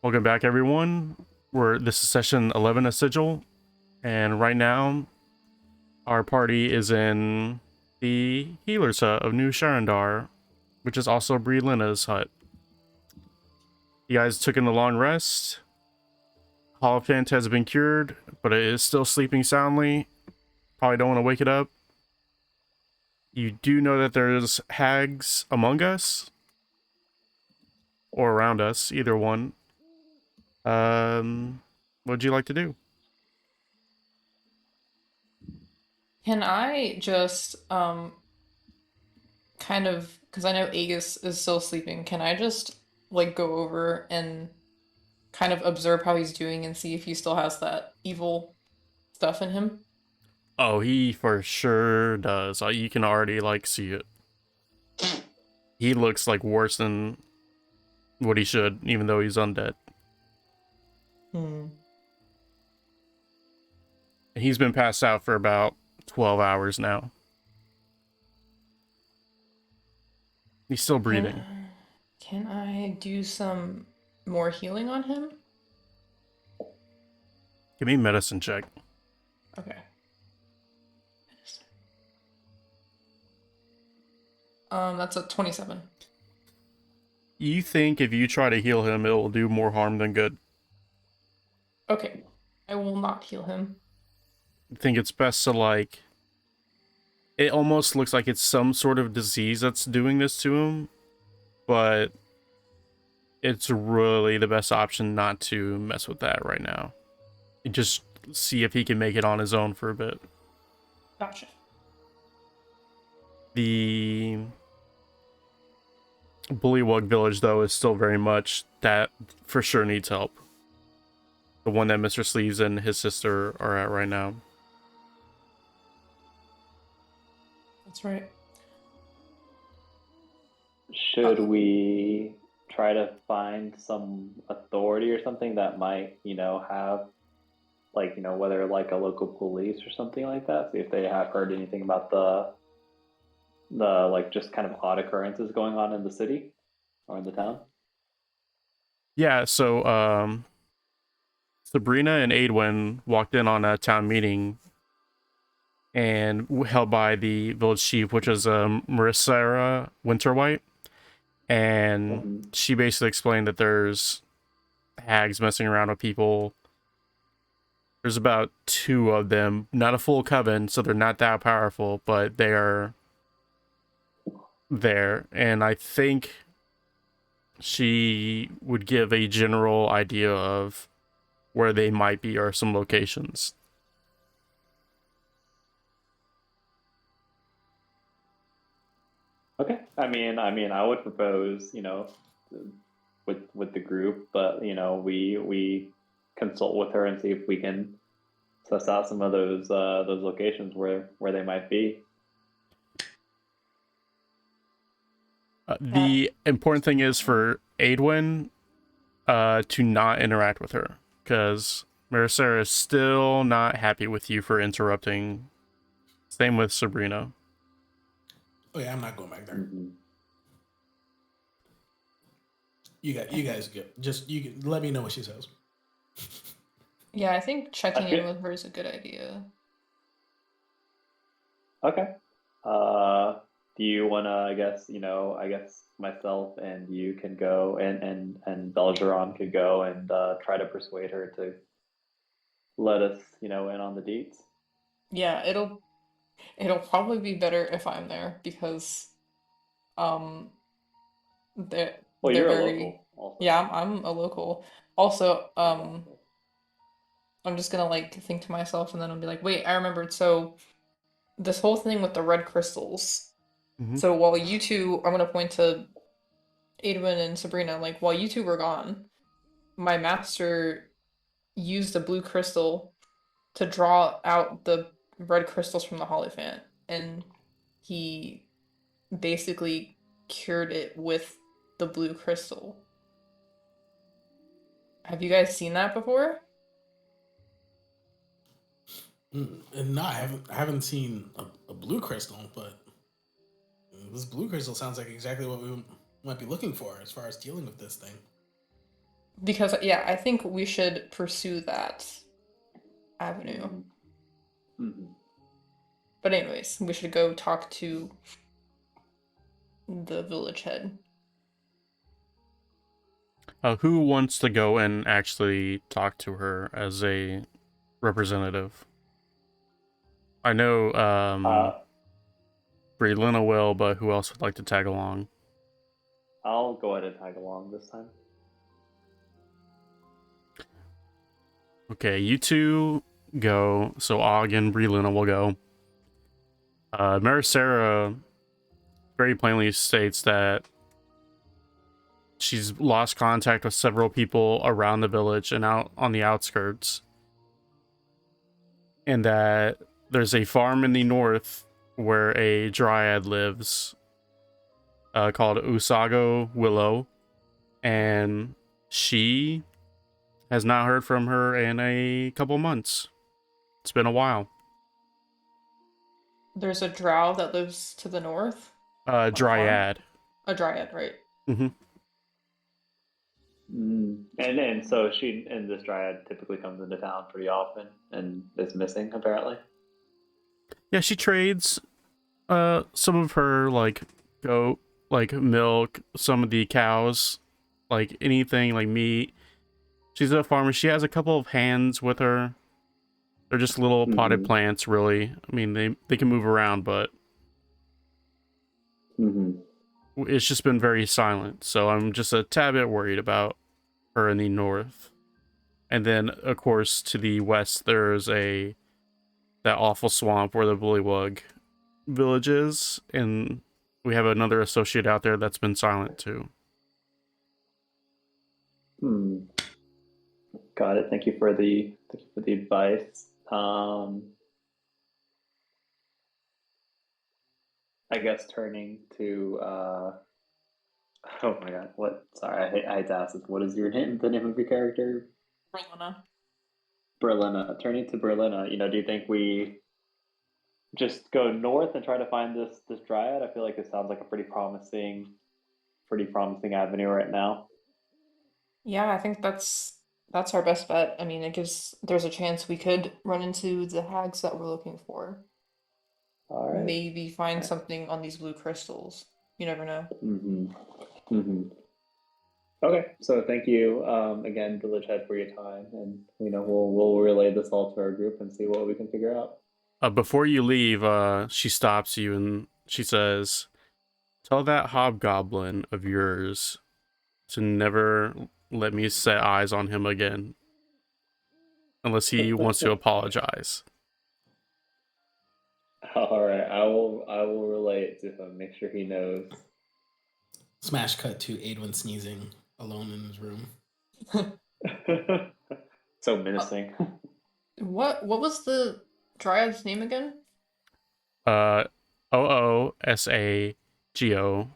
Welcome back, everyone. This is session 11 of Sigil, and right now our party is in the healer's hut of New Sharandar, which is also Brie Lina's hut. You guys took in a long rest. Holophant has been cured, but it is still sleeping soundly. Probably don't want to wake it up. You do know that there's hags among us, or around us, either one. What'd you like to do? Can I just kind of, because I know Aegis is still sleeping, can I just like go over and kind of observe how he's doing and see if he still has that evil stuff in him? Oh, he for sure does. You can already see it. He looks like worse than what he should, even though he's undead. Hmm. And he's been passed out for about 12 hours now. He's still Can breathing. can I do some more healing on him? Give me a medicine check. Okay. That's a 27. You think if you try to heal him, it will do more harm than good. Okay. I will not heal him. I think it's best to it almost looks like it's some sort of disease that's doing this to him, but it's really the best option not to mess with that right now. Just see if he can make it on his own for a bit. Gotcha. The Bullywug village, though, is still very much that for sure needs help. The one that Mr. Sleeves and his sister are at right now. That's right. Should we try to find some authority or something that might, have whether like a local police or something like that, see if they have heard anything about the like just kind of odd occurrences going on in the city or in the town? Yeah, so Sabrina and Aidwin walked in on a town meeting and held by the village chief, which is Marissa Winterwhite, and Mm-hmm. she basically explained that there's hags messing around with people. There's about two of them, not a full coven, so they're not that powerful, but they are there. And I think she would give a general idea of where they might be or some locations. Okay. I would propose, with the group, but we consult with her and see if we can suss out some of those locations where they might be. That The important thing is for Aidwin to not interact with her, because Maricera is still not happy with you for interrupting. Same with Sabrina. Oh yeah, I'm not going back there. Mm-hmm. You guys go. Just let me know what she says. Yeah, I think I checking in feel with her is a good idea. okay. Uh, do you wanna? I guess myself and you can go, and Belgeron could go and try to persuade her to let us, in on the deets. Yeah, it'll probably be better if I'm there because um they're Well, they're you're a very local, also. yeah, I'm a local. Also, Exactly. I'm just gonna like think to myself and then I'll be like, wait, I remembered. So this whole thing with the red crystals. Mm-hmm. So while you two, I'm gonna point to Adwin and Sabrina, like while you two were gone, my master used a blue crystal to draw out the red crystals from the Holophant, and he basically cured it with the blue crystal. Have you guys seen that before? And no, I haven't seen a blue crystal, but this blue crystal sounds like exactly what we might be looking for as far as dealing with this thing. Because yeah, I think we should pursue that avenue. Mm-hmm. But anyways, we should go talk to the village head. Who wants to go and actually talk to her as a representative? I know Brielina will, but who else would like to tag along? I'll go ahead and tag along this time. Okay, you two go. So Og and Brielina will go. Maricera very plainly states that she's lost contact with several people around the village and out on the outskirts. And that there's a farm in the north where a dryad lives called Usago Willow. And she has not heard from her in a couple months. It's been a while. There's a drow that lives to the north. On a farm? Dryad. A dryad, right? Mm-hmm. And so this dryad typically comes into town pretty often and is missing apparently. Yeah, she trades some of her goat milk, some of the cows, anything like meat. She's a farmer. She has a couple of hands with her. They're just little potted plants, really. I mean, they can move around, but it's just been very silent. So I'm just a tad bit worried about her in the north. And then, of course, to the west, there's that awful swamp where the Bullywug village is, and we have another associate out there that's been silent too. Got it. Thank you for the advice. I guess turning to oh my god, what? Sorry, I hate to ask this. What is your name? The name of your character? Berlina. Turning to Berlina, do you think we just go north and try to find this dryad? I feel like it sounds like a pretty promising avenue right now. Yeah, I think that's our best bet. I mean, there's a chance we could run into the hags that we're looking for. All right. Maybe find something on these blue crystals. You never know. Okay, so thank you again, Village Head, for your time, and we'll relay this all to our group and see what we can figure out. Before you leave, she stops you and she says, "Tell that hobgoblin of yours to never let me set eyes on him again, unless he wants to apologize." All right, I will relay it to him. Make sure he knows. Smash cut to Aedwin sneezing alone in his room. So menacing. What was the dryad's name again? Oosago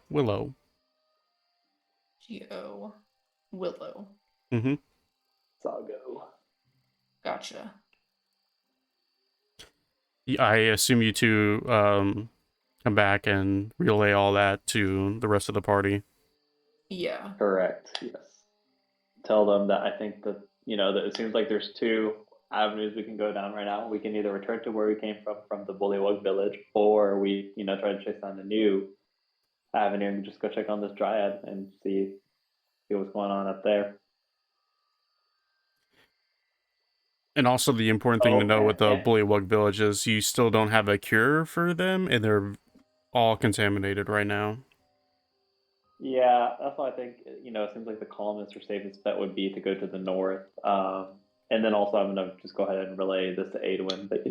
Willow. G-O Willow. Mm-hmm. Sago. Gotcha. I assume you two come back and relay all that to the rest of the party. Yeah. Correct. Yes. Tell them that I think that that it seems like there's two avenues we can go down right now. We can either return to where we came from the Bullywug village, or we try to chase down a new avenue and just go check on this dryad and see what's going on up there. And also the important thing to know with the Bullywug village is you still don't have a cure for them, and they're all contaminated right now. Yeah, that's why I think, it seems like the calmest or safest bet would be to go to the north. And then also I'm going to just go ahead and relay this to Aedwin, but,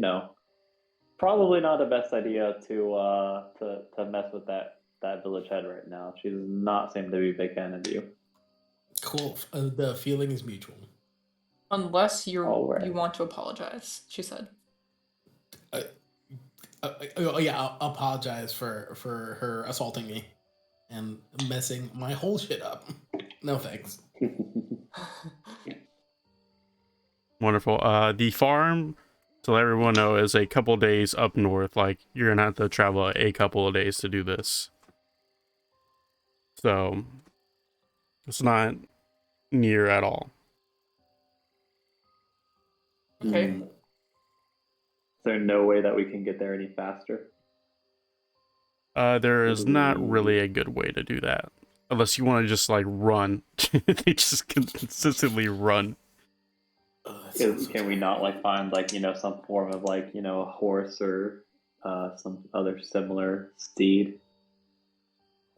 probably not the best idea to mess with that village head right now. She does not seem to be a big fan of you. Cool. The feeling is mutual. Unless you want to apologize, she said. Yeah, I'll apologize for her assaulting me and messing my whole shit up. No thanks. Wonderful. The farm, to let everyone know, is a couple days up north. You're gonna have to travel a couple of days to do this. So it's not near at all. Okay. Is there no way that we can get there any faster? There is not Ooh. really a good way to do that. Unless you want to just, like, run. They just consistently run. Can we not like find like some form of like a horse or some other similar steed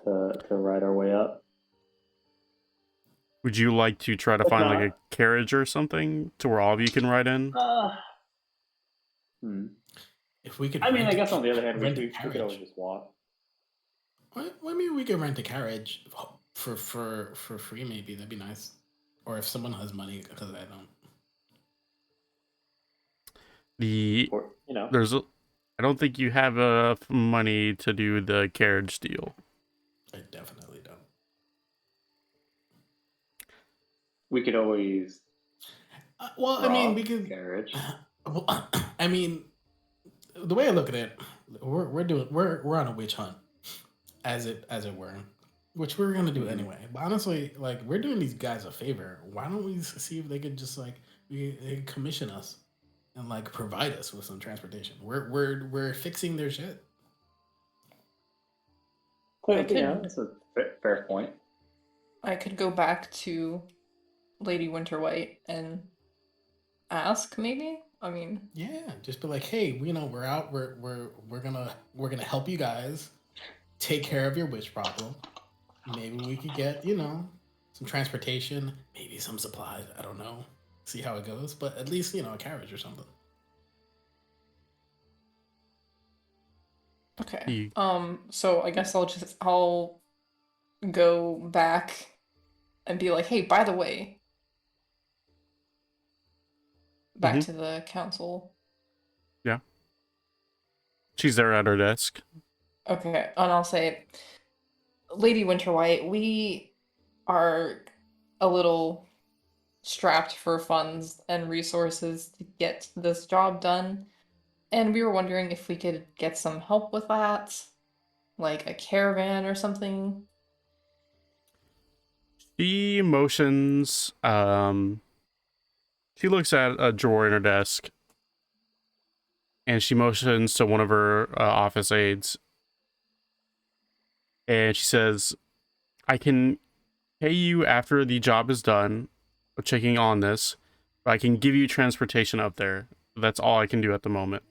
to ride our way up? Would you like to try to If find, like, not, a carriage or something to where all of you can ride in? hmm. If we could, I mean, rent I a guess ca- on the other hand, rent a we could always carriage. just walk. Well, I mean, we could rent a carriage for free. Maybe that'd be nice. Or if someone has money, because I don't. Or I don't think you have enough money to do the carriage deal. I definitely don't. we could always Well, I mean, rob we could. carriage. Well, I mean, the way I look at it, we're on a witch hunt, as it were, which we're gonna do Mhm. anyway. But honestly, like, we're doing these guys a favor. Why don't we see if they could just like they could commission us and like provide us with some transportation? We're fixing their shit. I But, yeah, could that's a fair point. I could go back to Lady Winterwhite and ask, maybe? I mean, Yeah, just be like, hey, we're out. We're gonna help you guys take care of your witch problem. Maybe we could get some transportation, maybe some supplies. I don't know. See how it goes, but at least a carriage or something. okay. So I guess I'll go back and be like, hey, by the way, back Mhm. to the council. Yeah. She's there at her desk. Okay, and I'll say, Lady Winterwhite, we are a little strapped for funds and resources to get this job done, and we were wondering if we could get some help with that, like a caravan or something. She motions. She looks at a drawer in her desk, and she motions to one of her office aides, and she says, "I can pay you after the job is done of checking on this, but I can give you transportation up there. That's all I can do at the moment.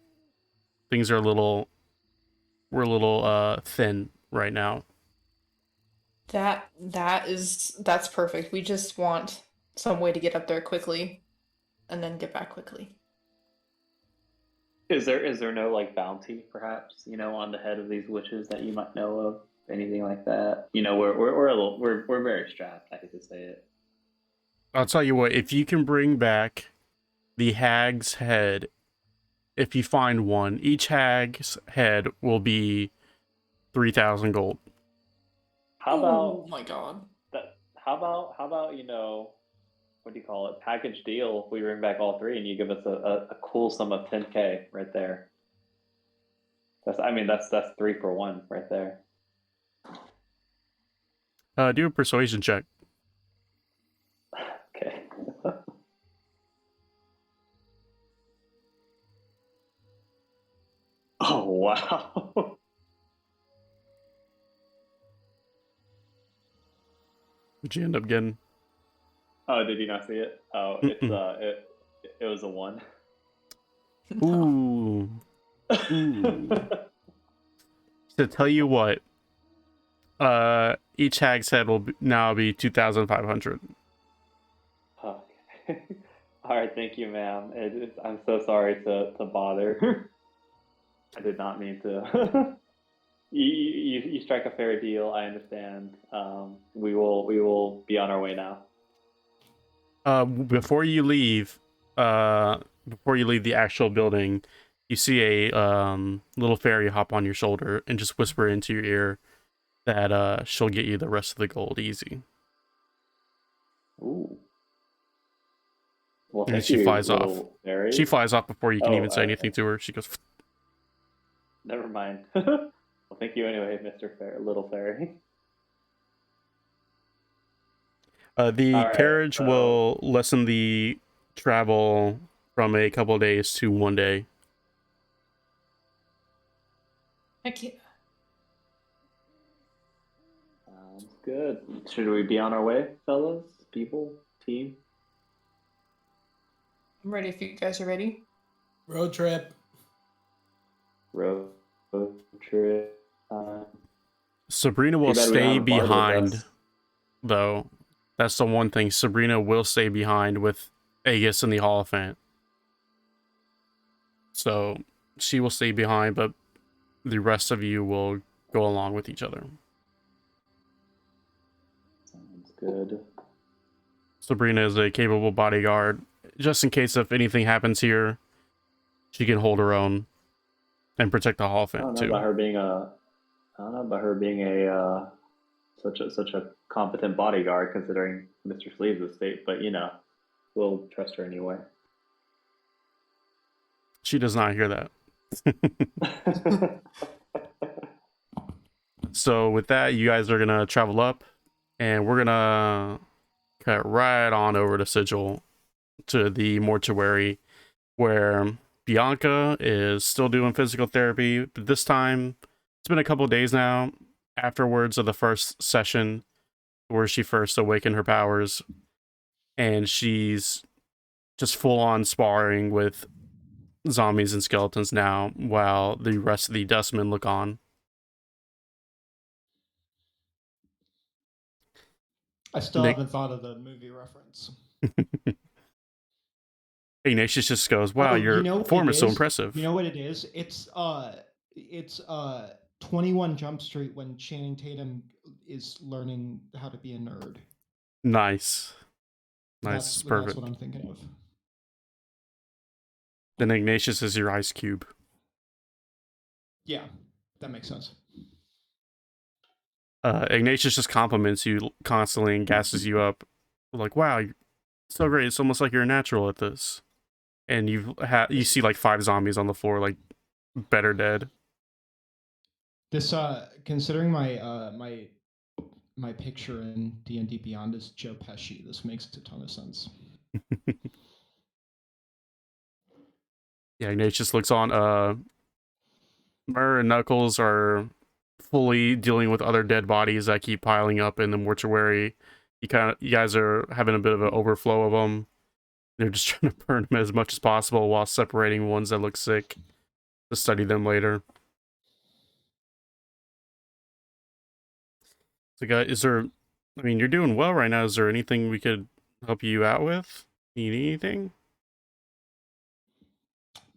Things are we're a little thin right now." That's perfect. We just want some way to get up there quickly and then get back quickly. Is there no like bounty, perhaps, on the head of these witches that you might know of? Anything like that? We're a little we're very strapped. I hate to say it. I'll tell you what, if you can bring back the hag's head, if you find one, each hag's head will be 3,000 gold. How Oh about my god. that? How about what do you call it? Package deal. If we bring back all three, and you give us a cool sum of 10K right there. That's 3 for 1 right there. Do a persuasion check. Okay. Oh wow. What'd you end up getting? Oh, did you not see it? Oh, it was a 1. Ooh. To tell you what, each hag's head will now be 2,500. Okay. All right, thank you, ma'am. I'm so sorry to bother. I did not mean to. You strike a fair deal. I understand. We will be on our way now. Before you leave the actual building, you see a little fairy hop on your shoulder and just whisper into your ear that she'll get you the rest of the gold easy. Ooh. Well, And then thank she you, flies off. little fairy. She flies off before you can Oh, even say anything to her. She goes, never mind. Well, thank you anyway, Mr. Little Fairy. The All right, carriage so- will lessen the travel from a couple of days to 1 day. Heck yeah. Sounds good. Should we be on our way, fellas? People? Team? I'm ready if you guys are ready. Road trip. Road trip time. Sabrina will Too bad we don't stay have a bard with behind, us. though. That's the one thing. Sabrina will stay behind with Aegis in the Holophant. So she will stay behind, but the rest of you will go along with each other. Sounds good. Sabrina is a capable bodyguard. Just in case if anything happens here, she can hold her own and protect the I don't Holophant know too. about her being a. I don't know about her being a such a competent bodyguard, considering Mr. Sleeves' state. But we'll trust her anyway. She does not hear that. So with that, you guys are gonna travel up, and we're gonna cut right on over to Sigil, to the mortuary, where Bianca is still doing physical therapy, but this time it's been a couple days now afterwards of the first session where she first awakened her powers, and she's just full on sparring with zombies and skeletons now while the rest of the dustmen look on. I still Nick- haven't thought of the movie reference. Ignatius just goes, wow, Oh, your you know what form it is so is? impressive. You know what it is? It's 21 Jump Street when Channing Tatum is learning how to be a nerd. Nice. Nice, That's perfect. what I'm thinking of. Then Ignatius is your ice cube. Yeah, that makes sense. Ignatius just compliments you constantly and gasses you up. Like, wow, you're so great. It's almost like you're a natural at this. And you see like 5 zombies on the floor, like better dead. This considering my picture in D&D Beyond is Joe Pesci, this makes a ton of sense. Yeah, Ignatius looks on. Murr and Knuckles are fully dealing with other dead bodies that keep piling up in the mortuary. You guys are having a bit of an overflow of them. They're just trying to burn them as much as possible while separating ones that look sick to study them later. So, guys, you're doing well right now. Is there anything we could help you out with? Need anything?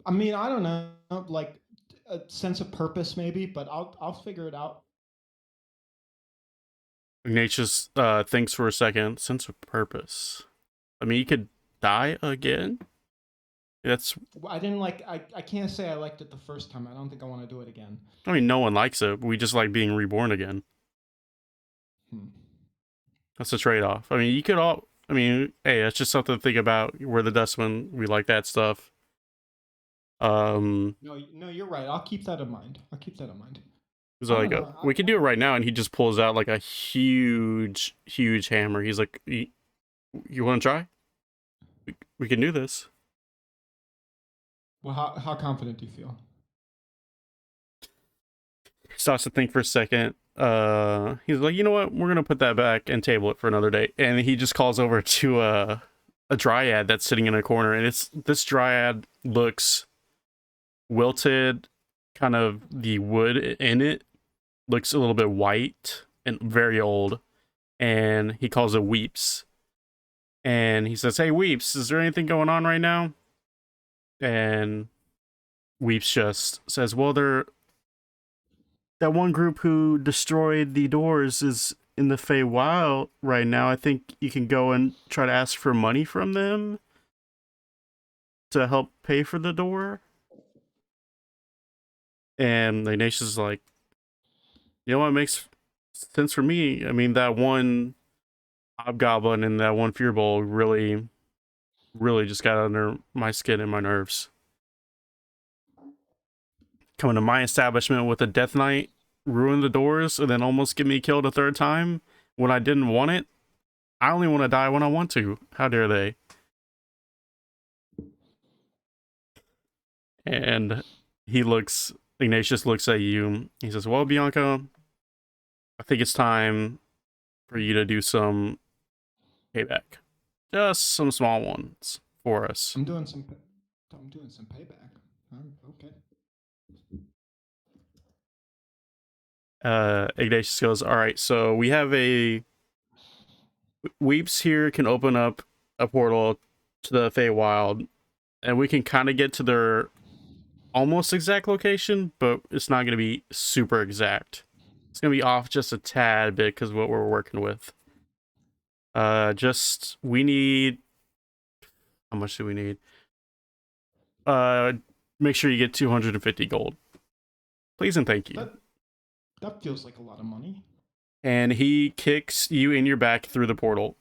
I mean, I don't know, like a sense of purpose maybe, but I'll figure it out. Ignatius thinks for a second. Sense of purpose. I mean, you could die again. I didn't like. I can't say I liked it the first time. I don't think I want to do it again. I mean, no one likes it. We just like being reborn again. That's a trade-off. I mean, hey, that's just something to think about. We're the Dustmen. We like that stuff. No, you're right. I'll keep that in mind. He's like, we can do it right now, and he just pulls out like a huge hammer. He's like, you want to try? We can do this. Well, how confident do you feel? Starts to think for a second. He's like, you know what? We're gonna put that back and table it for another day. And he just calls over to a dryad that's sitting in a corner, and this dryad looks wilted. Kind of the wood in it looks a little bit white and very old. And he calls it Weeps. And he says, hey, Weeps, is there anything going on right now? And Weeps just says, well, that one group who destroyed the doors is in the Feywild right now. I think you can go and try to ask for money from them to help pay for the door. And Ignatius is like, you know what makes sense for me? I mean, that one hobgoblin and that one fear bowl really just got under my skin and my nerves. Coming to my establishment with a death knight, ruin the doors, and then almost get me killed a third time when I didn't want it. I only want to die when I want to. How dare they? And Ignatius looks at you. He says, well, Bianca, I think it's time for you to do some payback. Just some small ones for us. I'm doing some payback. Okay. Ignatius goes, all right, so we have Weeps here can open up a portal to the Feywild, and we can kind of get to their almost exact location, but it's not going to be super exact. It's going to be off just a tad bit because of what we're working with. We need... How much do we need? Make sure you get 250 gold. Please and thank you. That feels like a lot of money. And he kicks you in your back through the portal.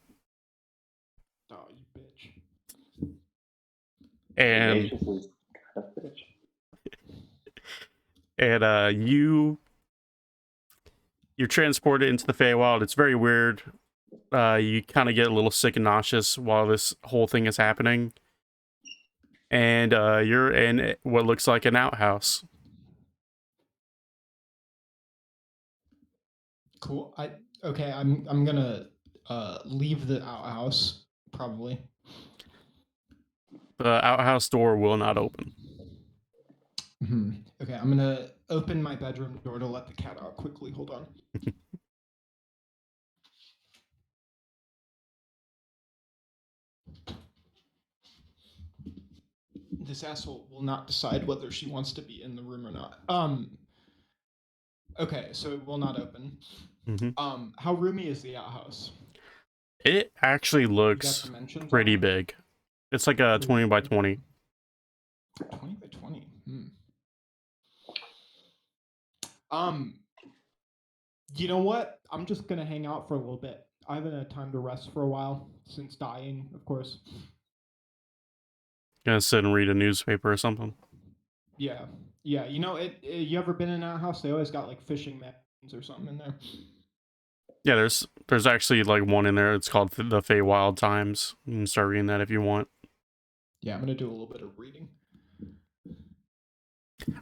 Oh, you bitch. And Ignatius is kind of bitch. and you're transported into the Feywild. It's very weird. You kind of get a little sick and nauseous while this whole thing is happening. And you're in what looks like an outhouse. Cool. I'm gonna leave the outhouse probably. The outhouse door will not open. Okay, I'm gonna open my bedroom door to let the cat out quickly. Hold on. This asshole will not decide whether she wants to be in the room or not. Okay, so it will not open. Mm-hmm. How roomy is the outhouse? It actually looks pretty big. It's like a 20 by 20. 20 by 20. You know what? I'm just gonna hang out for a little bit. I haven't had time to rest for a while since dying, of course. Gonna sit and read a newspaper or something. Yeah. You know, you ever been in that house? They always got like fishing magazines or something in there. Yeah, there's actually like one in there. It's called the Feywild Times. You can start reading that if you want. Yeah, I'm gonna do a little bit of reading.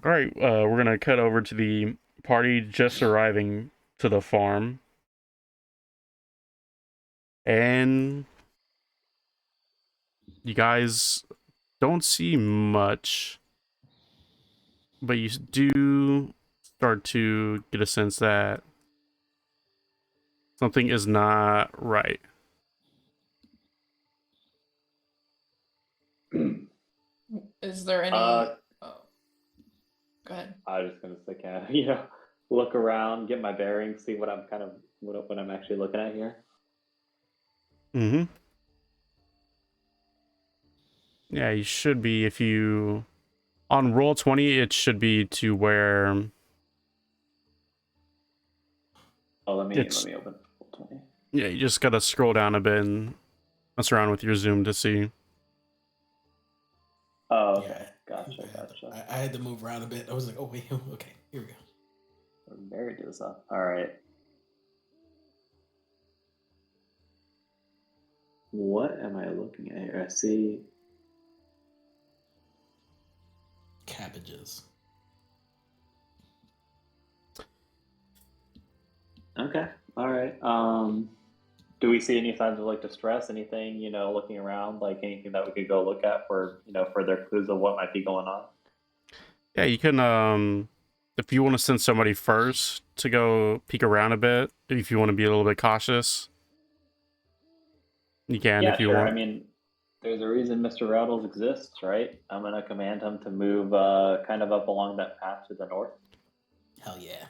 All right, we're gonna cut over to the party just arriving to the farm, and you guys don't see much, but you do start to get a sense that something is not right. Is there any? Uh, Oh, go ahead. I was just gonna say, kind of, look around, get my bearings, see what I'm actually looking at here. Mm-hmm. Yeah, you should be if you on roll 20. It should be to where. Oh, let me open 20. Yeah, you just gotta scroll down a bit and mess around with your zoom to see. Oh, okay. Yeah, Gotcha. I had to move around a bit. I was like, oh wait, okay, here we go. We're married to this up. All right. What am I looking at here? I see Cabbages. Okay. All right. Do we see any signs of like distress? Anything, looking around, like anything that we could go look at for, further clues of what might be going on? Yeah, you can if you want to send somebody first to go peek around a bit, if you want to be a little bit cautious, you can Yeah, if you sure. want. I mean, there's a reason Mr. Rattles exists, right? I'm gonna command him to move kind of up along that path to the north. Hell yeah.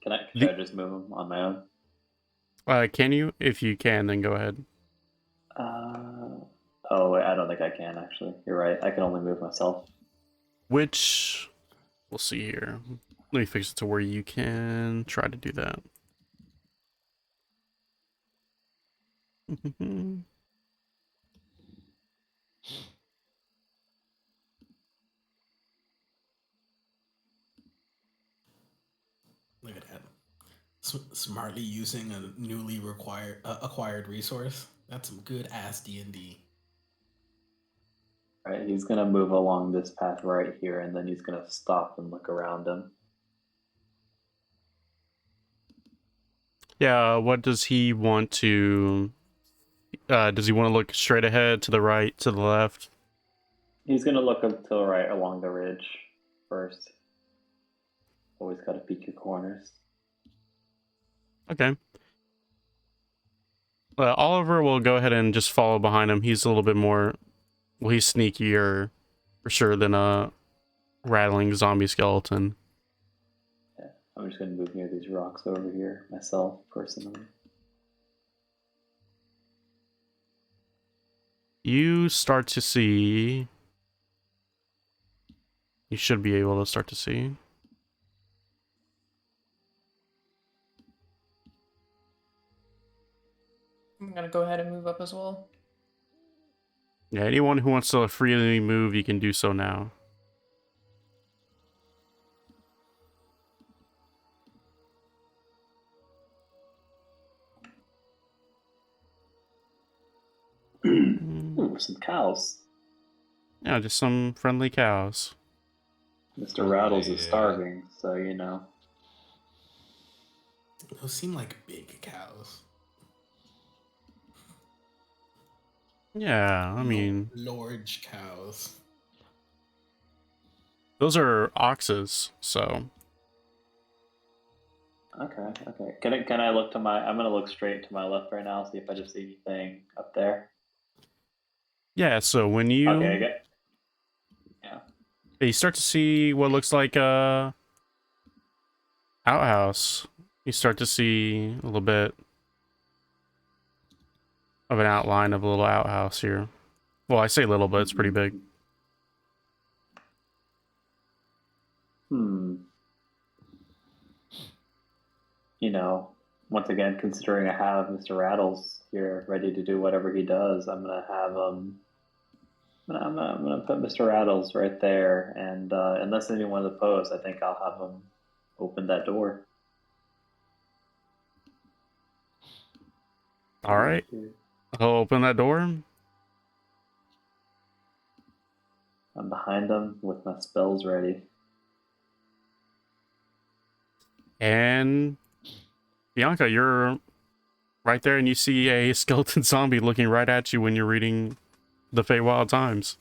Should I just move him on my own? Can you? If you can, then go ahead. Oh wait, I don't think I can actually. You're right. I can only move myself. Which we'll see here. Let me fix it to where you can try to do that. Look at that. This Smartly using a newly acquired resource. That's some good ass D&D. Right, he's gonna move along this path right here, and then he's gonna stop and look around him. Yeah, what does he want to... does he want to look straight ahead, to the right, to the left? He's gonna look up to the right along the ridge first. Always gotta peek your corners. Okay. Oliver will go ahead and just follow behind him. He's a little bit more... Well, he's sneakier, for sure, than a rattling zombie skeleton. Yeah, I'm just gonna move near these rocks over here myself, personally. You start to see... You should be able to start to see. I'm gonna go ahead and move up as well. Yeah, anyone who wants to freely move, you can do so now. Ooh, some cows. Yeah, just some friendly cows. Mr. Rattles is starving, so you know. Those seem like big cows. Yeah, I mean... Large cows. Those are oxes, so... Okay. Can I look to my... I'm gonna look straight to my left right now, see if I just see anything up there. Yeah, so when you... Okay, I get... Yeah. You start to see what looks like a... outhouse. You start to see a little bit of an outline of a little outhouse here. Well, I say little, but it's pretty big. You know, once again, considering I have Mr. Rattles here ready to do whatever he does, I'm gonna have I'm gonna put Mr. Rattles right there, and unless anyone's opposed, I think I'll have him open that door. All right. I'll open that door. I'm behind him with my spells ready. And Bianca, you're right there, and you see a skeleton zombie looking right at you when you're reading the Feywild Times.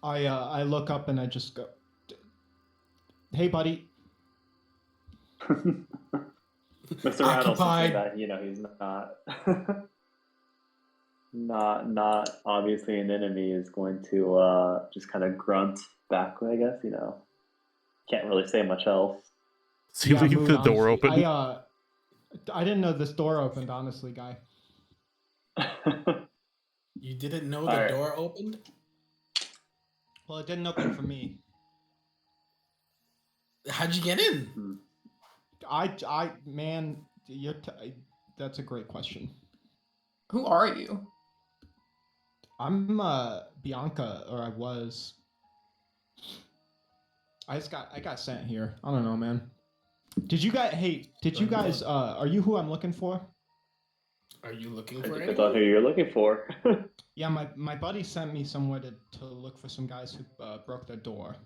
I look up and I just go, "Hey, buddy." Mr. Rattles, something that he's not obviously an enemy, is going to just kind of grunt back, I guess. Can't really say much else. So you leave the door open. I didn't know this door opened, honestly, guy. You didn't know the door opened? Well, it didn't open for me. How'd you get in? Man, that's a great question. Who are you? I'm Bianca, or I was. I got sent here. I don't know, man. Did you guys are you who I'm looking for? Are you looking for I anyone? thought who you're looking for. Yeah, my buddy sent me somewhere to look for some guys who broke their door.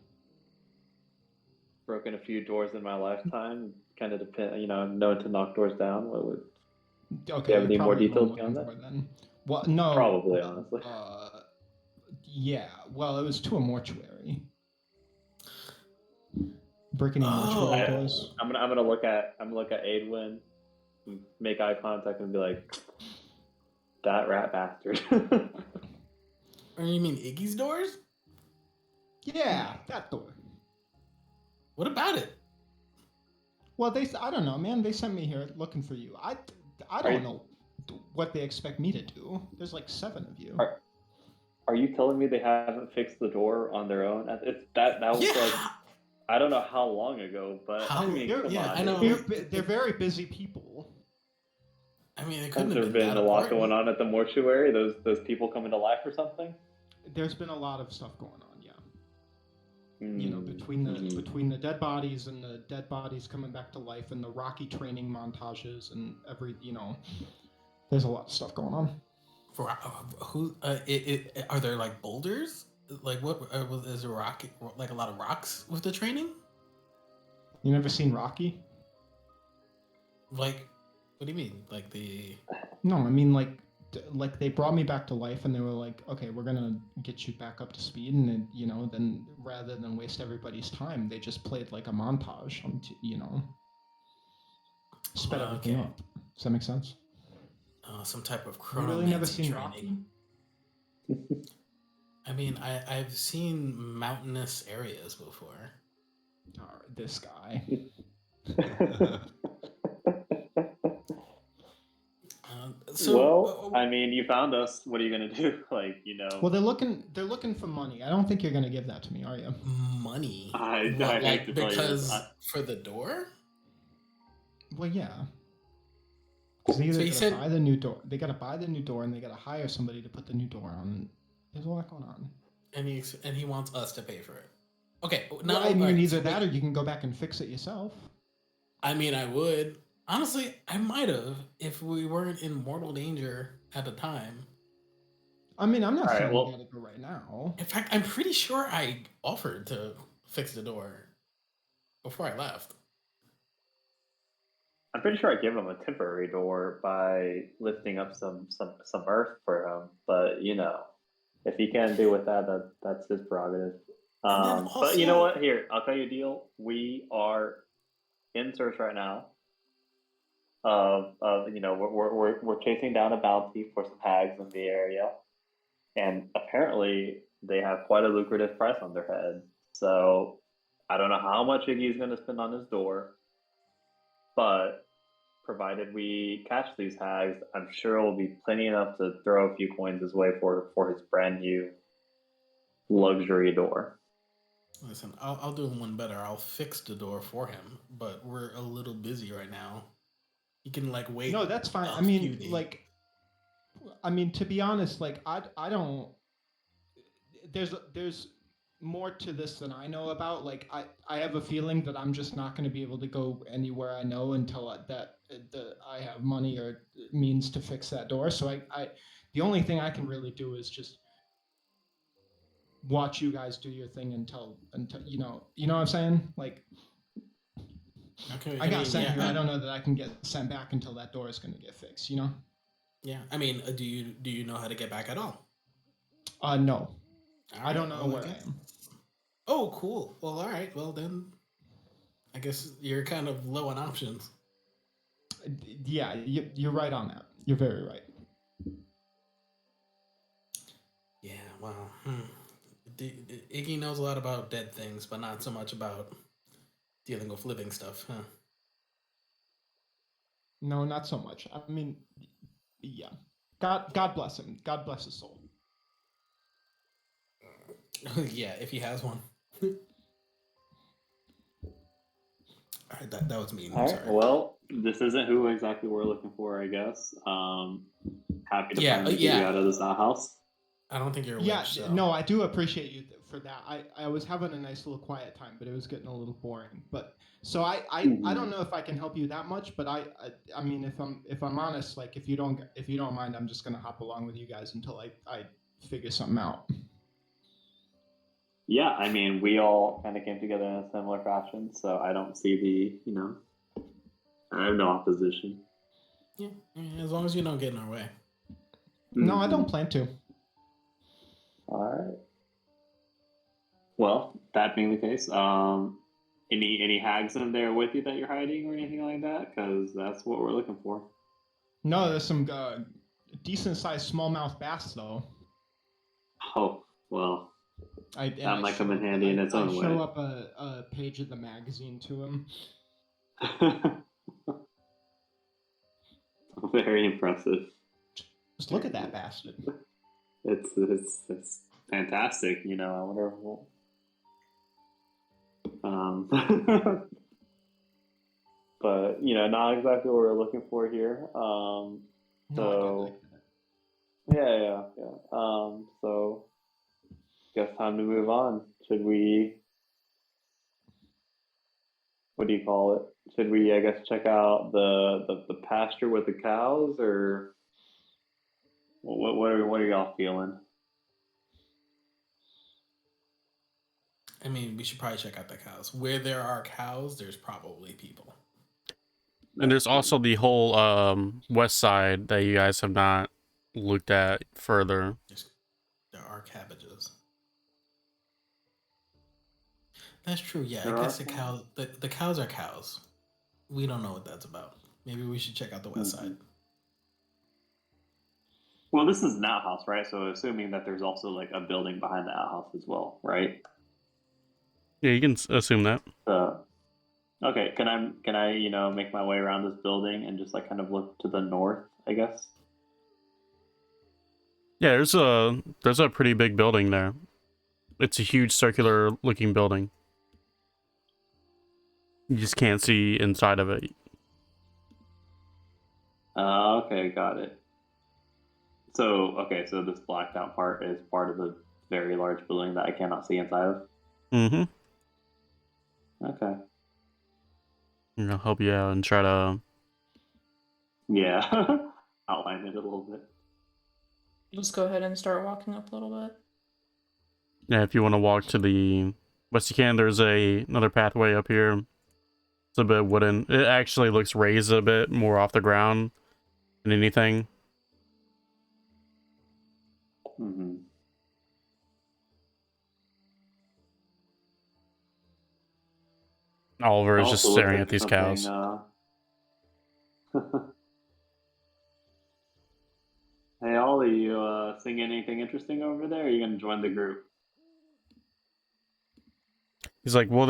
Broken a few doors in my lifetime. Kind of depend, known to knock doors down. What would? Okay. Do you have any more probably details what I'm beyond looking that? for then. Well, no. Probably, honestly. Yeah. Well, it was to a mortuary. Breaking in mortuary doors. I'm gonna look at Aidwin, make eye contact, and be like, "That rat bastard." You mean Iggy's doors? Yeah, that door. What about it? Well, I don't know, man. They sent me here looking for you. I don't know what they expect me to do. There's like 7 of you. Are you telling me they haven't fixed the door on their own? That was like, I don't know how long ago, but I mean, come on. I know. They're very busy people. I mean, it Has couldn't there have been been that a lot important. going on at the mortuary? Those people coming to life or something? There's been a lot of stuff going on, yeah. You know, between Mhm. between the dead bodies and the dead bodies coming back to life and the Rocky training montages and there's a lot of stuff going on. For who? Are there like boulders? Like what? Is there rock? Like a lot of rocks with the training? You never seen Rocky? Like, what do you mean? Like the? No, I mean like they brought me back to life and they were like, okay, we're gonna get you back up to speed, and then, you know, then rather than waste everybody's time, they just played like a montage on, you know, sped everything Okay. up. Does that make sense? Some type of You really never chronomancy seen training. Rocky? I mean, I've seen mountainous areas before. This guy. Well, I mean, you found us. What are you gonna do? Like, you know, Well, they're looking for money. I don't think you're gonna give that to me, are you? Money. I What, hate like to tell you this. because for the door? Well, yeah. Because they So either you gotta said- buy the new door, they gotta buy the new door, and they gotta hire somebody to put the new door on. There's a lot going on. And he wants us to pay for it. Okay. No, I mean, either that or you can go back and fix it yourself. I mean, I would. Honestly, I might have if we weren't in mortal danger at the time. I mean, I'm not All right, saying well- you gotta go right now. In fact, I'm pretty sure I offered to fix the door before I left. I'm pretty sure I gave him a temporary door by lifting up some earth for him. But you know, if he can't do with that, that's his prerogative. And then But you know also- what? Here, I'll tell you a deal. We are in search right now of you know, we're chasing down a bounty for some hags in the area, and apparently they have quite a lucrative price on their head. So I don't know how much Iggy's going to spend on his door, but provided we catch these hags, I'm sure it will be plenty enough to throw a few coins his way for his brand new luxury door. Listen, I'll do one better. I'll fix the door for him, but we're a little busy right now. You can like wait. No, that's fine. a I few mean, days. like, I mean, to be honest, like, I don't. There's more to this than I know about. Like, I have a feeling that I'm just not going to be able to go anywhere I know until I have money or means to fix that door. So the only thing I can really do is just watch you guys do your thing until you know what I'm saying. Like, Okay, I got sent yeah, here. I don't know that I can get sent back until that door is going to get fixed. You know? Yeah, I mean, do you know how to get back at all? No. All I don't right, know well, where I am. Oh, cool. Well, all right. Well, then, I guess you're kind of low on options. Yeah, you're right on that. You're very right. Yeah. Well, Iggy knows a lot about dead things, but not so much about dealing with living stuff, huh? No, not so much. I mean, yeah. God bless him. God bless his soul. Yeah, if he has one. All right, that was mean. All I'm right. sorry. Well, this isn't who exactly we're looking for, I guess. Happy to Yeah, finally get you out of this outhouse. I don't think you're a Yeah, witch, so. no, I do appreciate you for that. I was having a nice little quiet time, but it was getting a little boring. But so I don't know if I can help you that much, but I mean, if I'm honest, like if you don't mind, I'm just gonna hop along with you guys until I figure something out. Yeah, I mean, we all kind of came together in a similar fashion, so I don't see I have no opposition. Yeah, as long as you don't get in our way. No, I Mhm. don't plan to. All right. Well, that being the case, any hags in there with you that you're hiding or anything like that? Because that's what we're looking for. No, there's some decent sized smallmouth bass though. Oh, well, that might come in handy in its own I way. show up a page of the magazine to him. Very impressive. Just look at that bastard. It's fantastic. You know, I wonder. But you know, not exactly what we're looking for here. No, So yeah. So, guess time to move on. Should we what do you call it? Should we, I guess, check out the pasture with the cows, or what are y'all feeling? I mean, we should probably check out the cows. Where there are cows, there's probably people. And there's also the whole west side that you guys have not looked at further. There are cabbages. That's true. Yeah, There I guess are? the cows are cows. We don't know what that's about. Maybe we should check out the west side. Well, this is an outhouse, right? So assuming that there's also like a building behind the outhouse as well, right? Yeah, you can assume that. Okay, can I make my way around this building and just like kind of look to the north, I guess? Yeah, there's a pretty big building there. It's a huge circular looking building. You just can't see inside of it. Okay, got it. So this blacked out part is part of the very large building that I cannot see inside of. Mm-hmm. Okay. I'm gonna help you out and try to. Yeah, outline it a little bit. Just go ahead and start walking up a little bit. Yeah, if you want to walk to the west, you can. There's another pathway up here. It's a bit wooden. It actually looks raised a bit more off the ground than anything. Mm-hmm. Oliver is just Also looks staring like at these something, cows. Hey, Ollie, you seeing anything interesting over there? Or are you gonna join the group? He's like, well,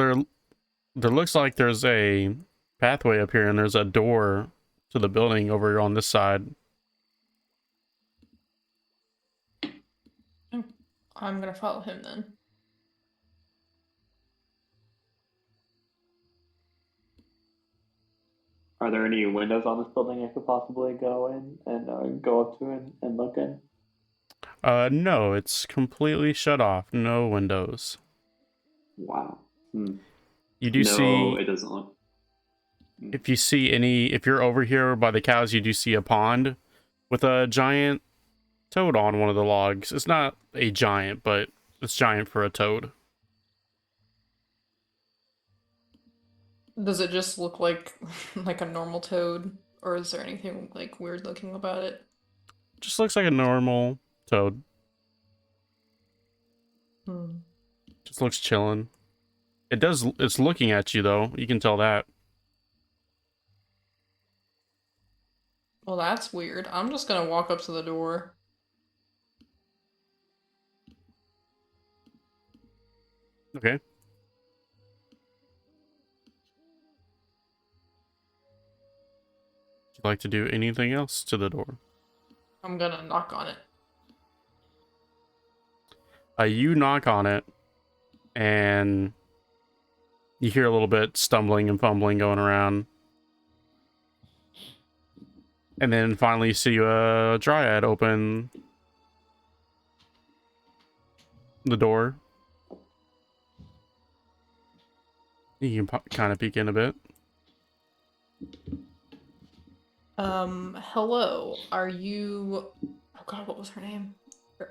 there looks like there's a pathway up here, and there's a door to the building over on this side. I'm gonna follow him then. Are there any windows on this building I could possibly go in and go up to and look in? No, it's completely shut off. No windows. Wow. You do No, see, it doesn't look. if you're over here by the cows, you do see a pond with a giant toad on one of the logs. It's not a giant, but it's giant for a toad. Does it just look like like a normal toad, or is there anything like weird looking about it? Just looks like a normal toad. Just looks chilling. It's looking at you though. You can tell that. Well, that's weird. I'm just gonna walk up to the door. Okay. Would you like to do anything else to the door? I'm gonna knock on it. You knock on it, and you hear a little bit stumbling and fumbling going around. And then finally you see a dryad open the door. You can kind of peek in a bit. Hello. Are you... Oh god, what was her name?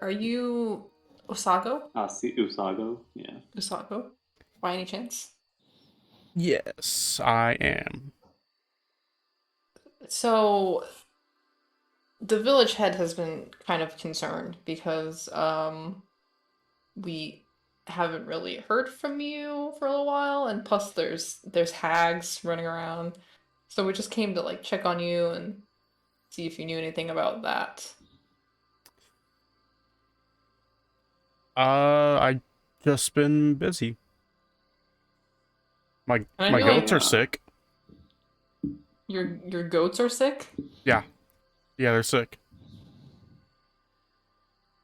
Are you Usago? See Usago, yeah. Usago? By any chance? Yes, I am. So, the village head has been kind of concerned because, we haven't really heard from you for a little while, and plus there's hags running around. So we just came to like check on you and see if you knew anything about that. I just been busy. My And I feel goats like are sick. your goats are sick? Yeah, they're sick.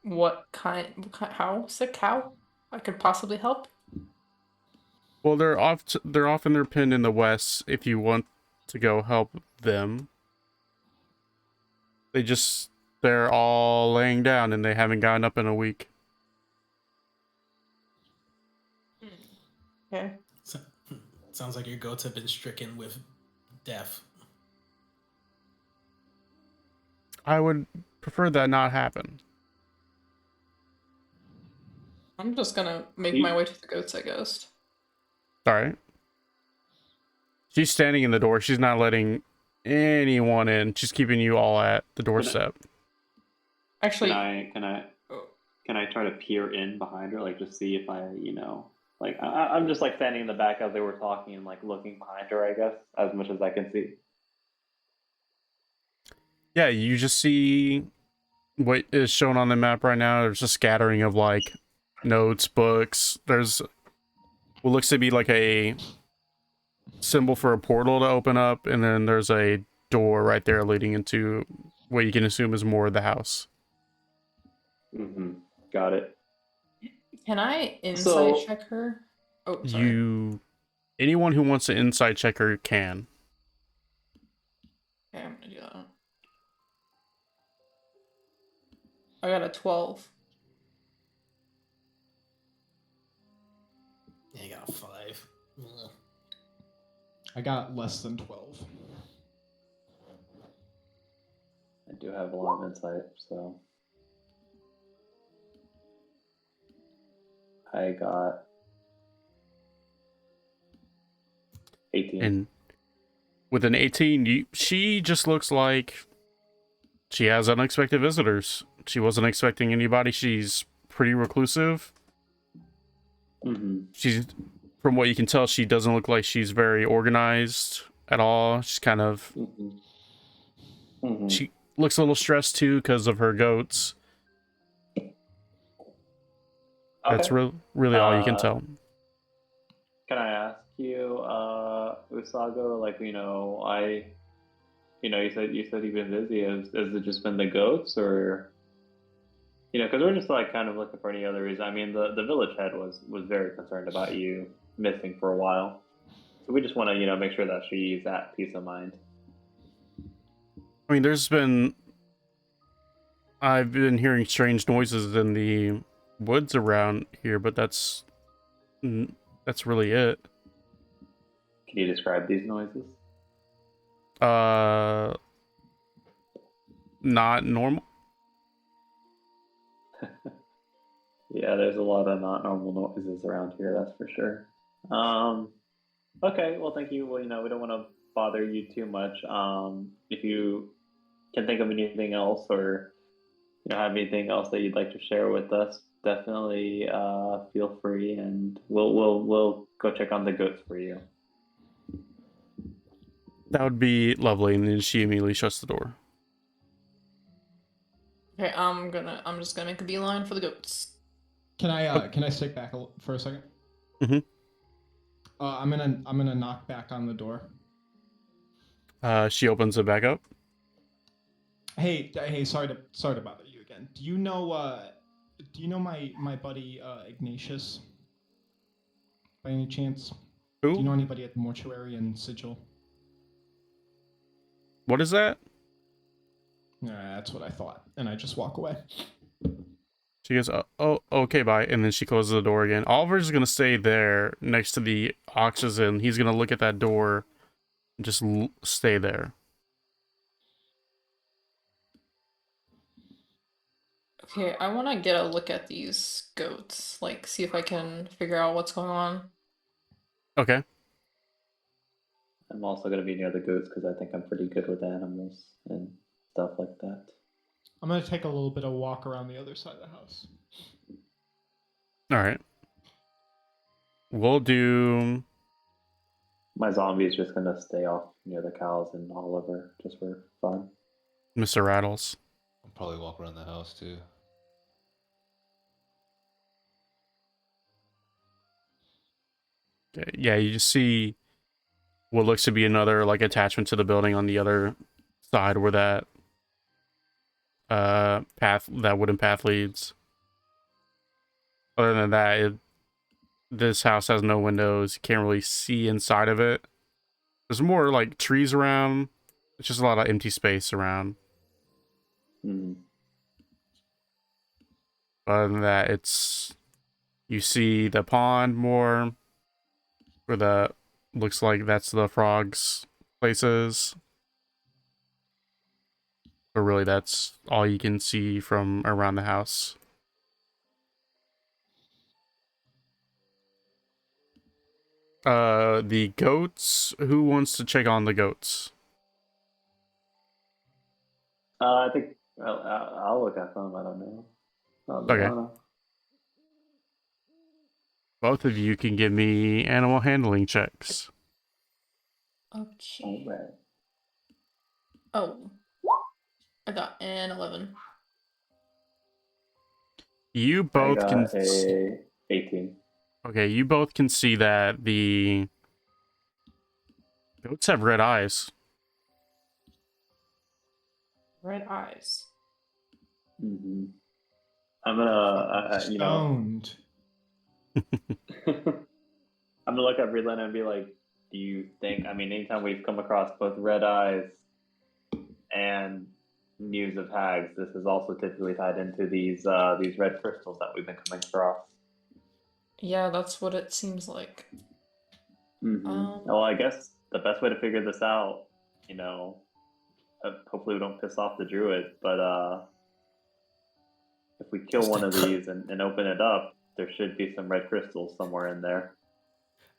What kind, how sick? How? I could possibly help? Well, they're often they're pinned in the west. If you want to go help them, they're all laying down and they haven't gotten up in a week. Okay. Sounds like your goats have been stricken with death. I would prefer that not happen. I'm just gonna make You- my way to the goats, I guess. Alright. She's standing in the door. She's not letting anyone in. She's keeping you all at the doorstep. Actually, Can I try to peer in behind her, like just see if I, like I'm just like standing in the back as they were talking and like looking behind her, I guess, as much as I can see. Yeah, you just see what is shown on the map right now. There's a scattering of like notes, books. There's what looks to be like a symbol for a portal to open up, and then there's a door right there leading into what you can assume is more of the house. Mm-hmm. Got it. can I insight So- check her? Oh, sorry. Anyone who wants to insight check her can. Okay, I'm gonna do that. I got a 12. Yeah, you got a 5. Ugh. I got less than 12. I do have a lot of insight, so I got 18. And with an 18, she just looks like she has unexpected visitors. She wasn't expecting anybody. She's pretty reclusive. Mm-hmm. She's, from what you can tell, she doesn't look like she's very organized at all. She's kind of, Mm-hmm. Mm-hmm. she looks a little stressed too because of her goats. That's really all you can tell. Can I ask you, Usago, like, you said you've been busy. Has it just been the goats, or, because we're just like kind of looking for any other reason. I mean, the village head was very concerned about you missing for a while, so we just want to, make sure that she's at peace of mind. I mean, I've been hearing strange noises in the woods around here, but that's really it. Can you describe these noises? Not normal. Yeah, there's a lot of not normal noises around here, that's for sure. Okay, well, thank you. Well, we don't want to bother you too much. If you can think of anything else, or have anything else that you'd like to share with us, definitely feel free, and we'll go check on the goats for you. That would be lovely. And then she immediately shuts the door. Okay, I'm just gonna make a beeline for the goats. Can I stick back for a second? Mhm. I'm gonna knock back on the door. She opens it back up. Hey, sorry to bother you again. Do you know my buddy Ignatius? By any chance? Who? Do you know anybody at the mortuary in Sigil? What is that? That's what I thought, and I just walk away. She goes, oh, okay, bye. And then she closes the door again. Oliver's going to stay there next to the oxygen. He's going to look at that door and just stay there. Okay, I want to get a look at these goats, like see if I can figure out what's going on. Okay. I'm also going to be near the goats because I think I'm pretty good with animals and stuff like that. I'm gonna take a little bit of walk around the other side of the house. All right. We'll do... My zombie is just going to stay off near the cows and Oliver just for fun. Mr. Rattles. I'll probably walk around the house too. Okay, yeah, you just see what looks to be another like attachment to the building on the other side where that wooden path leads. Other than that, this house has no windows. You can't really see inside of it. There's more like trees around. It's just a lot of empty space around. Mm. Other than that, you see the pond more, where the looks like that's the frog's places. But really, that's all you can see from around the house. The goats. Who wants to check on the goats? I think I'll look at them. I don't know. I don't Okay. know. Both of you can give me animal handling checks. Okay. Alright. Oh. I got an 11. You I both can. got a 18. Okay, you both can see that the goats have red eyes. Red eyes. Mm-hmm. I'm gonna, you know, Stoned. I'm gonna look at Breland and be like, do you think? I mean, anytime we've come across both red eyes and news of hags, this is also typically tied into these red crystals that we've been coming across. Yeah, that's what it seems like. Well, I guess the best way to figure this out, you know, hopefully we don't piss off the druid, but if we kill Just one a of these and open it up, there should be some red crystals somewhere in there.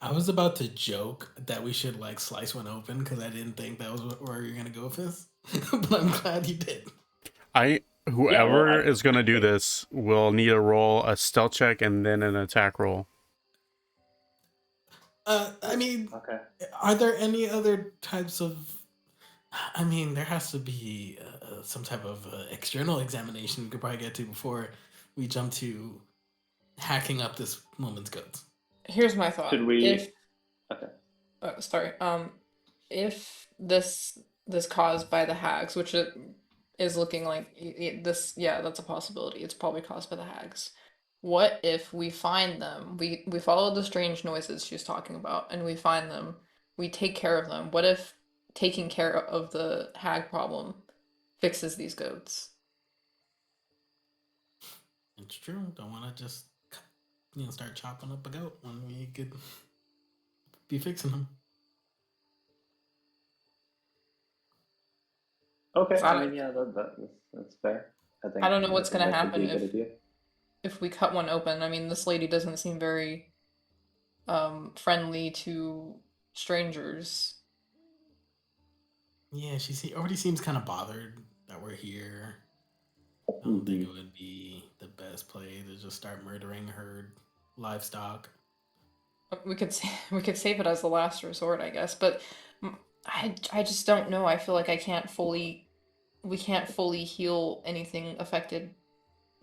I was about to joke that we should like slice one open because I didn't think that was where you're gonna go with this, but I'm glad you did. Whoever is gonna do this will need to roll a stealth check and then an attack roll. I mean, Okay. are there any other types of? I mean, there has to be some type of external examination we could probably get to before we jump to hacking up this woman's goats. Here's my thought. Should we? If Okay. sorry, if this caused by the hags, which it is looking like this, yeah, that's a possibility. It's probably caused by the hags. What if we find them? We follow the strange noises she's talking about, and we find them. We take care of them. What if taking care of the hag problem fixes these goats? It's true. Don't want to just start chopping up a goat when we could be fixing them. Okay. I I mean, yeah, that's fair. think. I don't know what's think gonna that could be happen a good idea. if we cut one open. I mean, this lady doesn't seem very friendly to strangers. Yeah, already seems kind of bothered that we're here. I don't think it would be the best play to just start murdering her livestock. We could save it as the last resort, I guess. But I just don't know. I feel like we can't fully heal anything affected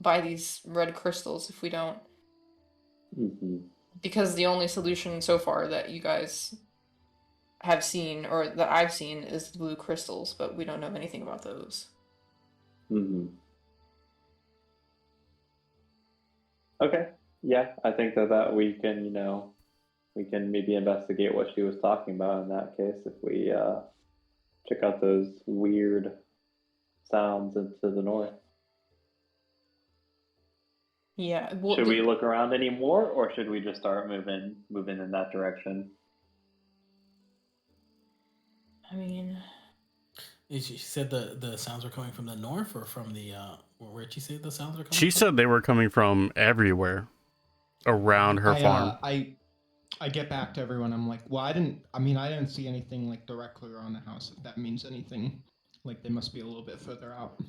by these red crystals if we don't. Because the only solution so far that you guys have seen or that I've seen is the blue crystals, but we don't know anything about those. Okay. Yeah, I think that we can, we can maybe investigate what she was talking about in that case if we check out those weird sounds into the north. Yeah. Well, should we look around anymore, or should we just start moving in that direction? I mean, she said the sounds were coming from the north or from the where'd she say the sounds were coming She from? said they were coming from everywhere around her farm. I get back to everyone. I'm like, well, I didn't see anything like directly around the house. If that means anything, like they must be a little bit further out.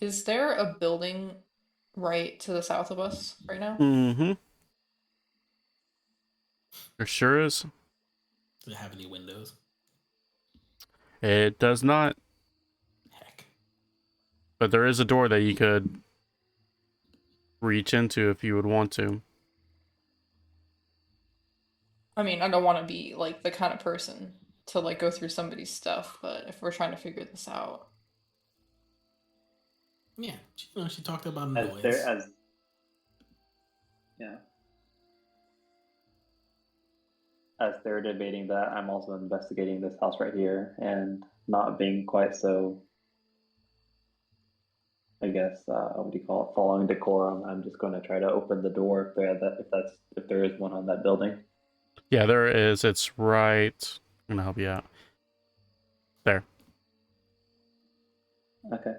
Is there a building right to the south of us right now? Mm-hmm. There sure is. Does it have any windows? It does not. Heck. But there is a door that you could reach into if you would want to. I mean, I don't want to be like the kind of person to like go through somebody's stuff, but if we're trying to figure this out. Yeah, she talked about a noise. As they're debating that, I'm also investigating this house right here and not being quite so, I guess, what do you call it, following decorum. I'm just going to try to open the door if there is one on that building. Yeah, there is. It's right. I'm gonna help you out. There. Okay.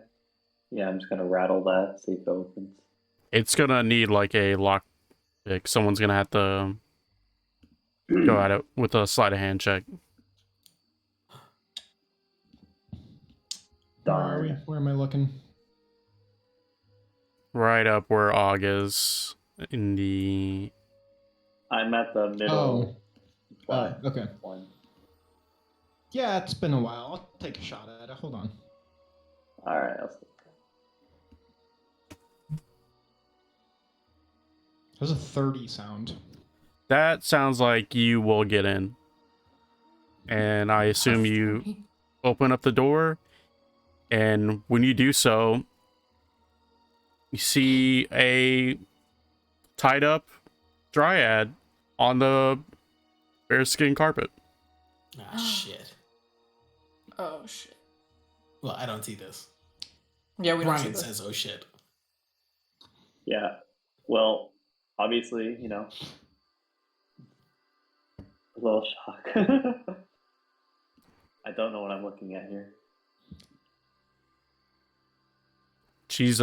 Yeah, I'm just gonna rattle that, see if it opens. It's gonna need like a lock pick. Someone's gonna have to go at it with a sleight of hand check. Where are we? Darn. Where am I looking? Right up where Og is in the. I'm at the middle flat okay. one. Yeah, it's been a while. I'll take a shot at it. Hold on. All right. I'll see. There's a 30 sound. That sounds like you will get in. And I assume you open up the door. And when you do so, you see a tied up dryad on the bearskin carpet. Ah, shit. Oh shit. Well, I don't see this. Yeah, we don't see Brian this. says, "Oh shit." Yeah. Well, obviously, you know, a little shock. I don't know what I'm looking at here. She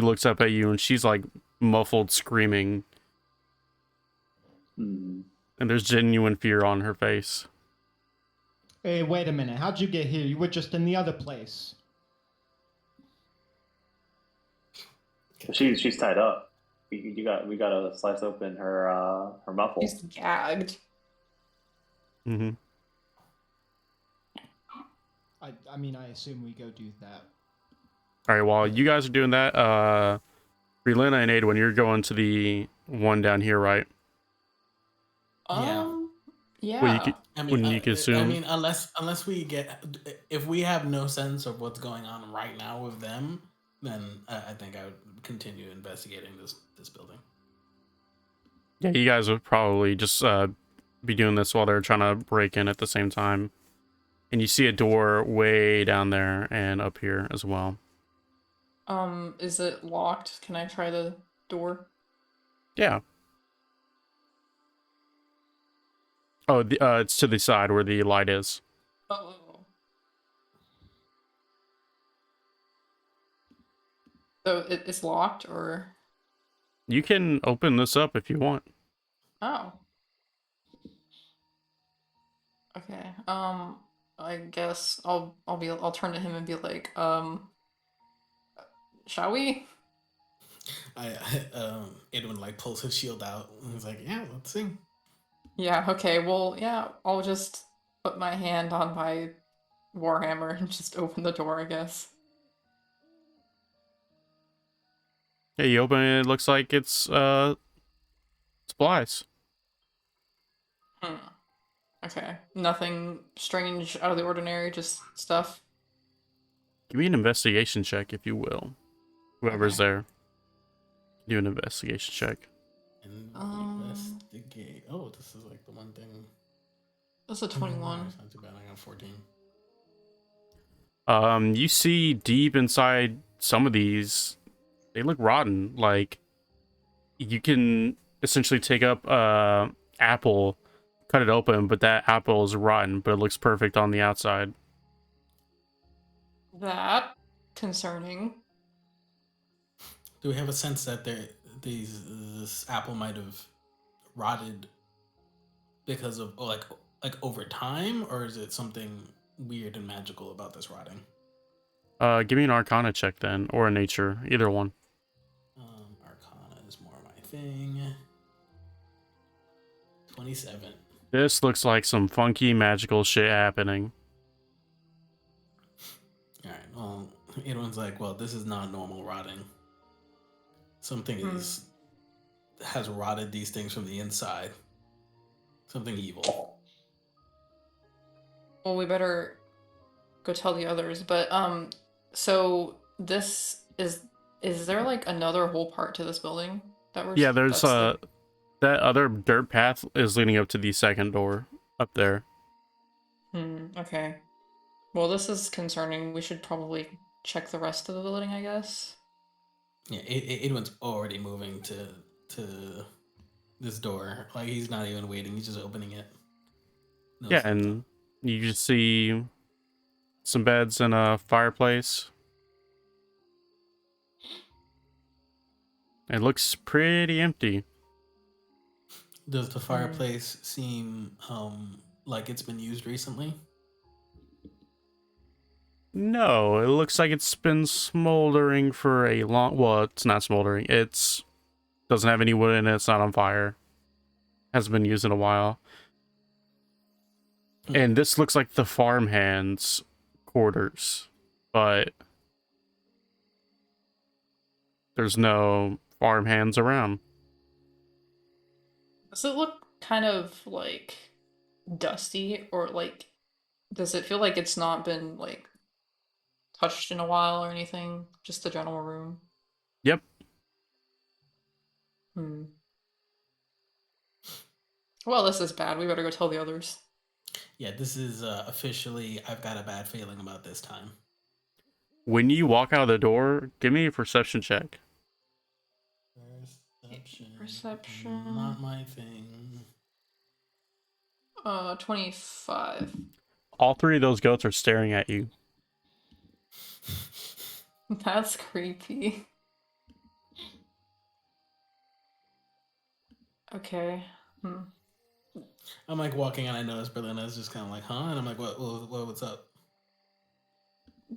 looks up at you and she's like muffled screaming, Hmm. and there's genuine fear on her face. Hey, wait a minute. How'd you get here? You were just in the other place. She's tied up. We gotta slice open her muffle. He's gagged. Mm-hmm. I mean, I assume we go do that. All right, while you guys are doing that, Relena and Adwin, you're going to the one down here, right? Yeah. Well, you could, I mean, wouldn't you could assume? I mean, unless we get, if we have no sense of what's going on right now with them, then I think I would continue investigating this building. Yeah, you guys would probably just be doing this while they're trying to break in at the same time. And you see a door way down there and up here as well. Is it locked? Can I try the door? Yeah. Oh, it's to the side where the light is. Oh. So it's locked, or? You can open this up if you want. Oh. Okay. I guess I'll turn to him and be like, shall we? Edwin like pulls his shield out and he's like, "Yeah, let's see." Yeah, okay, well, yeah, I'll just put my hand on my warhammer and just open the door, I guess. Yeah, you open it, it looks like it's supplies. Okay. Nothing strange, out of the ordinary, just stuff. Give me an investigation check, if you will. Whoever's Okay. there. Do an investigation check. Investigate. Oh, this is like the one thing. That's a 21. It's not too bad. I got 14. You see deep inside some of these, they look rotten. Like, you can essentially take up apple, cut it open, but that apple is rotten, but it looks perfect on the outside. That concerning. Do we have a sense that this apple might have rotted because of like over time, or is it something weird and magical about this rotting? Give me an Arcana check then, or a Nature, either one. Arcana is more my thing. 27. This looks like some funky magical shit happening. All right. Well, everyone's like, "Well, this is not normal rotting. Something has rotted these things from the inside. Something evil." Well, we better go tell the others, but so this is there like another whole part to this building that we're Yeah, there's that's the- that other dirt path is leading up to the second door up there. Okay. Well, this is concerning. We should probably check the rest of the building, I guess. Yeah, Edwin's already moving to this door. Like he's not even waiting; he's just opening it. No Yeah, setup. and you just see some beds and a fireplace. It looks pretty empty. Does the fireplace seem like it's been used recently? No, it looks like it's been smoldering for a long... Well, it's not smoldering. It's... doesn't have any wood in it. It's not on fire. Hasn't been used in a while. And this looks like the farmhands' quarters. But... there's no farmhands around. Does it look kind of like dusty, or like does it feel like it's not been like touched in a while or anything? Just the general room. Yep. Well, this is bad. We better go tell the others. Yeah, this is officially. I've got a bad feeling about this time. When you walk out of the door, give me a perception check. Perception. Not my thing. 25. All three of those goats are staring at you. That's creepy. Okay. I'm like walking and I notice Berlina's just kind of like, huh? And I'm like, what's up?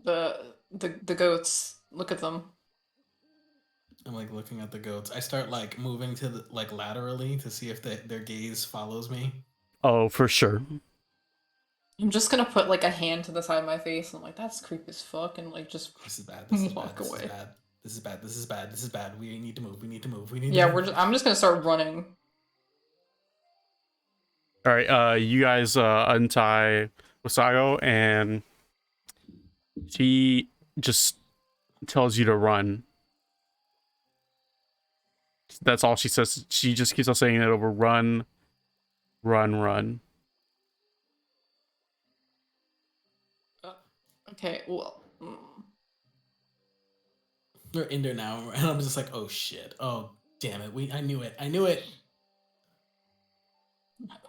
The goats. Look at them. I'm like looking at the goats. I start like moving to the, like laterally to see if their gaze follows me. Oh, for sure. I'm just gonna put like a hand to the side of my face and I'm like, that's creepy as fuck, and like just This is bad. This is walk bad. away. This is bad. This is bad. This is bad. We need to move. We need to move. Yeah, I'm just gonna start running. All right, you guys untie Wasago, and she just tells you to run. That's all she says. She just keeps on saying it over. Run, run, run. Okay, well. We're in there now, and I'm just like, oh shit. Oh damn it. I knew it. I knew it.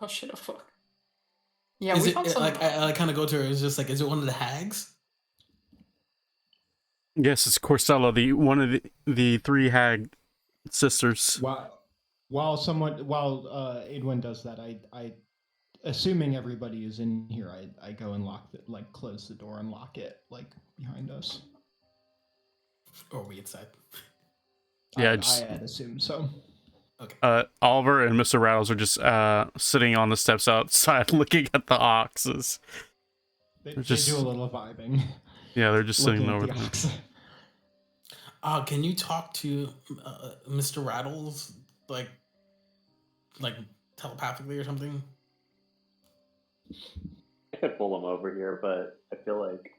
Oh shit! Oh fuck. Yeah, Is we it found some. like I kind of go to her? It's just like, is it one of the hags? Yes, it's Corsella, one of the three hag sisters. While Edwin does that, I assuming everybody is in here, I go and close the door and lock it like behind us. Or are we inside? Yeah, I had assumed so. Okay. Oliver and Mr. Rattles are just sitting on the steps outside looking at the oxes. They just do a little vibing. Yeah, they're just sitting over the there. ox. Can you talk to Mr. Rattles like telepathically or something? I could pull him over here, but I feel like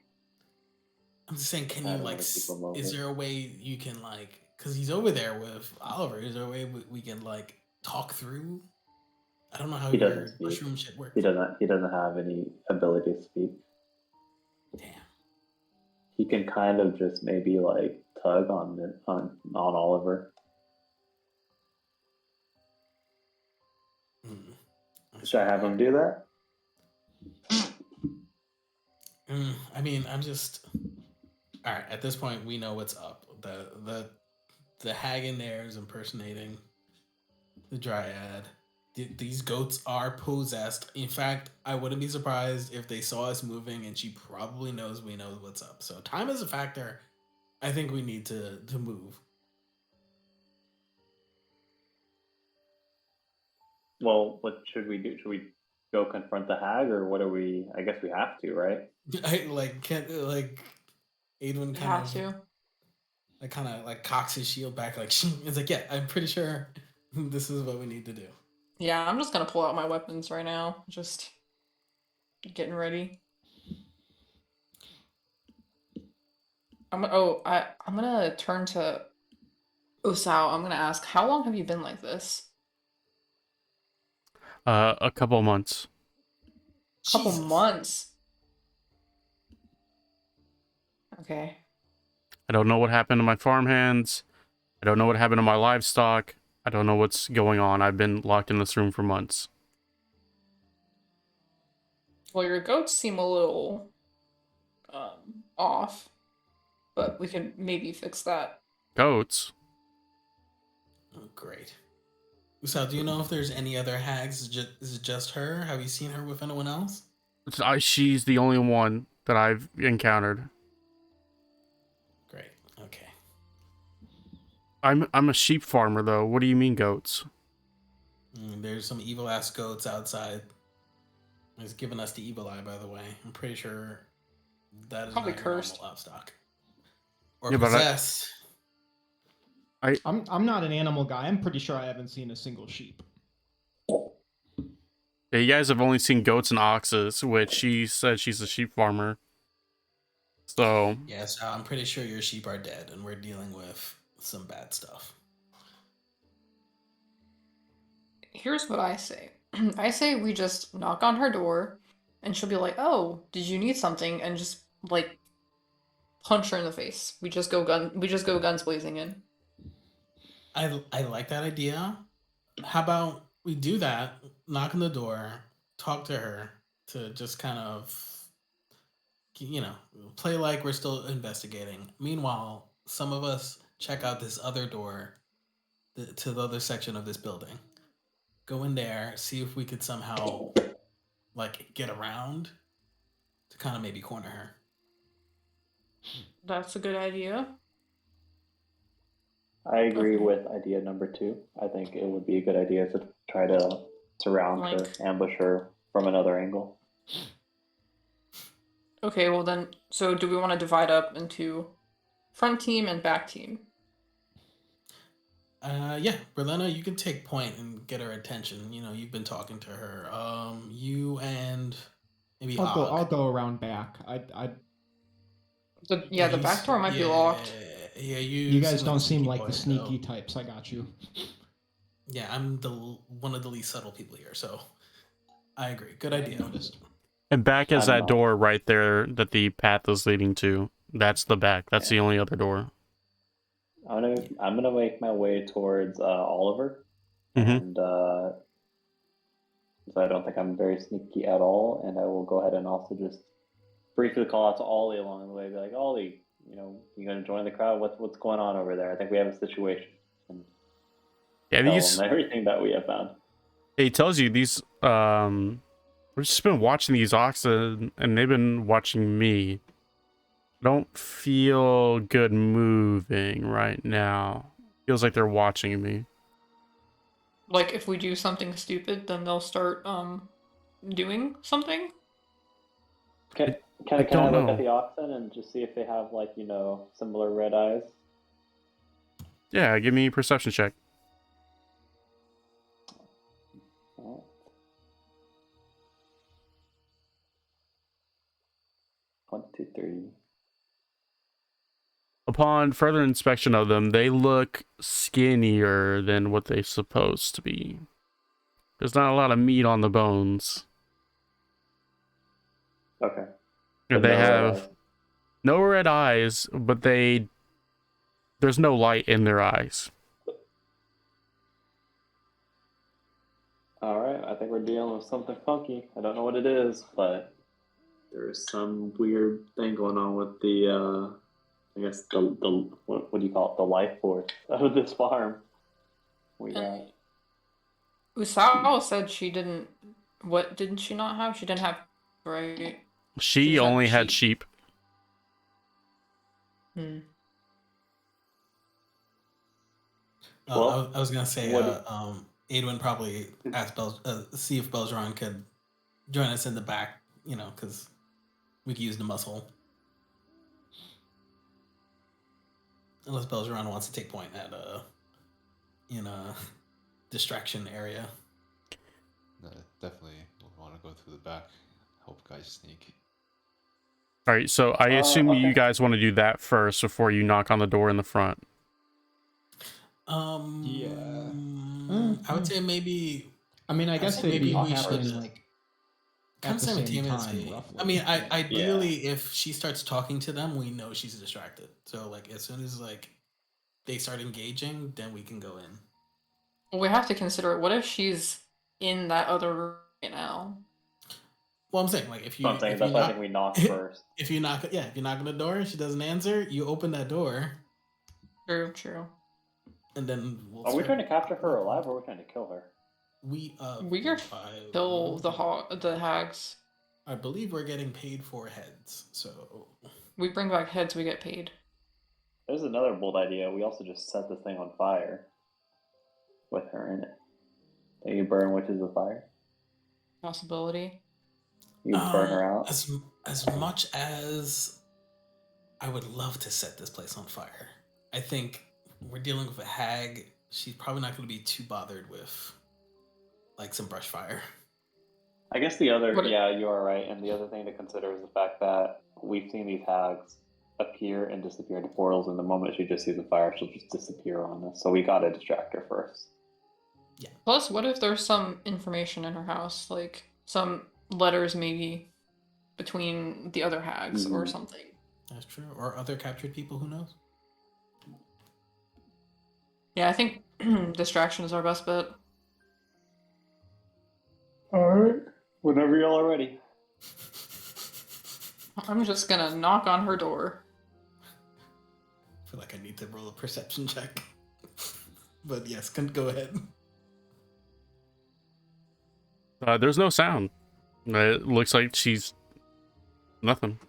I'm just saying, can you don't like? wanna keep him over. Is there a way you can like? Because he's over there with Oliver. Is there a way we can like talk through? I don't know how He doesn't your speak. mushroom shit works. he doesn't have any ability to speak. Damn. He can kind of just maybe like tug on Oliver. Should I have him do that? I mean, I'm just all right. At this point, we know what's up. The hag in there is impersonating the dryad. These goats are possessed. In fact, I wouldn't be surprised if they saw us moving, and she probably knows we know what's up. So time is a factor. I think we need to move. Well, what should we do? Should we go confront the hag, or what are we? I guess we have to, right? Adwin You kind have of to. like cocks his shield back, like it's like, yeah, I'm pretty sure this is what we need to do. Yeah, I'm just gonna pull out my weapons right now. Just getting ready. I'm gonna turn to Osao. I'm gonna ask, how long have you been like this? A couple months. Couple Jesus. months. Okay. I don't know what happened to my farmhands. I don't know what happened to my livestock. I don't know what's going on. I've been locked in this room for months. Well, your goats seem a little off, but we can maybe fix that. Goats? Oh, great. So, do you know if there's any other hags? Is it just her? Have you seen her with anyone else? She's the only one that I've encountered. Great. Okay. I'm a sheep farmer, though. What do you mean goats? There's some evil ass goats outside. He's giving us the evil eye, by the way. I'm pretty sure that is Probably not your normal cursed. livestock. Or Yeah, but possessed. I'm not an animal guy. I'm pretty sure I haven't seen a single sheep. Yeah, you guys have only seen goats and oxes, which she said she's a sheep farmer. So Yes, I'm pretty sure your sheep are dead, and we're dealing with some bad stuff. Here's what I say. I say we just knock on her door, and she'll be like, "Oh, did you need something?" And just like punch her in the face. We just go guns blazing in. I like that idea. How about we do that? Knock on the door, talk to her to just kind of, play like we're still investigating. Meanwhile, some of us check out this other door to the other section of this building. Go in there, see if we could somehow get around to kind of maybe corner her. That's a good idea. I agree Okay. with idea number 2. I think it would be a good idea to try to surround her, ambush her from another angle. Okay, well then, so do we want to divide up into front team and back team? Yeah, Berlina, you can take point and get her attention. You've been talking to her. You and maybe I'll go around back. The back door might be locked. Yeah, you guys don't seem like the sneaky sneaky types. I got you. Yeah, I'm one of the least subtle people here, so I agree. Good idea. and back is I don't that know. door right there that the path is leading to. That's the back. That's the only other door. I'm gonna make my way towards Oliver, Mhm. and so I don't think I'm very sneaky at all. And I will go ahead and also just briefly call out to Ollie along the way, be like, Ollie, you gonna join the crowd? What's going on over there? I think we have a situation. And Yeah, tell these. him everything that we have found. It tells you these. We've just been watching these oxen, and they've been watching me. I don't feel good moving right now. Feels like they're watching me. Like if we do something stupid, then they'll start doing something. Can I don't look know. at the oxen and just see if they have similar red eyes? Yeah, give me a perception check. Alright. One, two, three. Upon further inspection of them, they look skinnier than what they're supposed to be. There's not a lot of meat on the bones. Okay. And they have no red eyes, but there's no light in their eyes. Alright, I think we're dealing with something funky. I don't know what it is, but there's some weird thing going on with the I guess the what do you call it? The life force of this farm. And Usao said she didn't. What didn't she not have? She didn't have, right? She just had only had sheep. Hmm. Well, I was gonna say, what- Adwin probably asked see if Belgeron could join us in the back, because we could use the muscle. Unless Belgeron wants to take point at in a distraction area. No, definitely want to go through the back. Help guys sneak. All right, so I assume you okay. guys want to do that first before you knock on the door in the front. Yeah. I would say maybe. I mean, I guess they'd be maybe we happening should- like Kind at of the same simultaneously. time, roughly. I mean, ideally, if she starts talking to them, we know she's distracted. So, as soon as they start engaging, then we can go in. Well, we have to consider it. What if she's in that other room right now? Well, I'm saying, like, if you So I'm saying if that's you why I knock think we knock first. if you knock on the door and she doesn't answer, you open that door, True, true. and then we'll Are we start. trying to capture her alive, or are we trying to kill her? We We are kill the hags. I believe we're getting paid for heads, so We bring back heads, we get paid. There's another bold idea. We also just set this thing on fire with her in it. Then you burn witches with fire. Possibility. You burn her out. as much as I would love to set this place on fire, I think we're dealing with a hag. She's probably not going to be too bothered with like some brush fire. I guess the other, What- yeah, you are right. And the other thing to consider is the fact that we've seen these hags appear and disappear into portals, and the moment she just sees the fire, she'll just disappear on us. So we gotta distract her first. Plus, what if there's some information in her house, like some letters maybe between the other hags or something? That's true. Or other captured people, who knows? Yeah, I think distraction is our best bet. Alright. Whenever y'all are ready. I'm just gonna knock on her door. I feel like I need to roll a perception check. But yes, go ahead. There's no sound. It looks like she's nothing.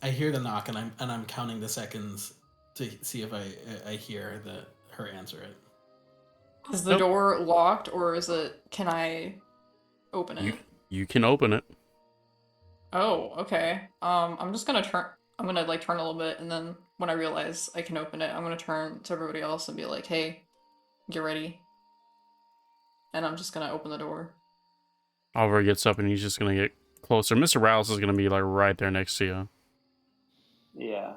I hear the knock, and I'm counting the seconds to see if I hear her answer it. Is the Nope. door locked, or is it? Can I open it? You can open it. Oh, okay. I'm just gonna turn. I'm gonna like turn a little bit, and then when I realize I can open it, I'm gonna turn to everybody else and be like, "Hey, get ready." And I'm just gonna open the door. Oliver gets up and he's just gonna get closer. Mr. Rouse is gonna be like right there next to you. Yeah.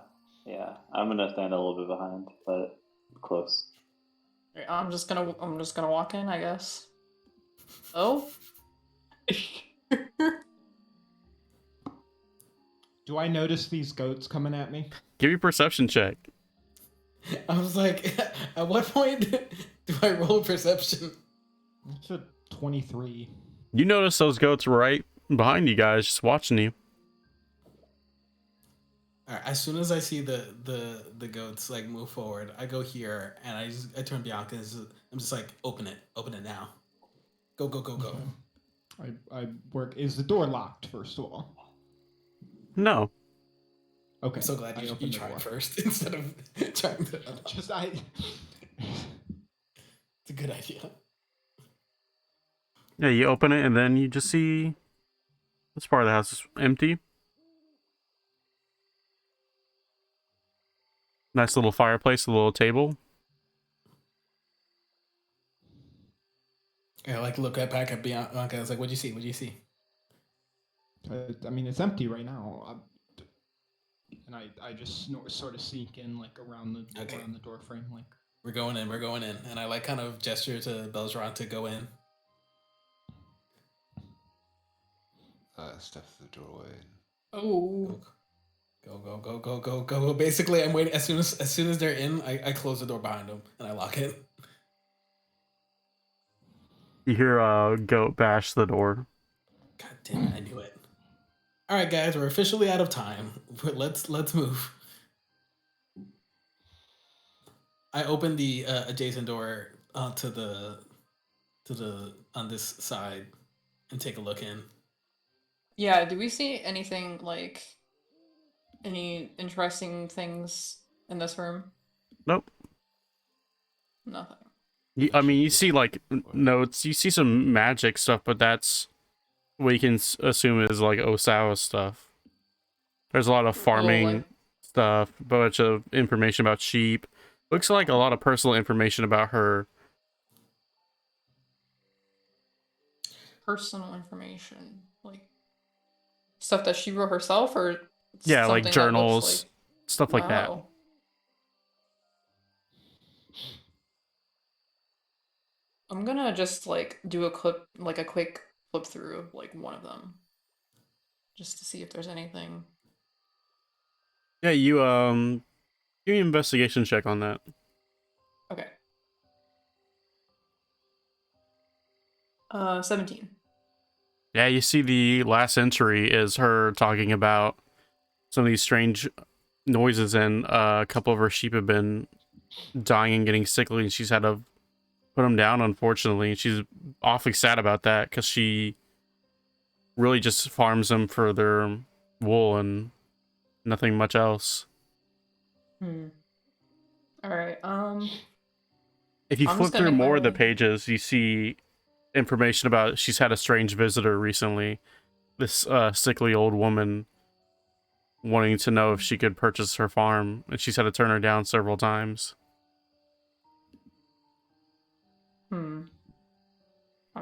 I'm gonna stand a little bit behind, but close. Alright, I'm just gonna walk in, I guess. Oh. Do I notice these goats coming at me? Give your perception check. I was like, at what point do I roll perception? It's a 23. You notice those goats right behind you guys, just watching you. All right, as soon as I see the goats like move forward, I go here and I turn Bianca. And I'm just like, open it now, go. I work. Is the door locked? First of all. No. Okay. I'm so glad I you opened the tried door. first instead of trying to. Just I. It's a good idea. Yeah, you open it and then you just see this part of the house is empty. Nice little fireplace, a little table. Yeah, like look back at Bianca. I was like, what'd you see? What'd you see? I mean, it's empty right now. And I just sort of sneak in like around the door frame, like We're going in, and I like kind of gesture to Belgeron to go in. Step to the doorway. Oh. Go. Basically, I'm waiting. As soon as they're in, I close the door behind them and I lock it. You hear a goat bash the door. God damn it! I knew it. All right, guys, we're officially out of time. Let's move. I open the adjacent door to the on this side and take a look in. Yeah, do we see anything like any interesting things in this room? Nope. Nothing. I mean, you see like notes. You see some magic stuff, but that's what you can assume is like Osawa stuff. There's a lot of farming stuff, a bunch of information about sheep. Looks like a lot of personal information about her. Personal information, like stuff that she wrote herself, or Yeah, like something that looks journals, like... stuff like that. Oh. I'm gonna just like do a quick flip through of like one of them, just to see if there's anything. Yeah, you Give me an investigation check on that. Okay. 17. Yeah, you see the last entry is her talking about some of these strange noises, and a couple of her sheep have been dying and getting sickly, and she's had to put them down, unfortunately. She's awfully sad about that because she really just farms them for their wool and nothing much else. All right. If you I'm flip just gonna through make my more of the way. pages, you see information about she's had a strange visitor recently. This sickly old woman wanting to know if she could purchase her farm, and she's had to turn her down several times. I'm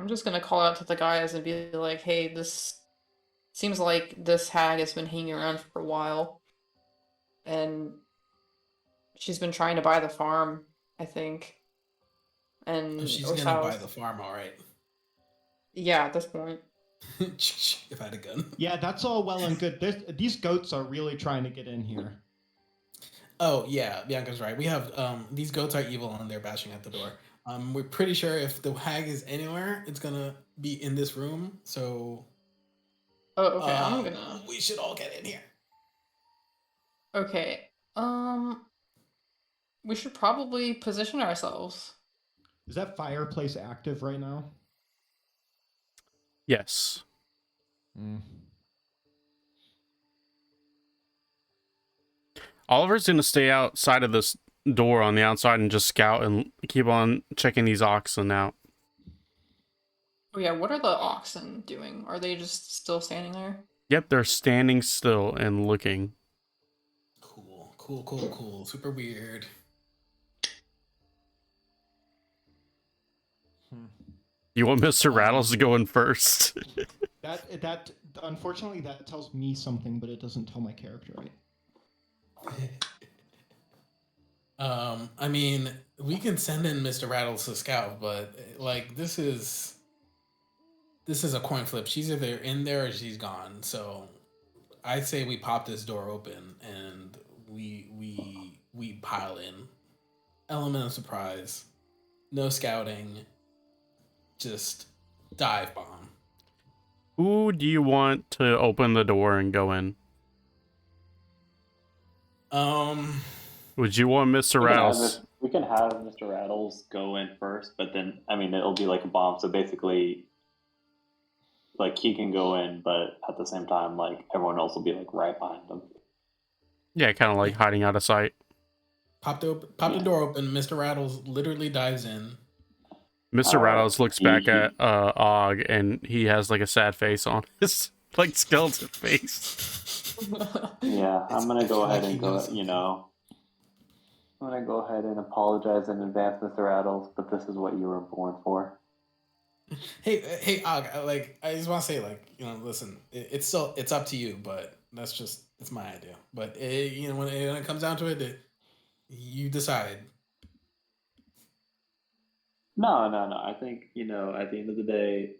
just gonna call out to the guys and be like, "Hey, this seems like this hag has been hanging around for a while, and she's been trying to buy the farm, I think." And She's or gonna so buy the farm, all right. yeah, at this point. If I had a gun. Yeah, that's all well and good. These goats are really trying to get in here. Oh yeah, Bianca's right. We have these goats are evil and they're bashing at the door. We're pretty sure if the hag is anywhere, it's gonna be in this room. So Oh, okay. I'm gonna. we should all get in here. Okay. We should probably position ourselves. Is that fireplace active right now? Yes. Oliver's gonna stay outside of this door on the outside and just scout and keep on checking these oxen out. Oh yeah, what are the oxen doing? Are they just still standing there? Yep, they're standing still and looking. Cool. Super weird. You want Mr. Rattles to go in first? That unfortunately that tells me something, but it doesn't tell my character, right? I mean, we can send in Mr. Rattles to scout, but like this is a coin flip. She's either in there or she's gone. So I'd say we pop this door open and we pile in. Element of surprise. No scouting. Just dive bomb. Who do you want to open the door and go in? Would you want Mr. Rattles? We can have Mr. Rattles go in first, but then I mean it'll be like a bomb. So basically, like he can go in, but at the same time, like everyone else will be like right behind him. Yeah, kind of like hiding out of sight. Pop the door open. Mr. Rattles literally dives in. Mr. Rattles looks back at Og, and he has like a sad face on his like skeleton face. Yeah, I'm gonna go ahead and go. knows You know, I'm gonna go ahead and apologize in advance, Mr. Rattles, but this is what you were born for. Hey, Og, I just want to say, listen, it's up to you, but it's my idea. But when it comes down to it, you decide. No. I think at the end of the day,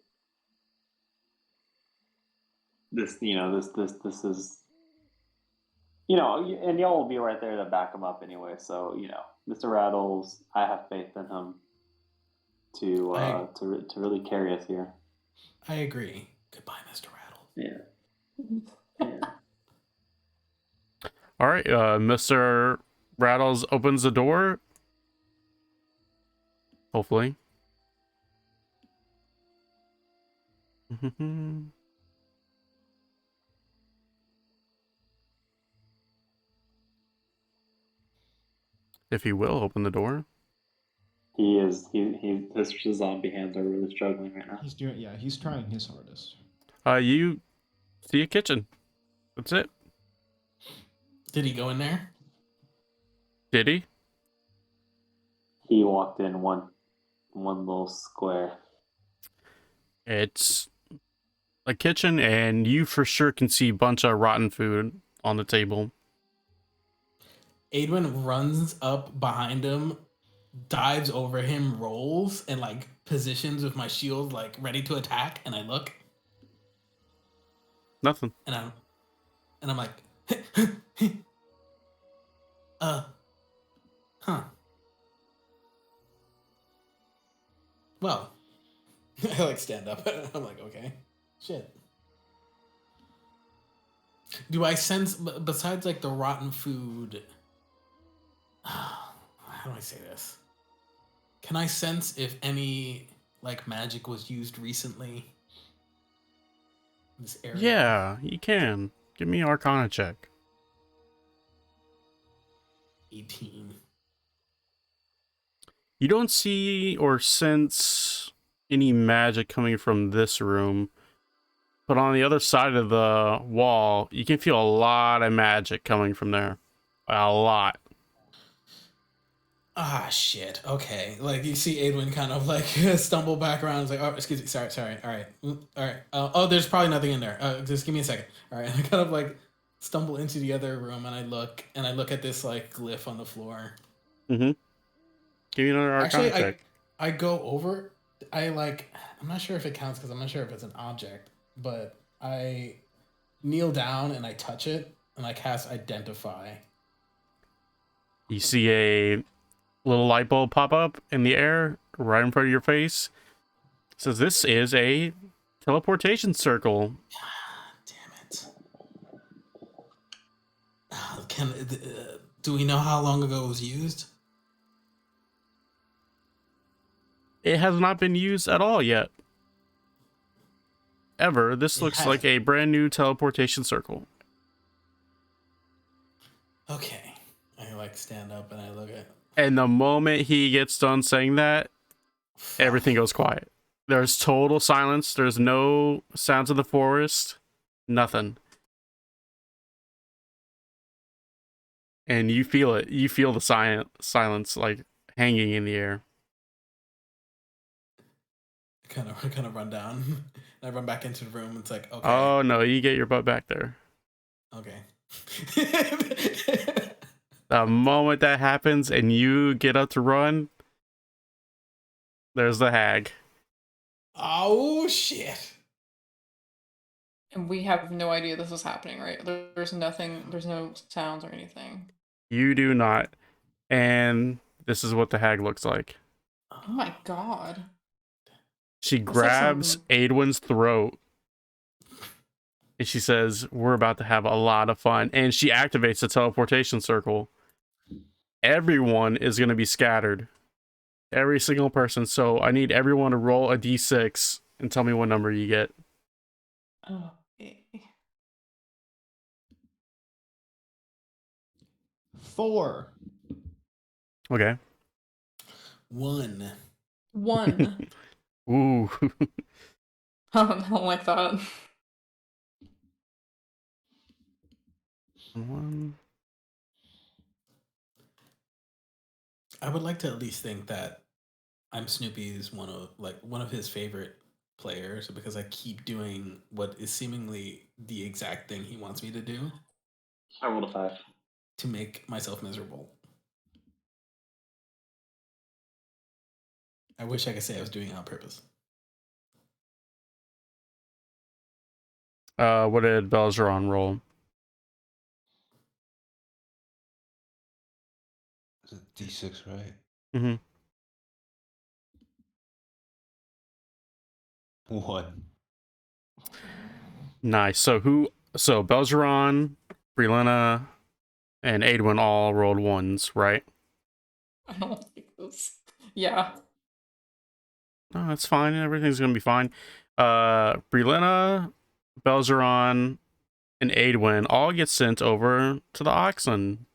this is and y'all will be right there to back him up anyway. So Mr. Rattles, I have faith in him to really carry us here. I agree. Goodbye, Mr. Rattles. Yeah. All right, Mr. Rattles opens the door. Hopefully. If he will open the door. He is. His zombie hands are really struggling right now. He's trying his hardest. You see a kitchen. That's it. Did he go in there? Did he? He walked in one little square. It's a kitchen, and you for sure can see a bunch of rotten food on the table. Adwin runs up behind him, dives over him, rolls, and positions with my shield ready to attack, and I look. Nothing. And I'm like, Huh. Well, I like stand up. I'm like, okay, shit. Do I sense besides like the rotten food? How do I say this? Can I sense if any like magic was used recently in this area? Yeah, you can. Give me an Arcana check. 18. You don't see or sense any magic coming from this room, but on the other side of the wall, you can feel a lot of magic coming from there. A lot. Ah, shit. Okay. Like, you see Adwin kind of like stumble back around. It's like, oh, excuse me. Sorry. All right. All right. Oh, there's probably nothing in there. Just give me a second. All right. I kind of like stumble into the other room and I look at this like glyph on the floor. Mm-hmm. Give me another Arcana Actually, check. I go over. I'm not sure if it counts because I'm not sure if it's an object, but I kneel down and I touch it and I cast Identify. You see a little light bulb pop up in the air right in front of your face. It says this is a teleportation circle. Damn it. Do we know how long ago it was used? It has not been used at all yet. Ever. This looks like a brand new teleportation circle. Okay. I like stand up and I look at. And the moment he gets done saying that, everything goes quiet. There's total silence. There's no sounds of the forest. Nothing. And you feel it. You feel the silence like hanging in the air. Kind of run down. I run back into the room. It's like, okay. Oh no, you get your butt back there. Okay. The moment that happens and you get up to run, there's the hag. Oh shit. And we have no idea this is happening, right? There's nothing, there's no sounds or anything. You do not. And this is what the hag looks like. Oh my god. She That's like grabs some- Adwin's throat and she says, "We're about to have a lot of fun." And she activates the teleportation circle. Everyone is going to be scattered. Every single person. So I need everyone to roll a d6 and tell me what number you get. Oh. Okay. 4. Okay. 1. 1. Ooh. I don't like that. 1. I would like to at least think that I'm Snoopy's one of his favorite players because I keep doing what is seemingly the exact thing he wants me to do I rolled a 5. to make myself miserable. I wish I could say I was doing it on purpose. What did Belgeron roll? Is it D6, right? Mm-hmm. 1. Nice. So Belgeron, Brianna, and Adwin all rolled 1s, right? I don't like this. Yeah. No, that's fine. Everything's gonna be fine. Brianna, Belgeron, and Adwin all get sent over to the Oxen.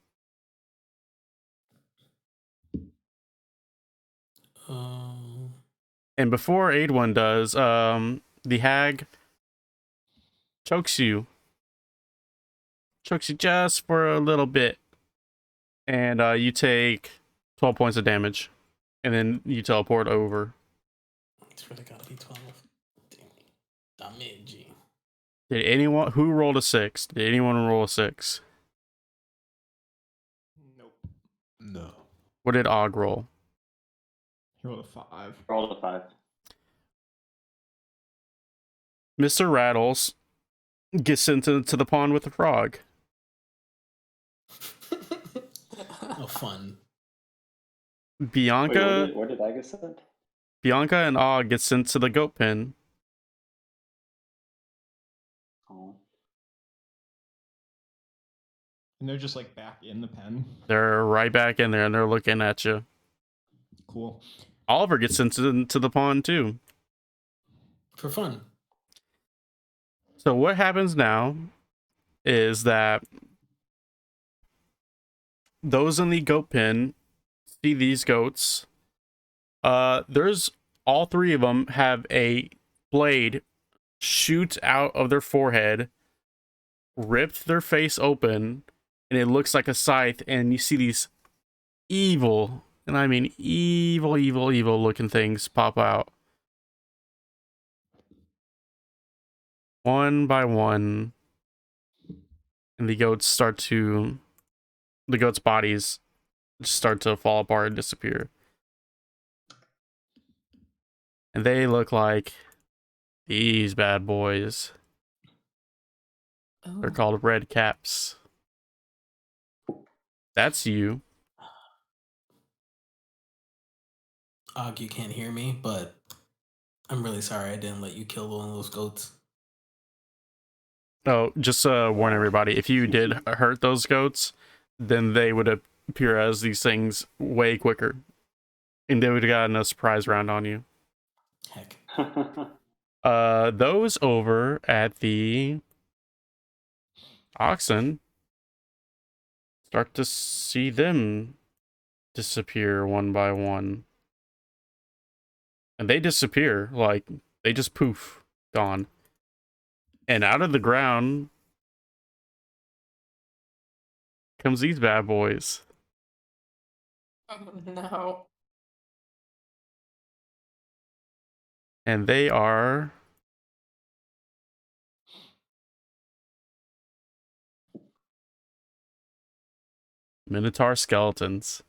And before Adwin does, the hag chokes you just for a little bit, and you take 12 points of damage, and then you teleport over. It's really gotta be 12. Damage. Did anyone who rolled a 6? Did anyone roll a 6? Nope. No. What did Og roll? He rolled a 5. Rolled a 5. Mr. Rattles gets sent into the pond with the frog. Oh, fun. Wait, Bianca, where did I get sent? Bianca and Og get sent to the goat pen. Oh. And they're just like back in the pen. They're right back in there and they're looking at you. Cool. Oliver gets sent to the pond too. For fun. So what happens now is that those in the goat pen see these goats. There's all three of them have a blade shoot out of their forehead, ripped their face open, and it looks like a scythe. And you see these evil, and I mean evil, evil, evil looking things pop out. One by one, and the goats bodies start to fall apart and disappear. And they look like these bad boys. They're Oh. called red caps. That's you. Og, you can't hear me, but I'm really sorry I didn't let you kill one of those goats. Oh, just warn everybody, if you did hurt those goats, then they would appear as these things way quicker. And they would have gotten a surprise round on you. Heck. Those over at the oxen start to see them disappear one by one. And they disappear, like, they just poof, gone. And out of the ground comes these bad boys. Oh no. And they are Minotaur skeletons.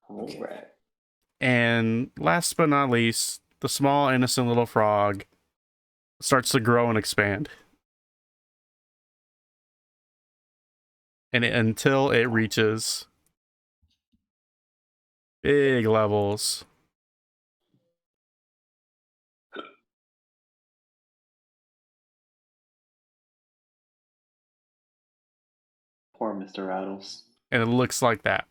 All right. And last but not least, the small innocent little frog starts to grow and expand. And until it reaches big levels. Poor Mr. Rattles. And it looks like that.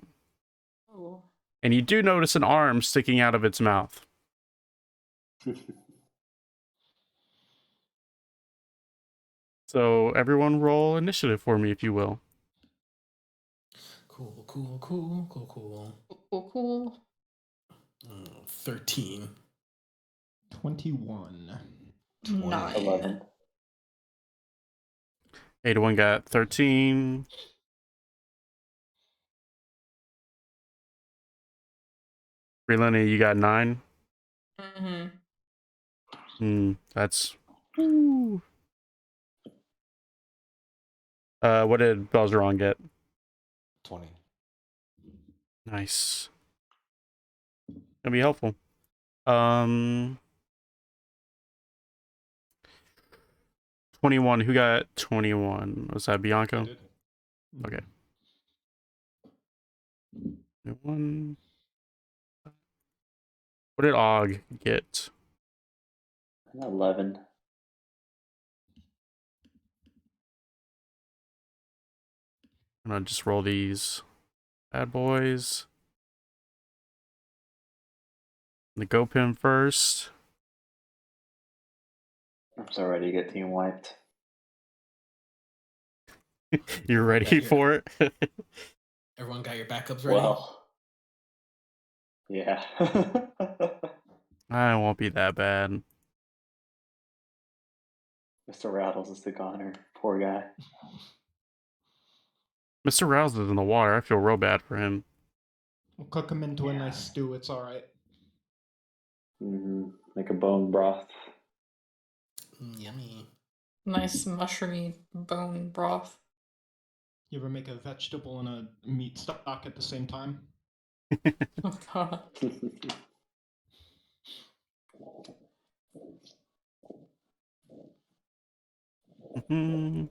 Oh. And you do notice an arm sticking out of its mouth. So everyone roll initiative for me, if you will. Cool. Cool. 13. 21. 9. 11. 8-1 got 13. Relena, you got 9. Mm-hmm. That's... Woo. What did Belgeron get? 20. Nice. Gonna be helpful. 21. Who got 21? Was that Bianca? Did. Okay. 21. What did Og get? 11. I'm gonna just roll these bad boys. The go pin first. I'm so ready to get team wiped. You're ready Yeah, for it? Everyone got your backups ready? Well, yeah. I won't be that bad. Mr. Rattles is the goner. Poor guy. Mr. Rouse is in the water. I feel real bad for him. We'll cook them into a Yeah. nice stew. It's all right. Make a bone broth. Yummy. Nice mushroomy bone broth. You ever make a vegetable and a meat stock at the same time? Oh god. Hmm.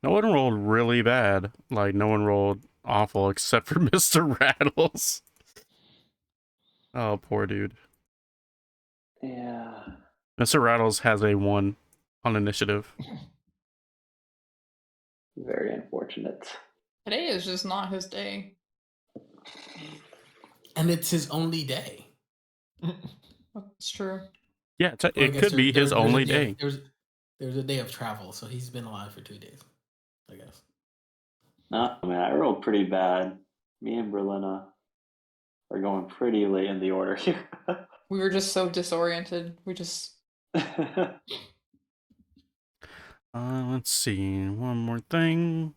No one rolled really bad. Like, no one rolled awful except for Mr. Rattles. Oh, poor dude. Yeah. Mr. Rattles has a 1 on initiative. Very unfortunate. Today is just not his day. And it's his only day. That's true. Yeah, Well, I it guess could be his there's a only day. day. There's a day of travel, so he's been alive for 2 days, I guess. No, man, I rolled pretty bad. Me and Berlina are going pretty late in the order here. We were just so disoriented. We just Let's see. One more thing.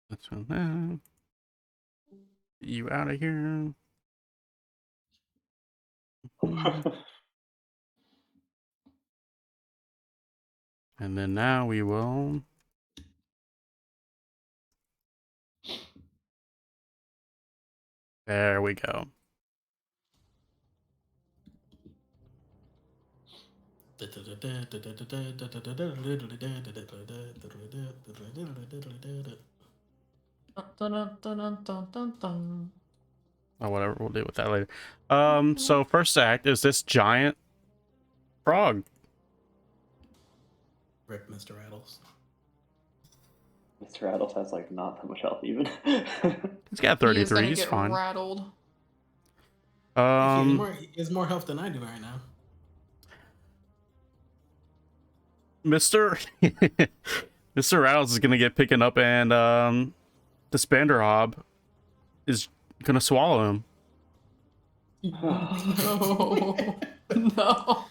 Let's do that. Get you out of here. And then now we will. There we go. Oh, whatever. We'll deal with that later. So first act is this giant frog. Rip Mr. Rattles. Mr. Rattles has like not that much health even. He's got he is 33. gonna He's get fine. rattled. He has more health than I do right now. Mr. Mr. Rattles is gonna get picking up, and the Spander Hob is gonna swallow him. No. No.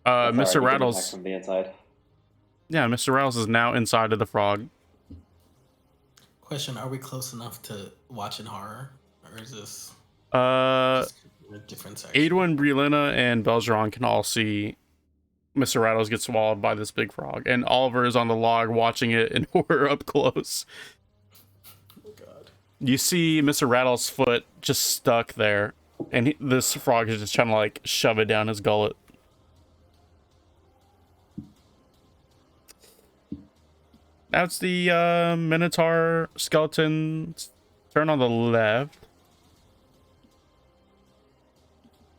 Mr. Rattles. From the inside. Yeah, Mr. Rattles is now inside of the frog. Question: are we close enough to watching horror, or is this Uh, a different section? Adwin, Brielina, and Belgeron can all see Mr. Rattles get swallowed by this big frog, and Oliver is on the log watching it in horror up close. Oh God! You see Mr. Rattles' foot just stuck there, and this frog is just trying to like shove it down his gullet. That's the Minotaur skeleton's turn on the left.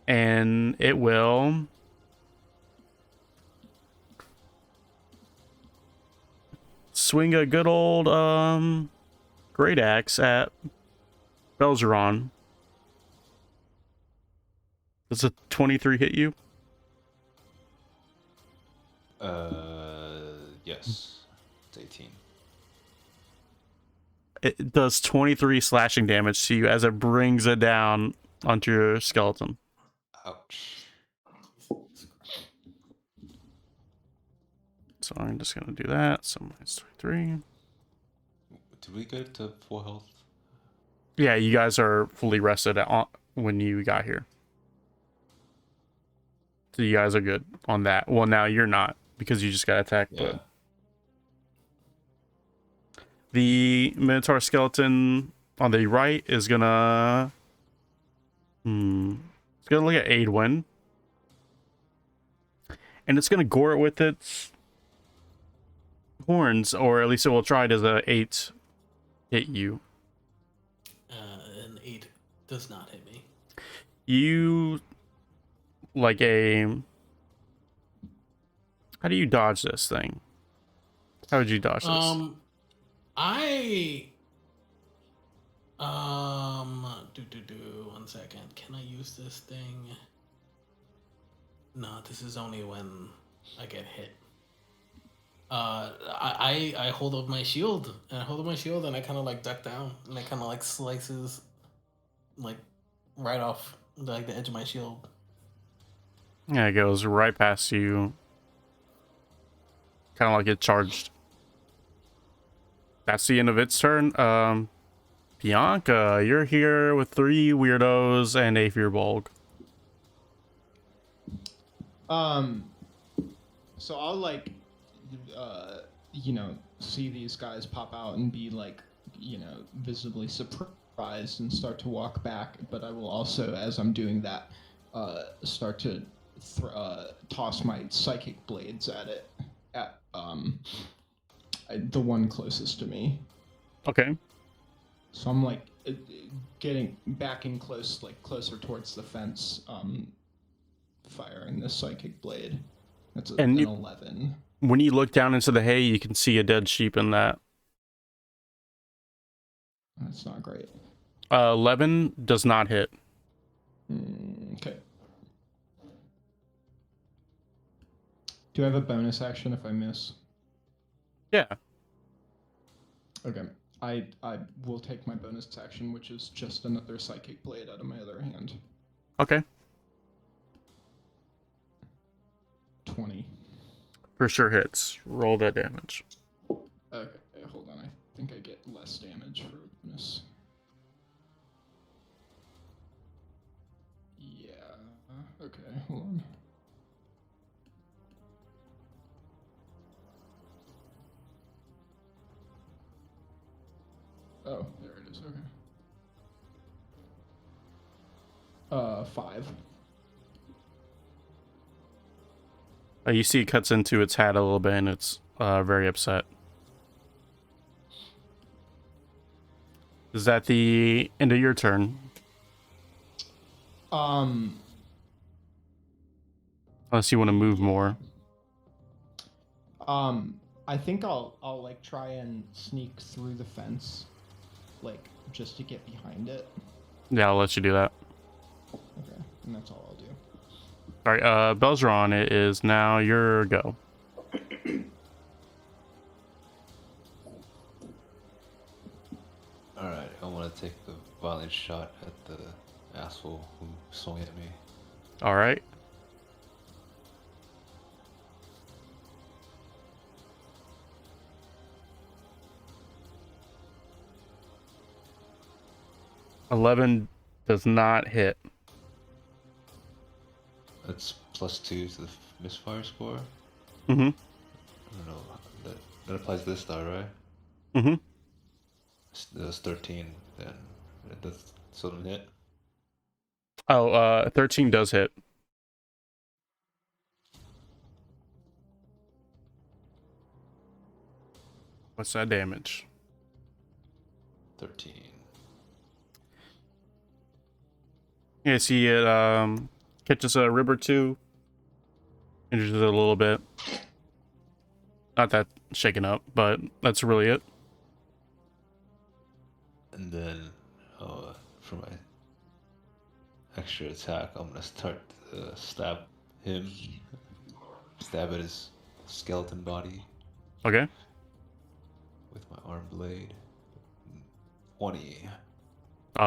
And it will swing a good old great axe at Belgeron. Does a 23 hit you? Yes. It's 18. It does 23 slashing damage to you as it brings it down onto your skeleton. Ouch. So I'm just gonna do that. So minus 23. Did we get to full health? Yeah, you guys are fully rested when you got here. So you guys are good on that. Well, now you're not because you just got attacked. Yeah. But the Minotaur skeleton on the right is gonna. It's gonna look at Adwin, and it's gonna gore it with its horns, or at least it will try. Does a 8 hit you? An 8 does not hit me. You like a. How do you dodge this thing? How would you dodge this? One second. Can I use this thing? No, this is only when I get hit. I hold up my shield, and I kind of like duck down, and it kind of like slices, like right off like the edge of my shield. Yeah, it goes right past you. Kind of like it charged. That's the end of its turn. Bianca, you're here with 3 weirdos and a Fearbulg. So I'll like, see these guys pop out and be like, visibly surprised and start to walk back. But I will also, as I'm doing that, start to toss my psychic blades at it, at the one closest to me. Okay. So I'm like getting back in close, like closer towards the fence, firing this psychic blade. That's an 11. When you look down into the hay, you can see a dead sheep in that. That's not great. 11 does not hit. Okay. Do I have a bonus action if I miss? Yeah. Okay. I will take my bonus action, which is just another psychic blade out of my other hand. Okay. 20. For sure hits. Roll that damage. Okay, hold on. I think I get less damage for a bonus. Yeah. Okay, hold on. Oh, there it is. Okay. 5. You see it cuts into its hat a little bit, and it's very upset. Is that the end of your turn? Unless you want to move more. I think I'll like try and sneak through the fence, like just to get behind it. Yeah, I'll let you do that. Okay, and that's all I'll do. All right, Belzeron, it is now your go. All right, I want to take the violent shot at the asshole who swung at me. All right. $11 does not hit. That's +2 to the misfire score. Mm-hmm. I don't know. That applies to this die, right? Mm-hmm. That's 13. Then it does still doesn't hit. Oh, 13 does hit. What's that damage? 13. Yeah, see it catches a rib or two, injures it a little bit. Not that shaken up, but that's really it. And then, for my extra attack, I'm gonna start to stab him. Stab at his skeleton body Okay. with my arm blade. 20.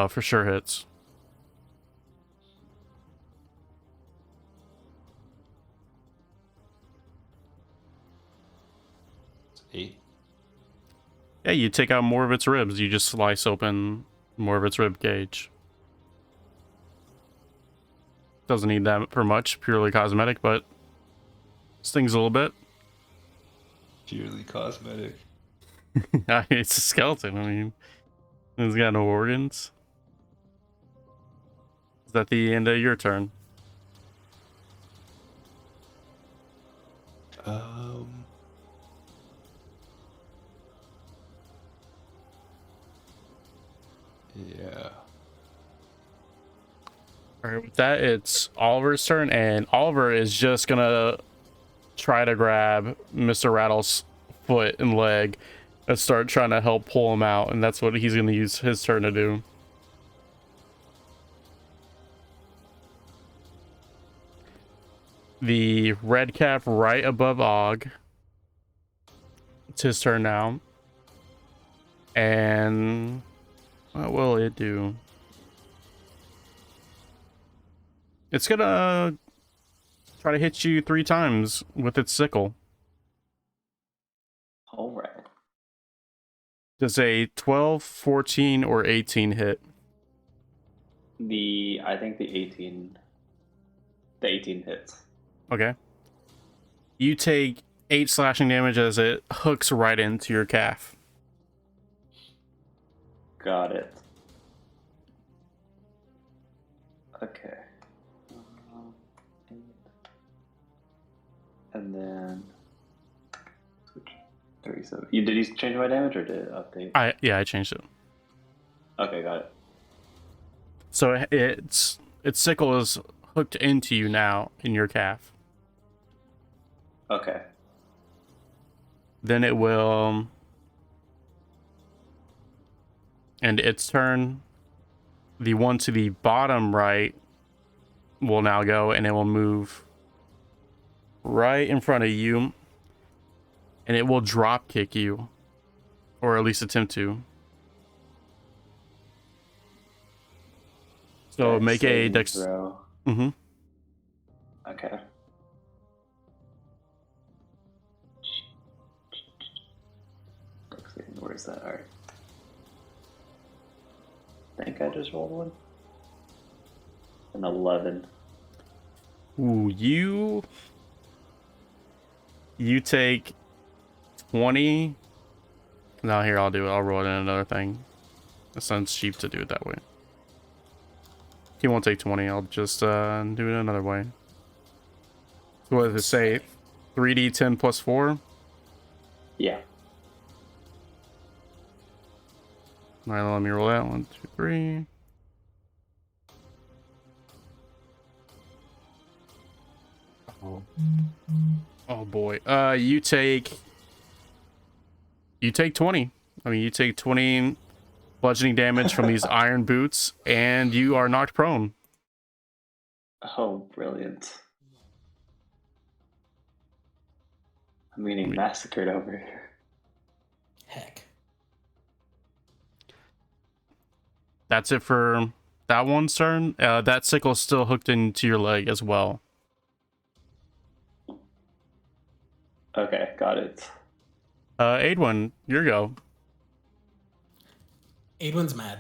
For sure hits. It's 8. Yeah, you take out more of its ribs. You just slice open more of its rib cage. Doesn't need that for much, purely cosmetic, but stings a little bit. Purely cosmetic. It's a skeleton. I mean, it's got no organs. Is that the end of your turn? Yeah. Alright, with that, it's Oliver's turn, and Oliver is just gonna try to grab Mr. Rattle's foot and leg and start trying to help pull him out, and that's what he's gonna use his turn to do. The red cap right above Og. It's his turn now. And what will it do? It's gonna try to hit you 3 times with its sickle. All right. Does a 12, 14, or 18 hit? I think the 18 hits. Okay. You take 8 slashing damage as it hooks right into your calf. Got it. Okay. And then switch 37. Did you change my damage or did it update? I changed it. Okay, got it. So its sickle is hooked into you now in your calf. Okay. Then it will end its turn. The one to the bottom right will now go, and it will move right in front of you, and it will drop kick you, or at least attempt to. So Okay, make a saving dex. throw. Mm-hmm. Okay. Where is that? All right. I think I just rolled one. An 11. Ooh, you take 20. No, here, I'll do it. I'll roll it in another thing. It sounds cheap to do it that way. He won't take 20. I'll just do it another way. So what does it say? 3d10 plus 4? Yeah. Alright, let me roll that. 1, 2, 3. Oh boy. You take 20. I mean, you take 20 bludgeoning damage from these iron boots, and you are knocked prone. Oh, brilliant. I'm getting massacred over here. Heck. That's it for that one's turn. That sickle's still hooked into your leg as well. Okay, got it. Aidwin, your go. Aidwin's mad.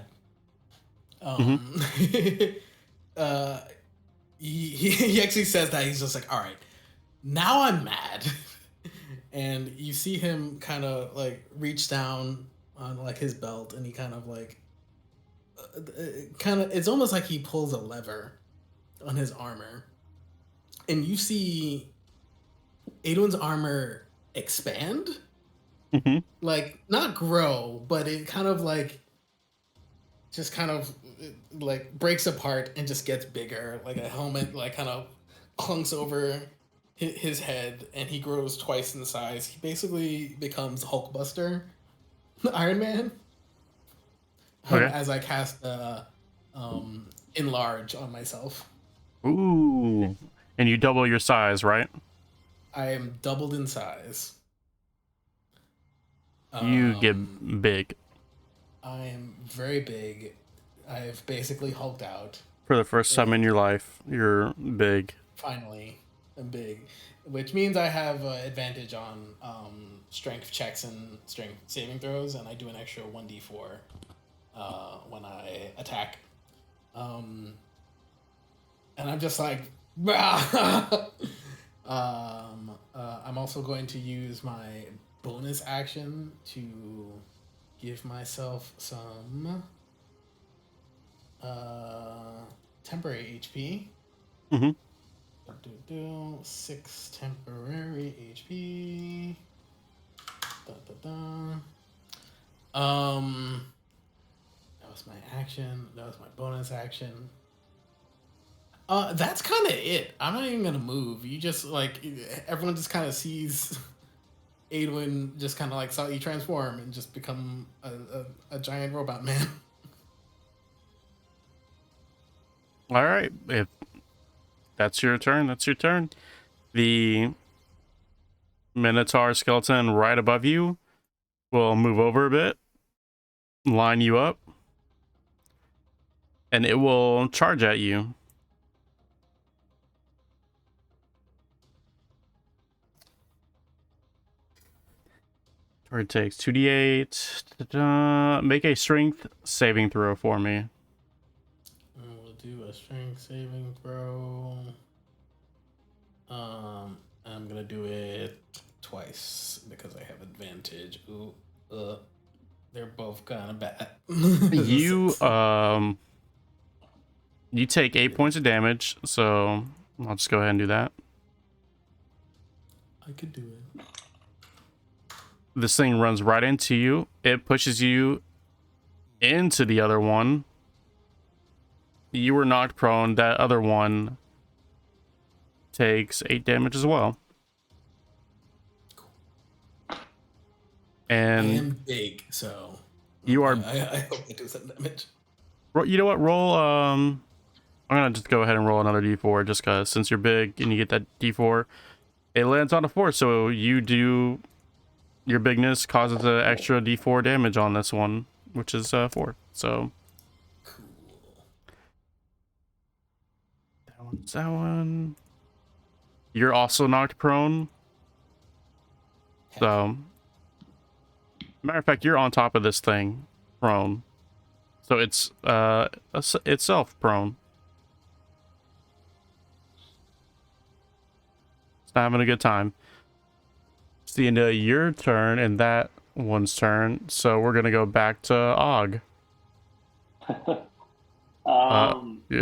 He actually says that he's just like, all right, now I'm mad. And you see him kind of like reach down on like his belt, and he kind of like it's almost like he pulls a lever on his armor, and you see Aidwin's armor expand. Mm-hmm. Like not grow, but it kind of like just kind of like breaks apart and just gets bigger, like a helmet like kind of clunks over his head, and he grows twice in size. He basically becomes Hulkbuster, Iron Man. Okay. As I cast enlarge on myself. Ooh. And you double your size, right? I am doubled in size. You get big. I am very big. I've basically hulked out. For the first time in your life, you're big. Finally, I'm big. Which means I have advantage on strength checks and strength saving throws, and I do an extra 1d4 when I attack. And I'm just like, I'm also going to use my bonus action to give myself some temporary HP. Mm-hmm. 6 temporary HP. That was my action. That was my bonus action. That's kind of it. I'm not even gonna move. You just like everyone just kind of sees Aidwin just kind of like saw you transform and just become a giant robot man. All right. If that's your turn, that's your turn. The Minotaur skeleton right above you will move over a bit, line you up, and it will charge at you. Or it takes 2d8. Ta-da. Make a strength saving throw for me. We'll do a strength saving throw. I'm gonna do it twice because I have advantage. Ooh, they're both kind of bad. You you take 8 points of damage, so I'll just go ahead and do that. I could do it. This thing runs right into you. It pushes you into the other one. You were knocked prone. That other one takes 8 damage as well. I And am big, so you are. I hope I do some damage. You know what? Roll. I'm gonna just go ahead and roll another d4 just cause since you're big and you get that d4, it lands on a 4. So you do your bigness causes an extra d4 damage on this one, which is 4. So Cool. that one. You're also knocked prone. So, matter of fact, you're on top of this thing, prone. So it's itself prone. It's not having a good time. It's the end of your turn and that one's turn. So we're gonna go back to Og. You're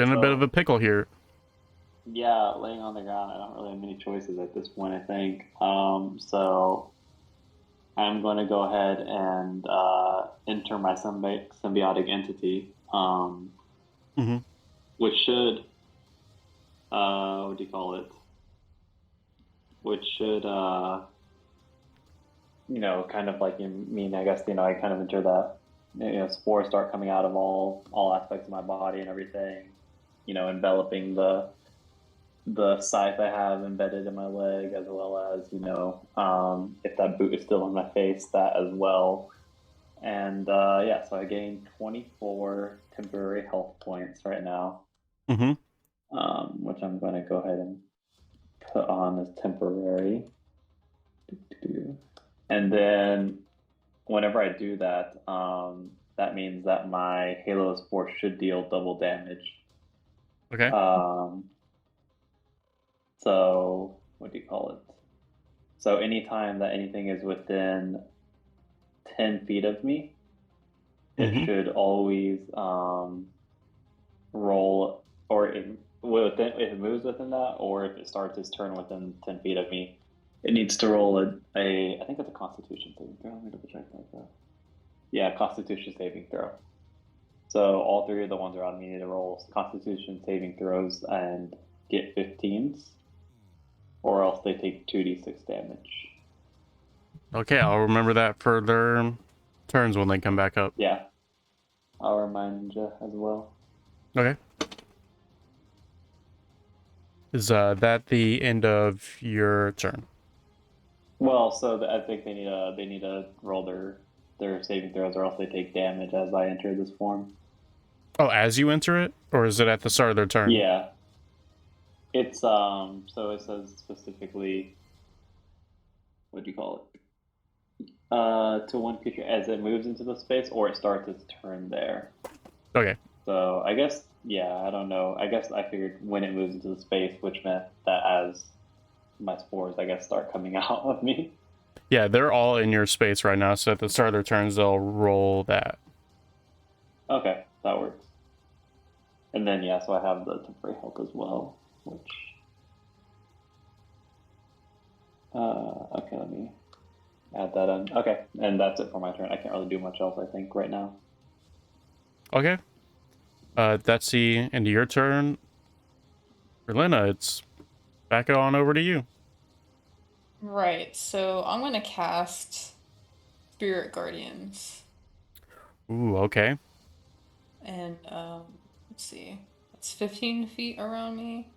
in a bit of a pickle here. Yeah, laying on the ground. I don't really have many choices at this point, I think. So I'm going to go ahead and enter my symbiotic entity, which should, what do you call it? Which should, kind of like mean, I guess, I kind of enter that, spores start coming out of all aspects of my body and everything, enveloping the scythe I have embedded in my leg, as well as, if that boot is still on my face, that as well. And so I gained 24 temporary health points right now, which I'm going to go ahead and put on as temporary. And then whenever I do that, that means that my Halo Spore should deal double damage. Okay. So, what do you call it? So anytime that anything is within 10 feet of me, it should always roll, or if it moves within that, or if it starts its turn within 10 feet of me, it needs to roll I think it's a Constitution saving throw. Let me double check that. Yeah, Constitution saving throw. So all 3 of the ones around me need to roll Constitution saving throws and get 15s. Or else they take 2d6 damage. Okay, I'll remember that for their turns when they come back up. Yeah. I'll remind you as well. Okay. Is that the end of your turn? Well, so I think they need to roll their saving throws, or else they take damage as I enter this form. Oh, as you enter it? Or is it at the start of their turn? Yeah. It's so it says specifically, what do you call it? To one creature as it moves into the space, or it starts its turn there. Okay. So I guess, I don't know. I guess I figured when it moves into the space, which meant that as my spores, I guess, start coming out of me. Yeah, they're all in your space right now, so at the start of their turns, they'll roll that. Okay, that works. And then, so I have the temporary help as well, which... okay, let me add that in. Okay, and that's it for my turn. I can't really do much else, I think, right now. Okay. That's the end of your turn. Berlina, it's back on over to you. Right, so I'm gonna cast Spirit Guardians. Ooh, okay. And, let's see. It's 15 feet around me.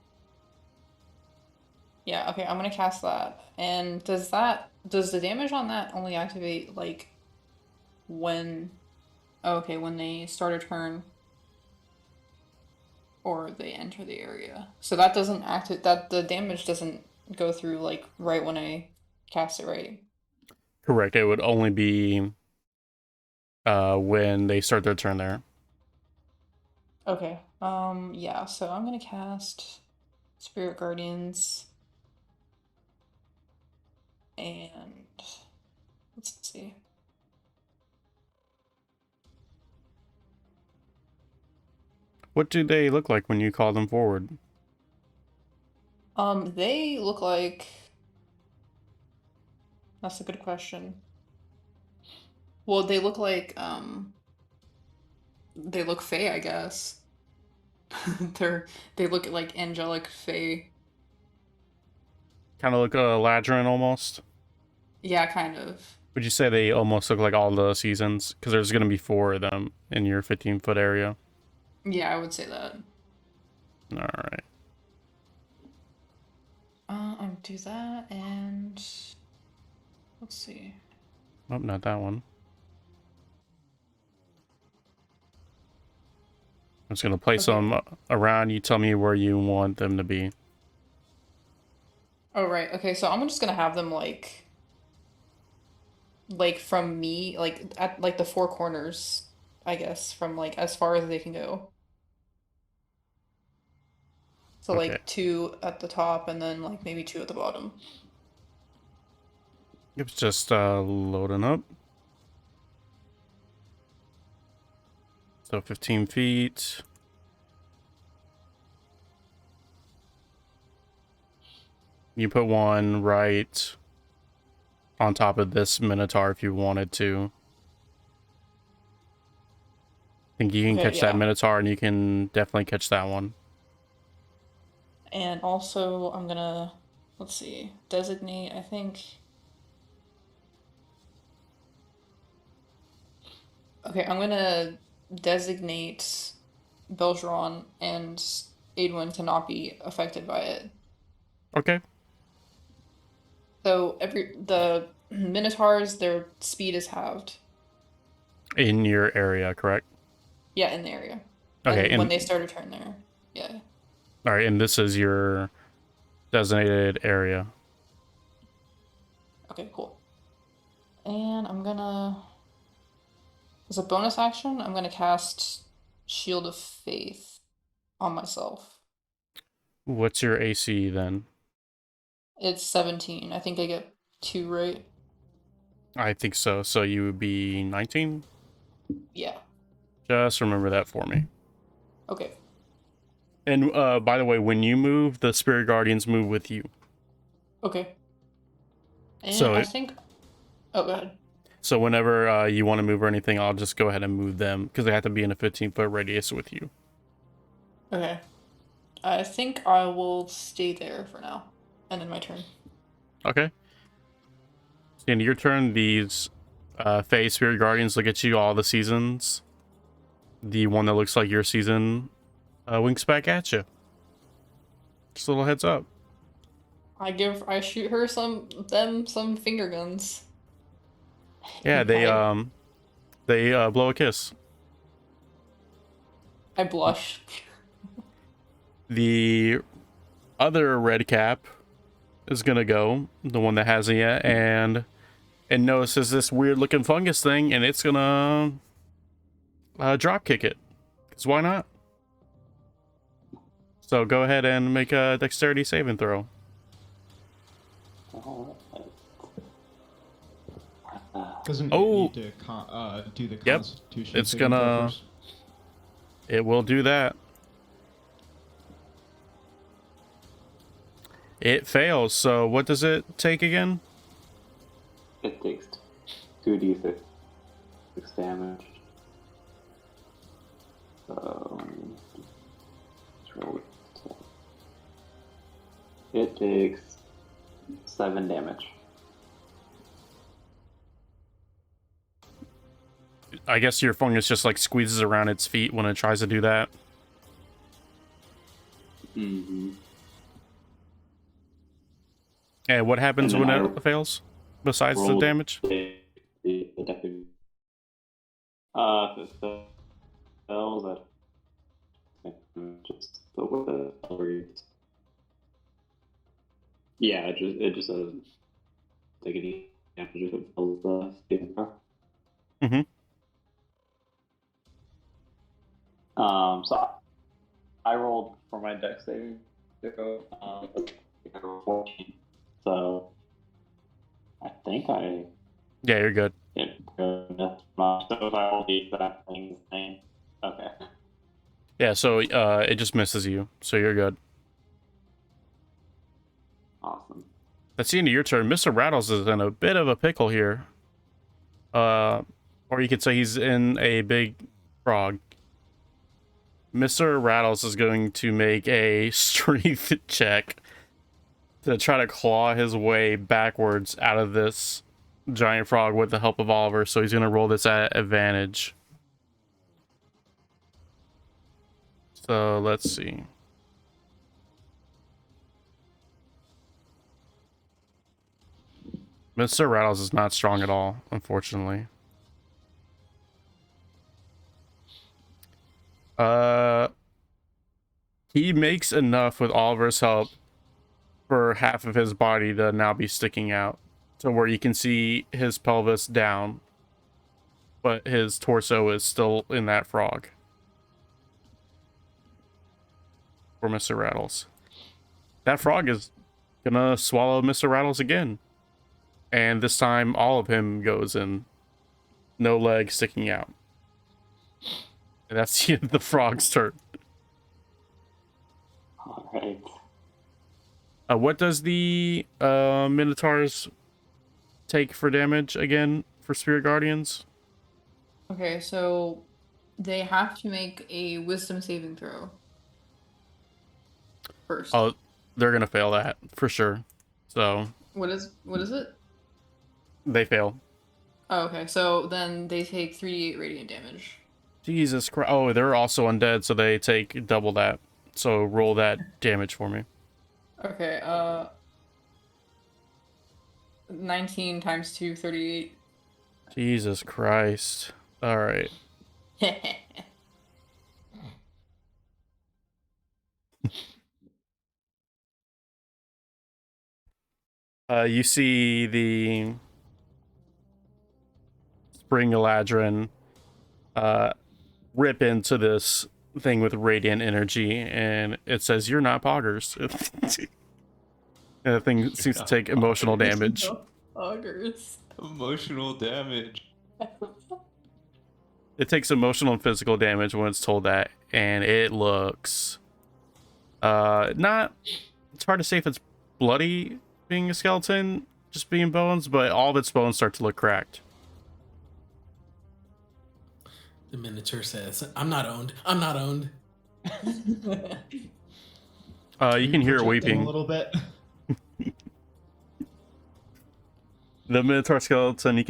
Yeah, okay, I'm gonna cast that. And does the damage on that only activate, like, when... Oh, okay, when they start a turn or they enter the area. So that doesn't the damage doesn't go through, like, right when I cast it, right? Correct. It would only be when they start their turn there. Okay. Yeah, so I'm gonna cast Spirit Guardians. And let's see. What do they look like when you call them forward? They look like That's a good question. Well, they look like they look fey, I guess. They look like angelic fey. Kind of look Ladrin almost. Yeah, kind of. Would you say they almost look like all the seasons? Because there's going to be 4 of them in your 15-foot area. Yeah, I would say that. All right. I'll do that, and let's see. Oh, not that one. I'm just going to place Okay. them around. You tell me where you want them to be. Oh, right. Okay, so I'm just gonna have them like from me, like at like the 4 corners, I guess, from like as far as they can go. So Okay. like 2 at the top and then like maybe 2 at the bottom. It's just loading up. So 15 feet. You put one right on top of this Minotaur if you wanted to. I think you can Okay, catch that yeah. Minotaur, and you can definitely catch that one. And also I'm gonna, let's see, designate, I think. Okay, I'm gonna designate Belgeron and Aidwin to not be affected by it. Okay. So the Minotaurs, their speed is halved. In your area, correct? Yeah, in the area. Okay, And when and they start a turn there. Yeah. all right, and this is your designated area. Okay, cool. And I'm gonna, as a bonus action, I'm gonna cast Shield of Faith on myself. What's your AC then? It's 17. I think I get 2 right. I think so. So you would be 19? Yeah. Just remember that for me. Okay. And by the way, when you move, the Spirit Guardians move with you. Okay. And So I think. Oh, go ahead. So whenever you want to move or anything, I'll just go ahead and move them because they have to be in a 15-foot radius with you. Okay. I think I will stay there for now. And then my turn. Okay. So in your turn, these Fey Spirit Guardians look at you all the seasons. The one that looks like your season winks back at you. Just a little heads up. I shoot her some finger guns. Yeah, they I blow a kiss. blush. The other red cap is gonna go, the one that hasn't yet, and notices this weird looking fungus thing, and it's gonna drop kick it. Cause why not? So go ahead and make a dexterity saving throw. Doesn't Oh. it need to do the Yep. Constitution? It's saving throw gonna- first? It will do that. It fails. So what does it take again? It takes 2d6 damage. So let's roll it. It takes 7 damage. I guess your fungus just like squeezes around its feet when it tries to do that. Mm-hmm. And what happens And when then it fails? Besides the rolled damage? The deck. If it fails, just the with the reads. Yeah, it just doesn't take any damage if it fails the saving throw. Mhm. So I rolled for my deck saving throw. I rolled 14. So I think I Yeah, you're good. hit good enough. So if I roll the exact thing, okay. Yeah, so it just misses you, so you're good. Awesome. That's the end of your turn. Mr. Rattles is in a bit of a pickle here. Or you could say he's in a big frog. Mr. Rattles is going to make a strength check to try to claw his way backwards out of this giant frog with the help of Oliver. So he's going to roll this at advantage. So let's see. Mr. Rattles is not strong at all, unfortunately. He makes enough with Oliver's help for half of his body to now be sticking out, to where you can see his pelvis down, but his torso is still in that frog. For Mr. Rattles. That frog is gonna swallow Mr. Rattles again. And this time all of him goes in. No leg sticking out. And that's the end of the frog's turn. All right. What does the Minotaurs take for damage again for Spirit Guardians? Okay, so they have to make a wisdom saving throw first. Oh, they're gonna fail that for sure. So What is it? they fail. Oh, okay. So then they take 3d8 radiant damage. Jesus Christ. Oh, they're also undead, so they take double that. So roll that damage for me. Okay, 19 times 2, 38. Jesus Christ. Alright. You see the Spring Eladrin rip into this thing with radiant energy, and it says, "You're not poggers." And the thing seems to take emotional damage. Augers. Emotional damage. It takes emotional and physical damage when it's told that, and it looks not, it's hard to say if it's bloody being a skeleton, just being bones, but all of its bones start to look cracked. The Minotaur says, "I'm not owned. I'm not owned." You can hear it Projecting weeping. a little bit. The Minotaur skeleton, you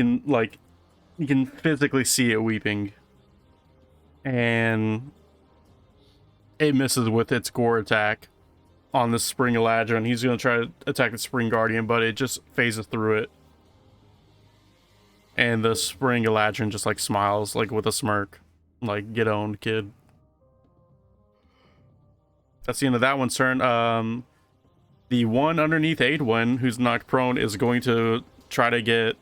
can physically see it weeping. And it misses with its gore attack on the Spring Eladrin. He's going to try to attack the Spring Guardian, but it just phases through it. And the Spring Eladrin just like smiles, like with a smirk. Like, get owned, kid. That's the end of that one's turn. The one underneath Aidwin, who's knocked prone, is going to try to get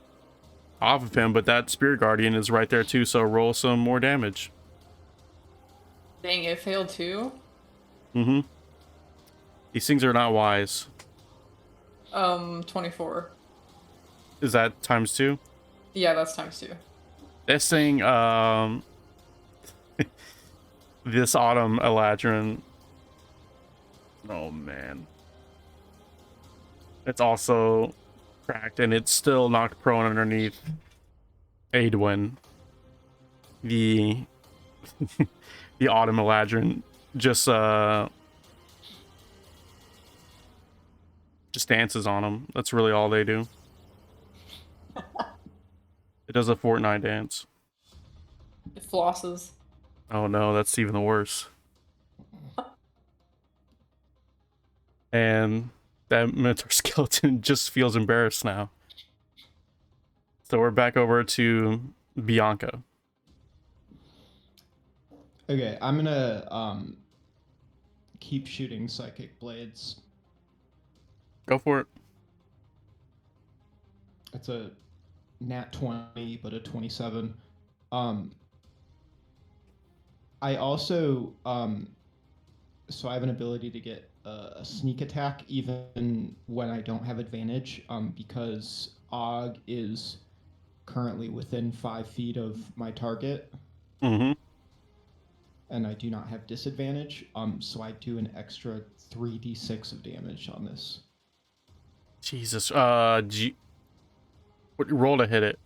off of him, but that Spirit Guardian is right there too, so roll some more damage. Dang, it failed too? Mm-hmm. These things are not wise. 24. Is that times 2? Yeah, that's times 2. This thing, this Autumn Eladrin. Oh man. It's also cracked, and it's still knocked prone underneath Aidwin. The the Autumn Eladrin just dances on him. That's really all they do. It does a Fortnite dance. It flosses. Oh no, that's even worse. And that Minotaur skeleton just feels embarrassed now. So we're back over to Bianca. Okay, I'm gonna keep shooting psychic blades. Go for it. It's a nat 20, but a 27. I also so I have an ability to get a sneak attack even when I don't have advantage, because Og is currently within 5 feet of my target. Mm-hmm. And I do not have disadvantage. So I do an extra 3d6 of damage on this. Jesus. Roll to hit it.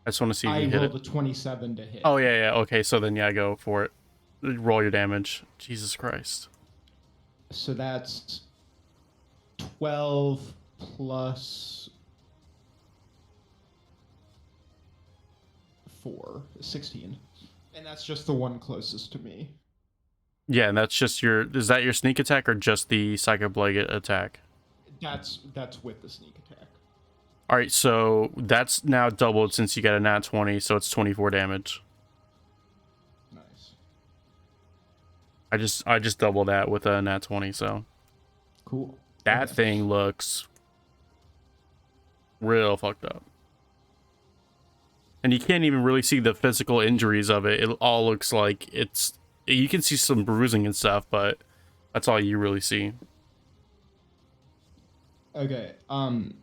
I just want to see if I you hit rolled it. a 27 to hit. Oh, yeah. Okay, so then, yeah, go for it. Roll your damage. Jesus Christ. So that's 12 plus 4, 16. And that's just the one closest to me. Yeah, and that's just your... Is that your sneak attack or just the Psychic Blanket attack? That's with the sneak attack. All right, so that's now doubled since you got a nat 20, so it's 24 damage. Nice. I just doubled that with a nat 20, so Cool. that Okay. thing looks real fucked up. And you can't even really see the physical injuries of it. It all looks like it's... You can see some bruising and stuff, but that's all you really see. Okay. And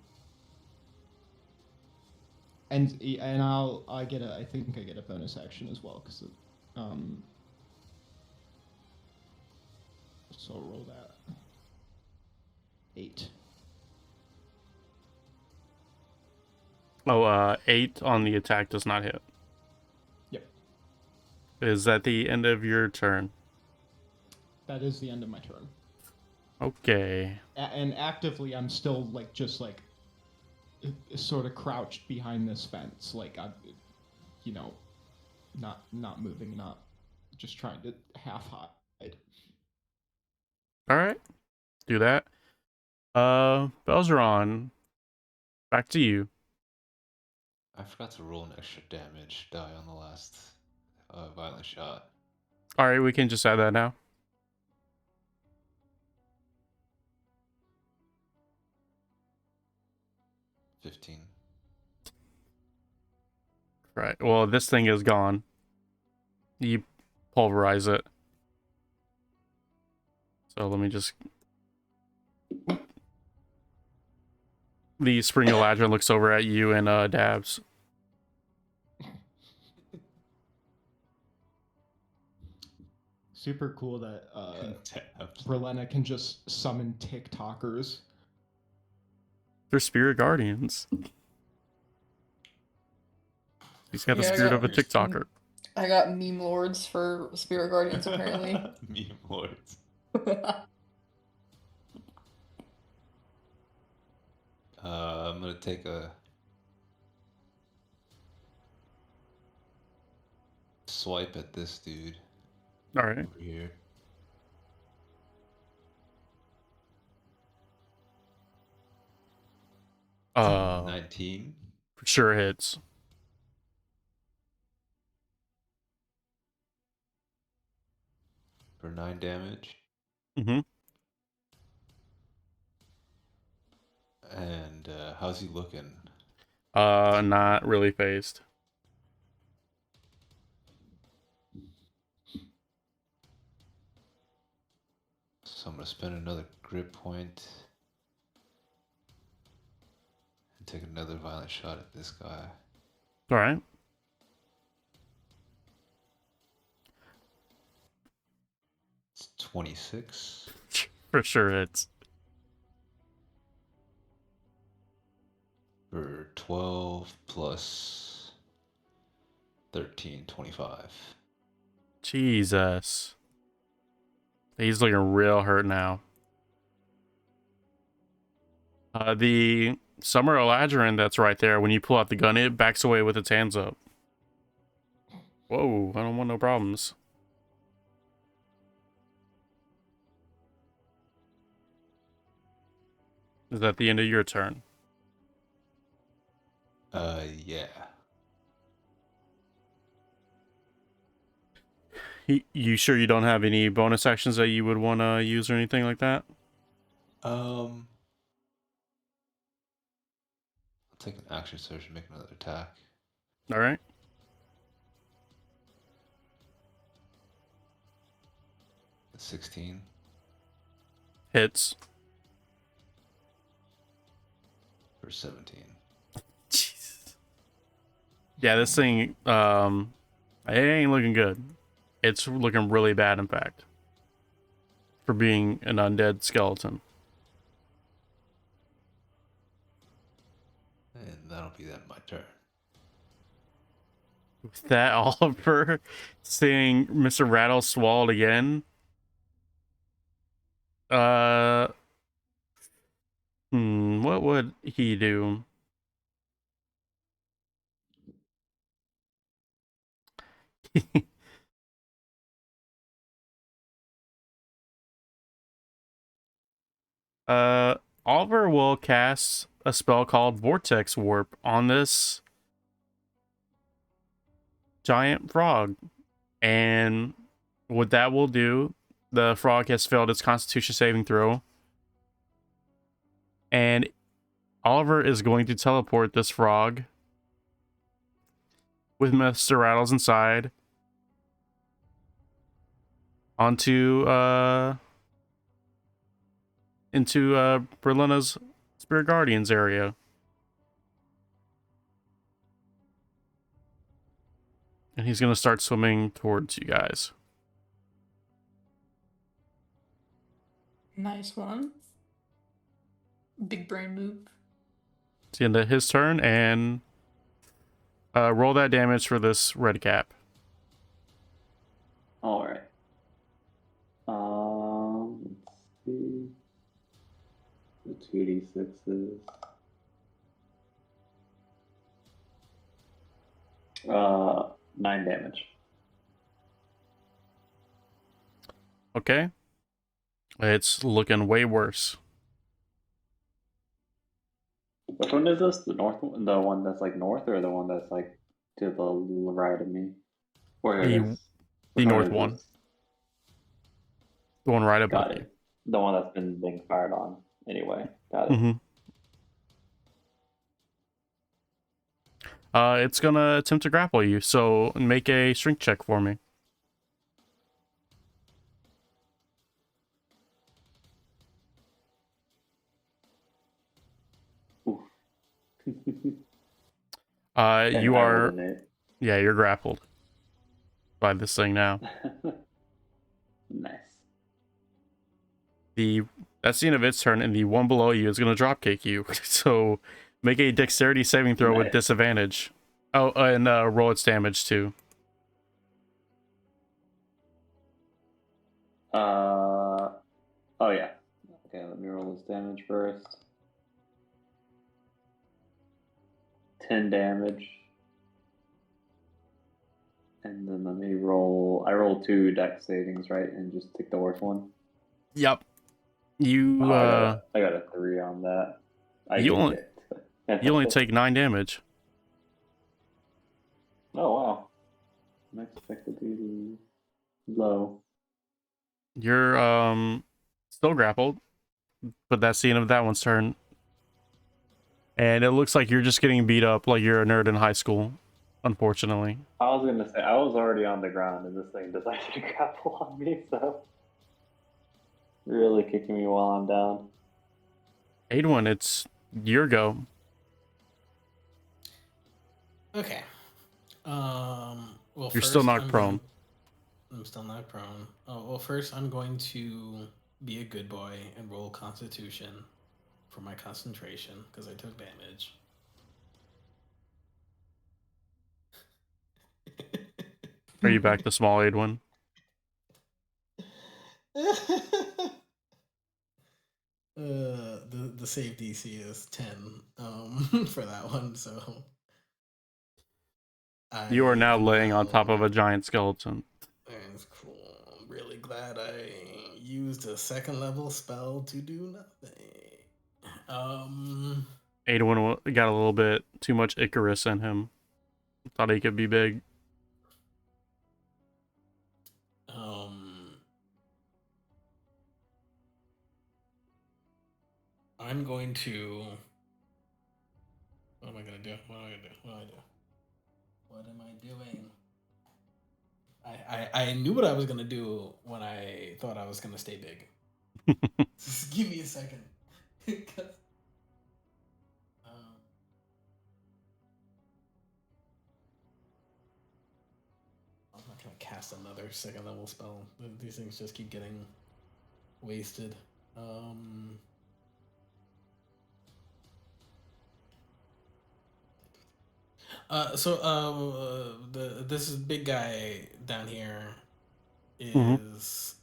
I think I get a bonus action as well because so I'll roll that 8. Oh, 8 on the attack does not hit. Yep. Is that the end of your turn? That is the end of my turn. Okay. And actively, I'm still sort of crouched behind this fence, like I'm, not moving, not just trying to half hide. All right. Do that. Belzeron, back to you. I forgot to roll an extra damage die on the last violent shot. All right, we can just add that now. $15. Right. Well, this thing is gone. You pulverize it. So let me just... The Spring Eladrin looks over at you and dabs. Super cool that Dabs. Verlena can just summon TikTokers. They're spirit guardians. He's got the Yeah, I spirit got- of a TikToker. I got meme lords for spirit guardians apparently. Meme lords. I'm gonna take a swipe at this dude All right. over here. Uh, 19. for sure hits. For 9 damage. Mm-hmm. And how's he looking? Not really phased. So I'm gonna spend another grit point and take another violent shot at this guy. All right. It's 26 For sure hits. for 12 plus 13, 25. Jesus. He's looking real hurt now. The Summer Eladrin that's right there, when you pull out the gun, it backs away with its hands up. Whoa, I don't want no problems. Is that the end of your turn? Yeah. You sure you don't have any bonus actions that you would want to use or anything like that? I'll take an action surge and make another attack. All right. At 16 Hits. for 17. Jesus. Yeah, this thing, it ain't looking good. It's looking really bad, in fact, for being an undead skeleton. that'll be then my turn. With that, Oliver, seeing Mr. Rattle swallowed again. What would he do? Oliver will cast a spell called Vortex Warp on this giant frog. And what that will do, the frog has failed its Constitution saving throw. And Oliver is going to teleport this frog with Mr. Rattles inside onto into Berlina's Spirit Guardians area. And he's gonna start swimming towards you guys. Nice one. Big brain move. It's the end of his turn, and roll that damage for this red cap. All right. Let's see. The 2d6s. 9 damage. Okay. It's looking way worse. Which one is this? The north one? The one that's like north, or the one that's like to the right of me? Where The- is The which north is one. this? The one right above Got you. it. The one that's been being fired on. Anyway, got it. Mm-hmm. It's gonna attempt to grapple you, so make a strength check for me. Oof. You are, It. yeah, you're grappled by this thing now. Nice. That's the end of its turn, and the one below you is gonna dropkick you. So make a dexterity saving throw with Nice. disadvantage. Oh, and roll its damage too. Oh yeah. Okay, let me roll this damage first. 10 damage. And then let me roll. I rolled 2 dex savings, right? And just take the worst one. Yep. You Oh, I got a 3 on that. You get only- it. you only take 9 damage. Oh wow. Unexpected to be low. You're still grappled, but that's the end of that one's turn. And it looks like you're just getting beat up like you're a nerd in high school, unfortunately. I was gonna say I was already on the ground and this thing decided to grapple on me, so really kicking me while I'm down. Aidwin, it's your go. Okay. Well, You're still first, knocked prone. I'm still knocked prone. Oh, well, first I'm going to be a good boy and roll Constitution for my concentration because I took damage. Are you back to small Aidwin? The save DC is 10 for that one, so You are now laying on top will- of a giant skeleton. That's cool. I'm really glad I used a second level spell to do nothing. Aidwin got a little bit too much Icarus in him. Thought he could be big. I'm going to. What am I gonna do? What am I gonna do? What do I do? What am I doing? I knew what I was gonna do when I thought I was gonna stay big. Just give me a second. I'm not gonna cast another second level spell. These things just keep getting wasted. This is big guy down here Mhm. is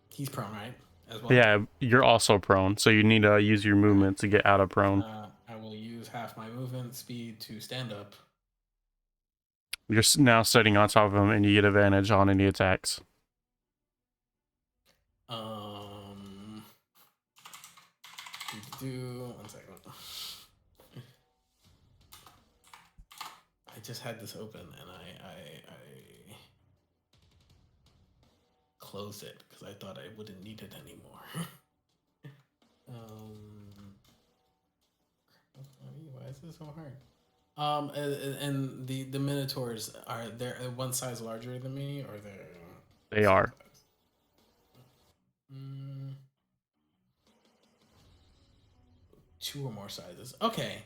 he's prone, right? As well. Yeah, you're also prone, so you need to use your movement to get out of prone. I will use half my movement speed to stand up. You're now sitting on top of him, and you get advantage on any attacks. One second. I just had this open and I closed it because I thought I wouldn't need it anymore. Why is this so hard? And the minotaurs, are they one size larger than me, or They are. Two or more sizes. Okay.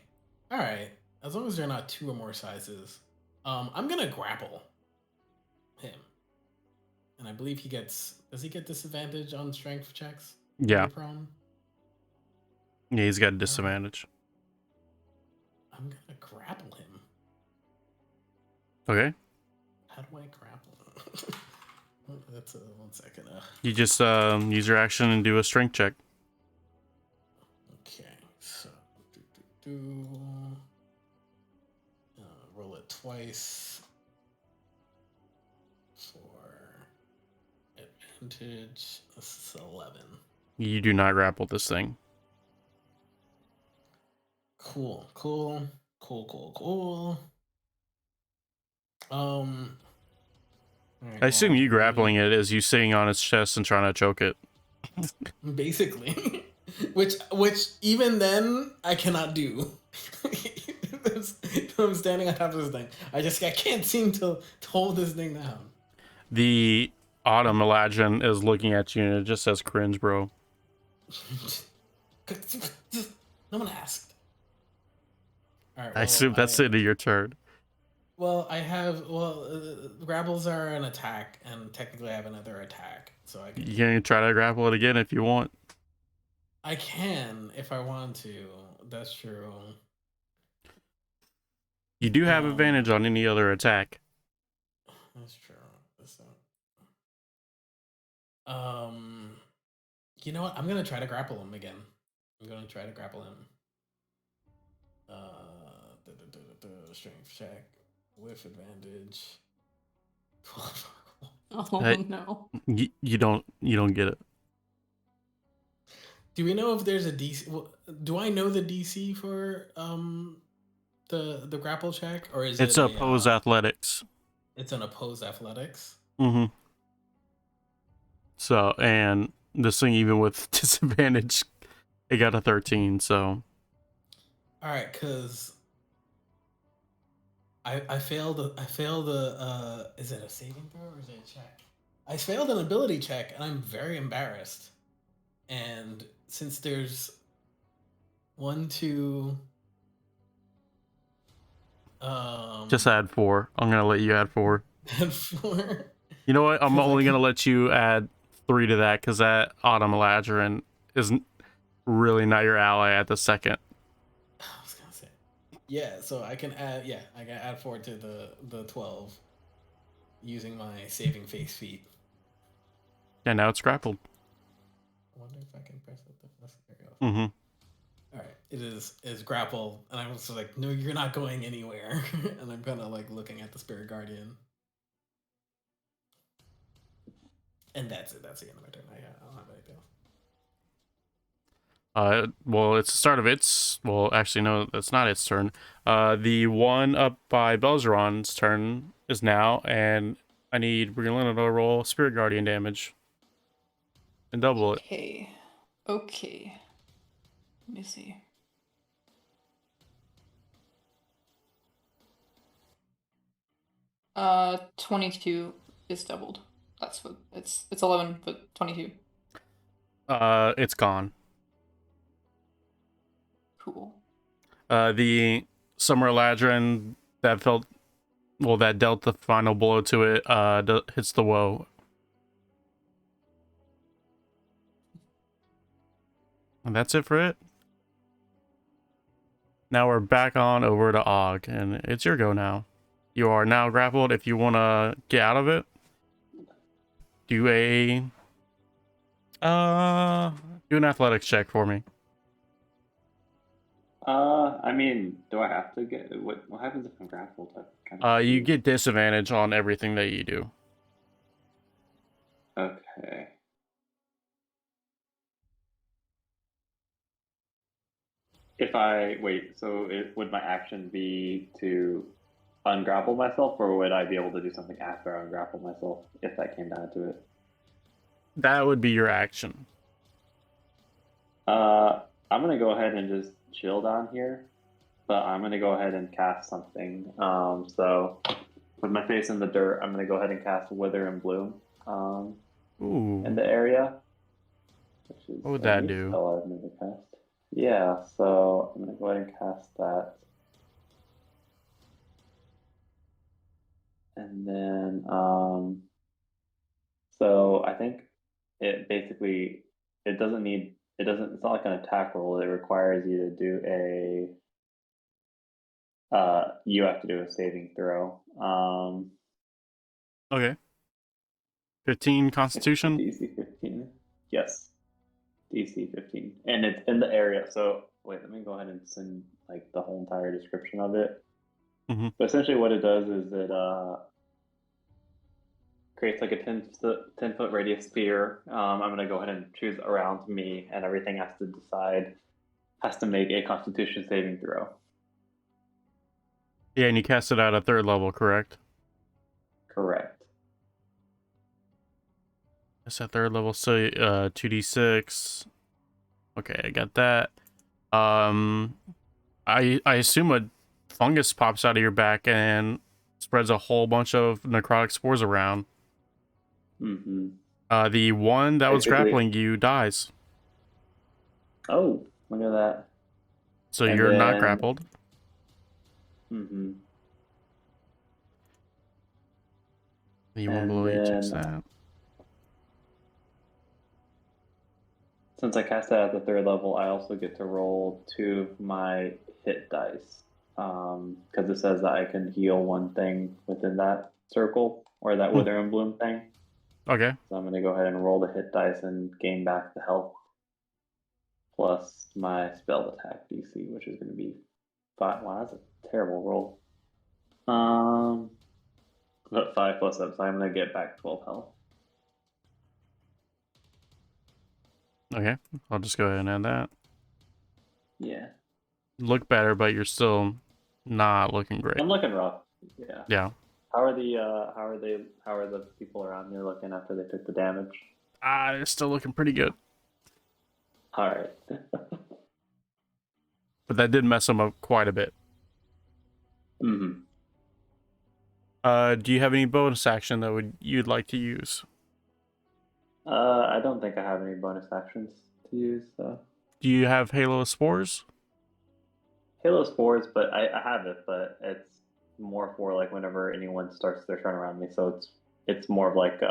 All right. As long as they're not two or more sizes, I'm gonna grapple him, and I believe he gets. Does he get disadvantage on strength checks? Yeah. Prone? Yeah, he's got a disadvantage. I'm gonna grapple him. Okay. How do I grapple? That's 1 second. You just use your action and do a strength check. Okay, so roll it twice for advantage. This is 11. You do not grapple this thing. Cool. Right, I assume you grappling it is you sitting on its chest and trying to choke it. Basically, which even then I cannot do. I'm standing on top of this thing. I can't seem to hold this thing down. The Autumn Eladrin is looking at you and it just says cringe, bro. No one asked. All right, I assume that's the end of your turn. Well, I have grapples are an attack, and technically I have another attack, so I can. You can try to grapple it again if you want. I can if I want to. That's true. You do have advantage on any other attack. That's true. You know what? I'm gonna try to grapple him again. I'm gonna try to grapple him. Strength check with advantage. Oh no! You don't get it. Do we know if there's a DC? Do I know the DC for the grapple check, or is it's opposed athletics? It's an opposed athletics. Mm-hmm. So, and this thing, even with disadvantage, it got a 13. So, all right, because I failed. Is it a saving throw or is it a check? I failed an ability check, and I'm very embarrassed. And since there's 1, 2. Just add 4. I'm gonna let you add 4. Add 4. You know what? I'm only gonna let you add 3 to that because that Autumn Eladrin isn't really not your ally at the second. I was gonna say, yeah. So I can add. Yeah, I can add 4 to the 12 using my saving face feat. And now it's grappled. I wonder if I can press it. There we go. Mm-hmm. All right, it is grapple, and I was like, no, you're not going anywhere. And I'm kind of like looking at the Spirit Guardian. And that's it. That's the end of my turn. I don't have anything else. Well, it's the start of its. Well, actually, no, that's not its turn. The one up by Belzeron's turn is now, and I need Briolina to roll Spirit Guardian damage and double it. Okay. Let me see. Uh, 22 is doubled. That's what it's 11, but 22. It's gone. Cool. The Summer Eladrin that dealt the final blow to it, hits the woe. And that's it for it. Now we're back on over to Og, and it's your go now. You are now grappled. If you want to get out of it, do an athletics check for me. I mean, do I have to get what happens if I'm grappled? You get disadvantage on everything that you do. Okay. If I wait, so would my action be to ungrapple myself, or would I be able to do something after I ungrapple myself if that came down to it? That would be your action. I'm gonna go ahead and just chill down here, but I'm gonna go ahead and cast something. So with my face in the dirt, I'm gonna go ahead and cast Wither and Bloom. Ooh. In the area. Which is What would a that new do? spell I've never cast. Yeah, so I'm gonna go ahead and cast that. And then so I think it basically it's not like an attack roll. It requires you to do you have to do a saving throw. Okay. 15 Constitution. DC 15. Yes. DC 15. And it's in the area. So wait, let me go ahead and send like the whole entire description of it. Mm-hmm. But essentially what it does is it creates like a 10-foot radius sphere. I'm going to go ahead and choose around me, and everything has to make a Constitution saving throw. Yeah, and you cast it at a 3rd level, correct? Correct. It's at 3rd level, so 2d6. Okay, I got that. I assume a fungus pops out of your back and spreads a whole bunch of necrotic spores around. Mm-hmm. The one that was grappling you dies. Oh, look at that. So And you're not then- grappled. Mm-hmm. The one And below you takes then- that. Since I cast that at the 3rd level, I also get to roll 2 of my hit dice. Because it says that I can heal one thing within that circle, or that Wither and Bloom thing. Okay. So I'm going to go ahead and roll the hit dice and gain back the health. Plus my spell attack DC, which is going to be 5. Wow, that's a terrible roll. But 5 plus up, so I'm going to get back 12 health. Okay. I'll just go ahead and add that. Yeah. Look better, but you're still not looking great. I'm looking rough. Yeah. Yeah. How are the people around me looking after they took the damage? It's still looking pretty good. All right. But that did mess them up quite a bit. Mm-hmm. Do you have any bonus action that you'd like to use? I don't think I have any bonus actions to use. So. Do you have Halo Spores? Halo Spores, but I have it, but it's more for like whenever anyone starts their turn around me. So it's more of like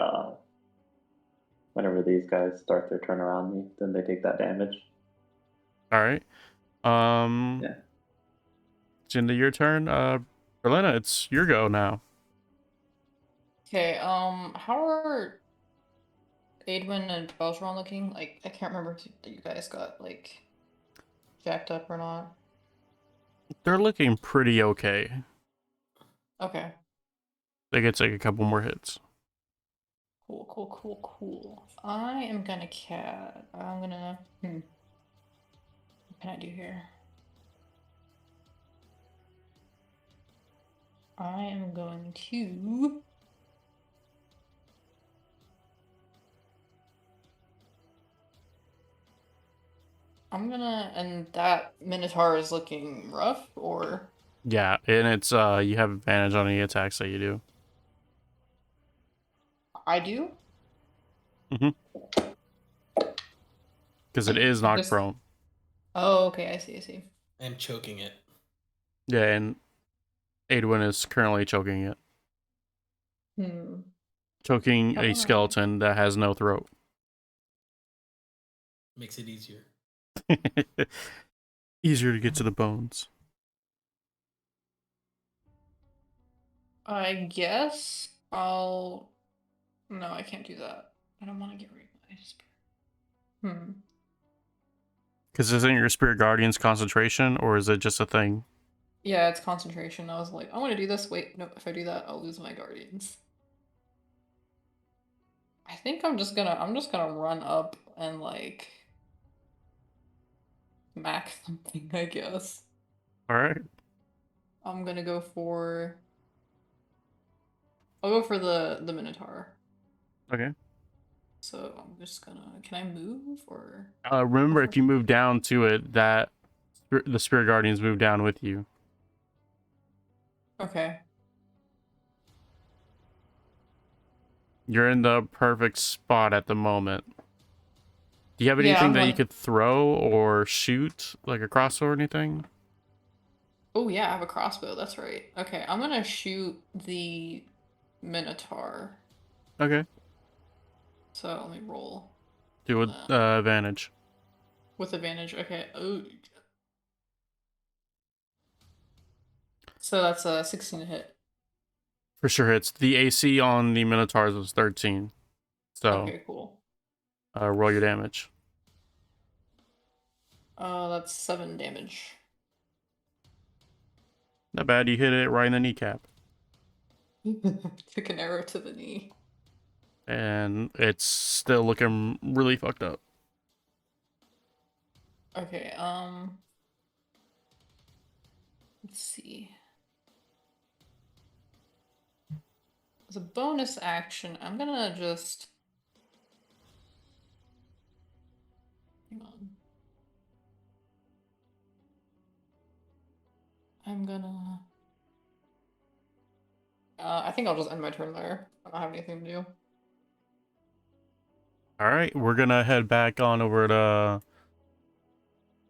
whenever these guys start their turn around me, then they take that damage. All right. Yeah. It's into your turn. Berlina, it's your go now. Okay, how are Adwin and Belgeron looking? Like, I can't remember if you guys got, like, jacked up or not. They're looking pretty okay. Okay. They could take a couple more hits. Cool. I am gonna what can I do here? I am going to and that Minotaur is looking rough, or? Yeah, and it's you have advantage on any attacks that you do. I do? Because it is knocked Just- prone. Oh, okay, I see. I'm choking it. Yeah, and Adwin is currently choking it. Choking a Alright. skeleton that has no throat. Makes it easier. Easier to get to the bones. I guess I'll. No, I can't do that. I don't want to get rid of my spirit. Because isn't your spirit guardian's concentration, or is it just a thing? Yeah, it's concentration. I was like, I want to do this. Wait, no, if I do that, I'll lose my guardians. I think I'm just gonna run up and like max something, I guess. All right. I'm gonna go for. I'll go for the Minotaur. Okay. So I'm just gonna. Can I move or? Remember, if you move down to it, that the spirit guardians move down with you. Okay. You're in the perfect spot at the moment. Do you have Yeah, anything I'm that you like. could throw or shoot, like a crossbow or anything? Oh yeah, I have a crossbow. That's right. Okay, I'm gonna shoot the Minotaur. Okay. So let me roll Do with advantage. with advantage. Okay. Oh. So that's a 16 to hit. For sure hits. The AC on the Minotaurs was 13. So, Okay, cool. roll your damage. That's 7 damage. Not bad, you hit it right in the kneecap. Took an arrow to the knee. And it's still looking really fucked up. Okay, let's see. As a bonus action, I'm gonna just hang on. I'm gonna I think I'll just end my turn there. I don't have anything to do. Alright, we're gonna head back on over to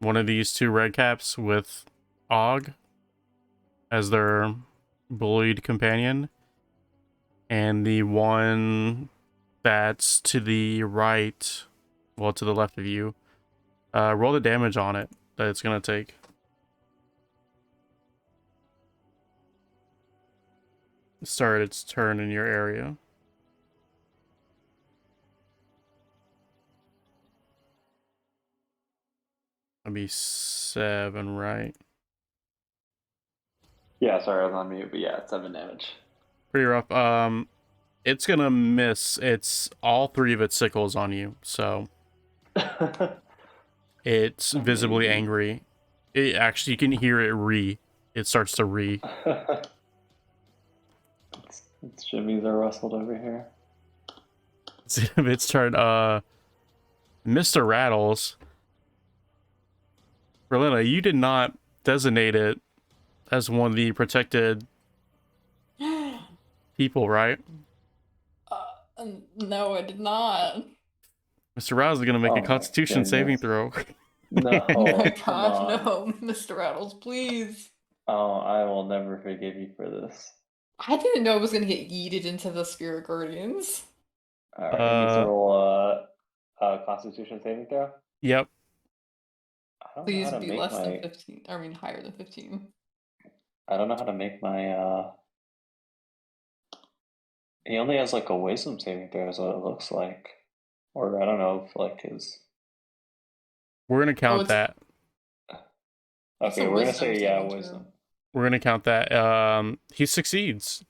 one of these two red caps with Og as their bullied companion. And the one that's to the right, well, to the left of you, roll the damage on it that it's gonna take. Start its turn in your area. That'd be 7, right? Yeah, sorry, I was on mute, but yeah, it's 7 damage. Pretty rough. It's gonna miss. It's all 3 of its sickles on you, so it's visibly Amazing. angry. It actually, you can hear it It starts to It's Jimmy's are rustled over here. It's turn. Mr. Rattles. Berlina, you did not designate it as one of the protected people, right? No, I did not. Mr. Rattles is gonna make Oh a my Constitution saving goodness. throw. No, Oh my come gosh, on. no, Mr. Rattles, please. Oh, I will never forgive you for this. I didn't know it was gonna get yeeted into the Spirit Guardians. Alright, he needs to roll a Constitution saving throw. Yep. I don't know Please how to be make less than my 15. I mean, higher than 15. I don't know how to make my he only has like a wisdom saving throw is what it looks like. Or I don't know if like his We're gonna Oh, count it's that. it's Okay, a we're gonna wisdom say yeah, saving throw. wisdom. We're gonna count that. He succeeds.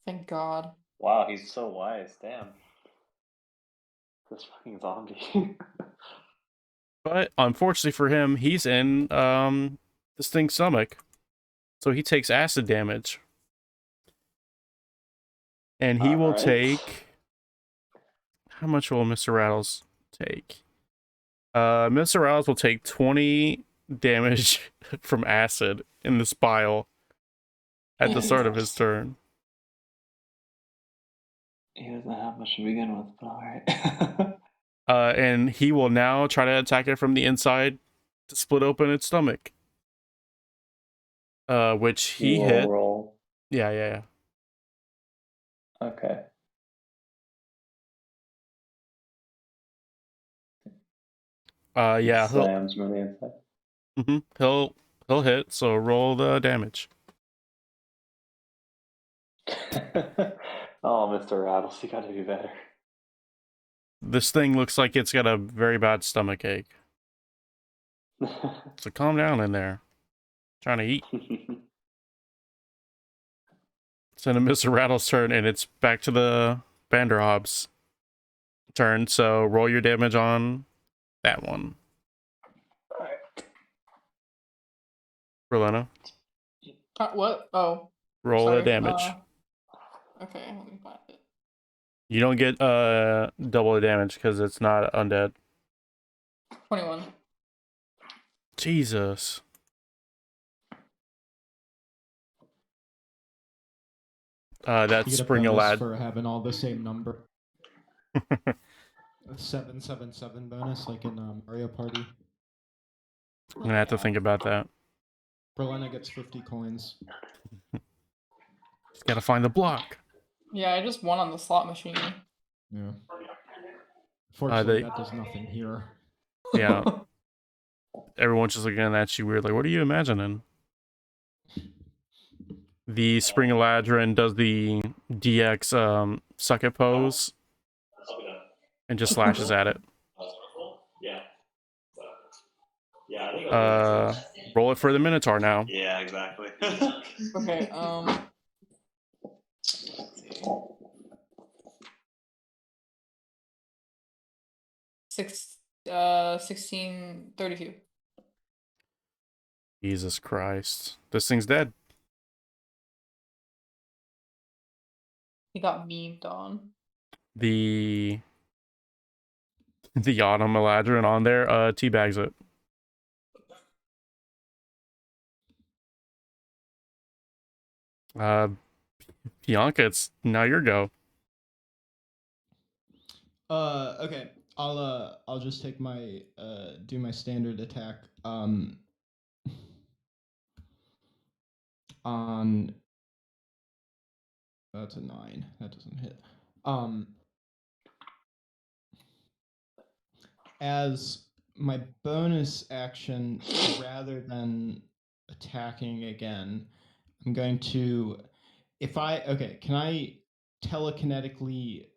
Thank God. Wow, he's so wise, damn. This fucking zombie. But unfortunately for him, he's in this thing's stomach. So he takes acid damage. And he will Alright. take, how much will Mr. Rattles take? Mr. Rattles will take 20 damage from acid in this bile at the start of his turn. He doesn't have much to begin with, but alright. And he will now try to attack it from the inside to split open its stomach. Which he will hit. roll. Yeah. Okay. Yeah. Slams from the inside. He'll hit. So roll the damage. Oh, Mr. Rattles, you gotta do better. This thing looks like it's got a very bad stomach ache. So calm down in there. Trying to eat. It's in a Mr. Rattle's turn, and it's back to the Vanderhobb's turn. So roll your damage on that one. Berlina, What? Oh, roll sorry. a damage. Okay, let me find it. You don't get double the damage because it's not undead. 21. Jesus. That's You get a Spring bonus Lad. for having all the same number. A 777 bonus, like in Mario Party. I'm gonna have to think about that. Berlina gets 50 coins. Just gotta find the block. Yeah, I just won on the slot machine. Yeah. Fortunately, they- that does nothing here. Yeah. Everyone's just looking at you weird, like, what are you imagining? The Spring Eladrin does the DX suck it pose and just slashes at it. Roll it for the Minotaur now. Yeah, exactly. Okay, six, 1632. Jesus Christ. This thing's dead. He got memed on. The Autumn Eladrin on there teabags it. Bianca, it's now your go. Okay. I'll just take my do my standard attack on that's a 9. That doesn't hit. As my bonus action, rather than attacking again, I'm going to can I telekinetically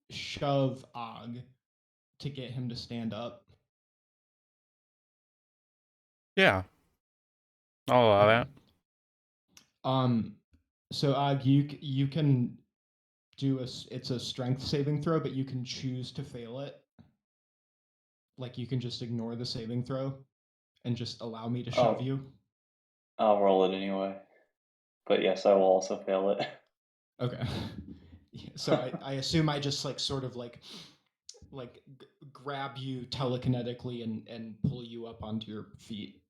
shove Og to get him to stand up? Yeah. I'll allow that. So Og, you can do it's a strength saving throw, but you can choose to fail it. Like you can just ignore the saving throw and just allow me to shove you. I'll roll it anyway. But yes, I will also fail it. Okay. So I assume I just like sort of like grab you telekinetically and pull you up onto your feet.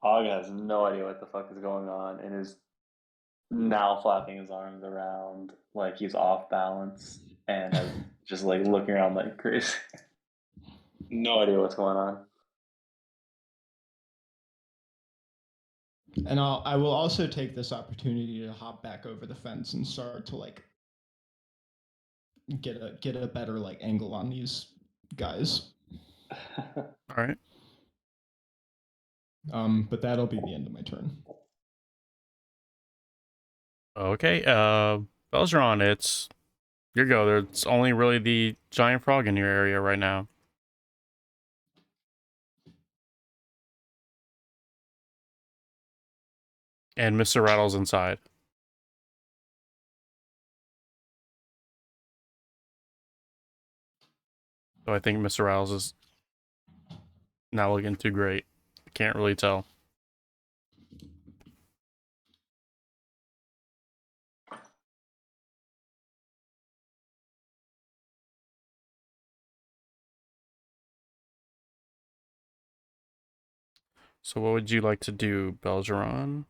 Og has no idea what the fuck is going on and is now flapping his arms around like he's off balance and is just like looking around like crazy. No idea what's going on. And I will also take this opportunity to hop back over the fence and start to like get a better like angle on these guys. All right. But that'll be the end of my turn. Okay. Belgeron, it's your go. There's only really the giant frog in your area right now. And Mr. Rattle's inside. So I think Mr. Rattles is not looking too great. Can't really tell. So what would you like to do, Belgeron?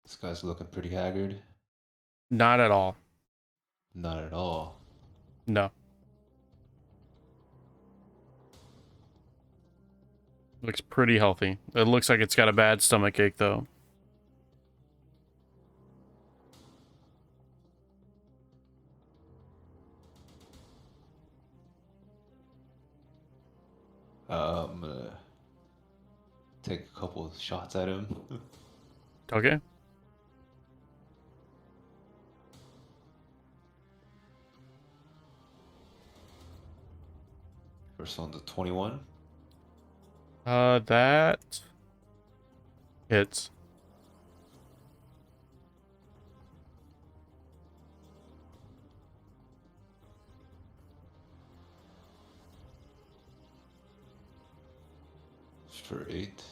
This guy's looking pretty haggard. Not at all. Not at all. No. Looks pretty healthy. It looks like it's got a bad stomach ache, though. I'm gonna take a couple of shots at him. Okay. First one's a 21. That hits. For 8.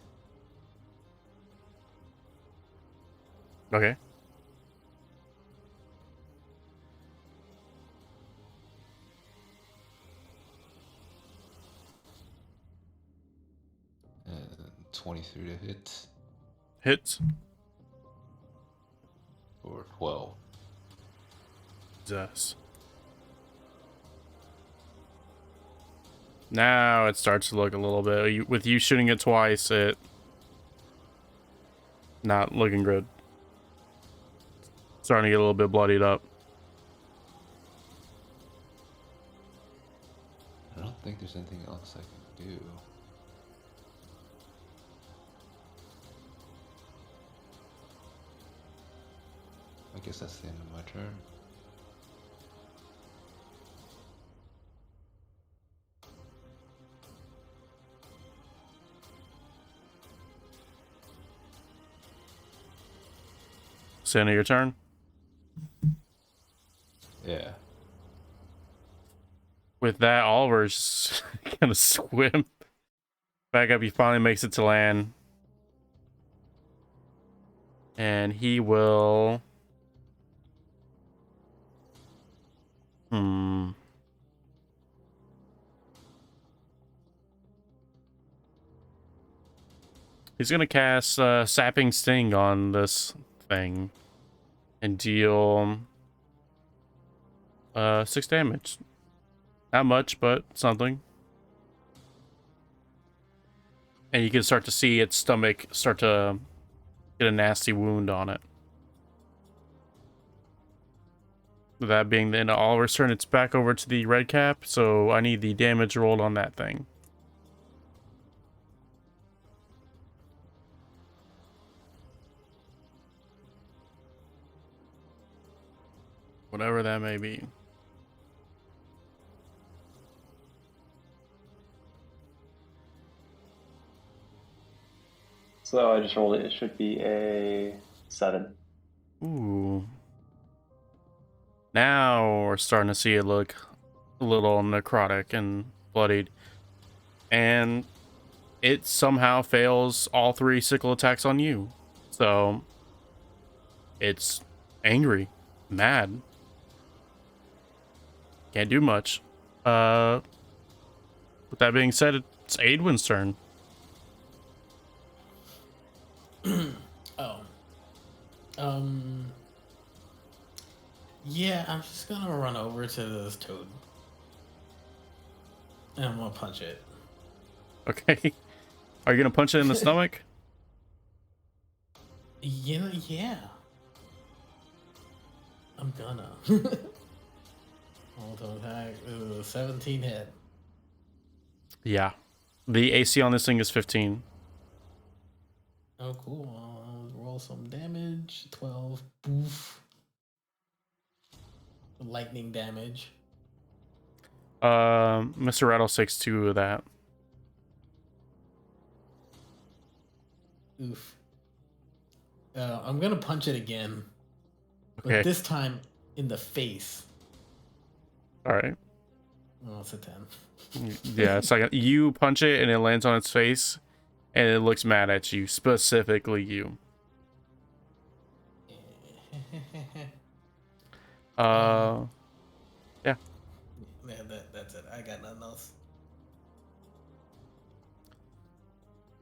Okay. And 23 to hit Hits. for 12. Jesus. Now it starts to look a little bit. With you shooting it twice, it not looking good. Starting to get a little bit bloodied up. I don't think there's anything else I can do. I guess that's the end of my turn. It's the end of your turn. Yeah. With that, Oliver's just gonna swim back up. He finally makes it to land. And he will... He's gonna cast Sapping Sting on this thing and deal 6 damage. Not much, but something. And you can start to see its stomach start to get a nasty wound on it. With that being the end of Oliver's turn, it's back over to the red cap, so I need the damage rolled on that thing. Whatever that may be. So I just rolled it. It should be a 7. Ooh. Now we're starting to see it look a little necrotic and bloodied. And it somehow fails all 3 sickle attacks on you. So it's angry, mad. Can't do much. With that being said, it's Aidwin's turn. Oh. Yeah, I'm just gonna run over to this toad. And I'm gonna punch it. Okay. Are you gonna punch it in the stomach? Yeah. I'm gonna. Auto attack. 17 hit. Yeah. The AC on this thing is 15. Oh, cool. I'll roll some damage. 12. Boof. Lightning damage. Mr. Rattle takes 2 of that. Oof. I'm gonna punch it again. Okay. But this time in the face. Alright. Oh, it's a 10. Yeah, it's like you punch it and it lands on its face and it looks mad at you, specifically you. Yeah. Yeah, that's it. I got nothing else.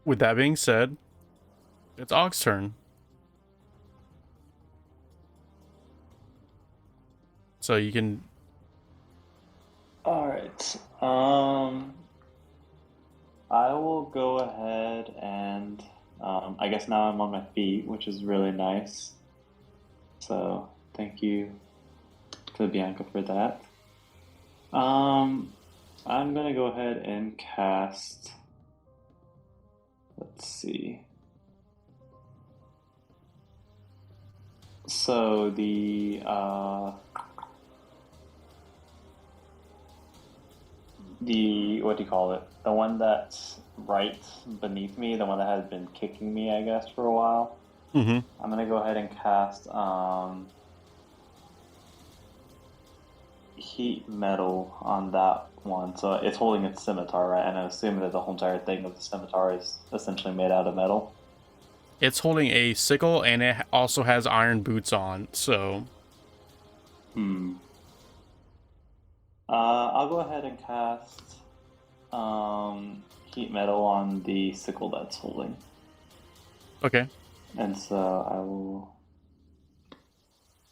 With that being said, it's Og's turn. So you can... Alright. I will go ahead and I guess now I'm on my feet, which is really nice. So thank you to Bianca for that. I'm gonna go ahead and cast Let's see. So the what do you call it? The one that's right beneath me, the one that has been kicking me, I guess, for a while. Mm-hmm. I'm gonna go ahead and cast heat metal on that one. So it's holding its scimitar, right? And I assume that the whole entire thing of the scimitar is essentially made out of metal. It's holding a sickle, and it also has iron boots on, so... I'll go ahead and cast heat metal on the sickle that's holding. Okay. And so I will...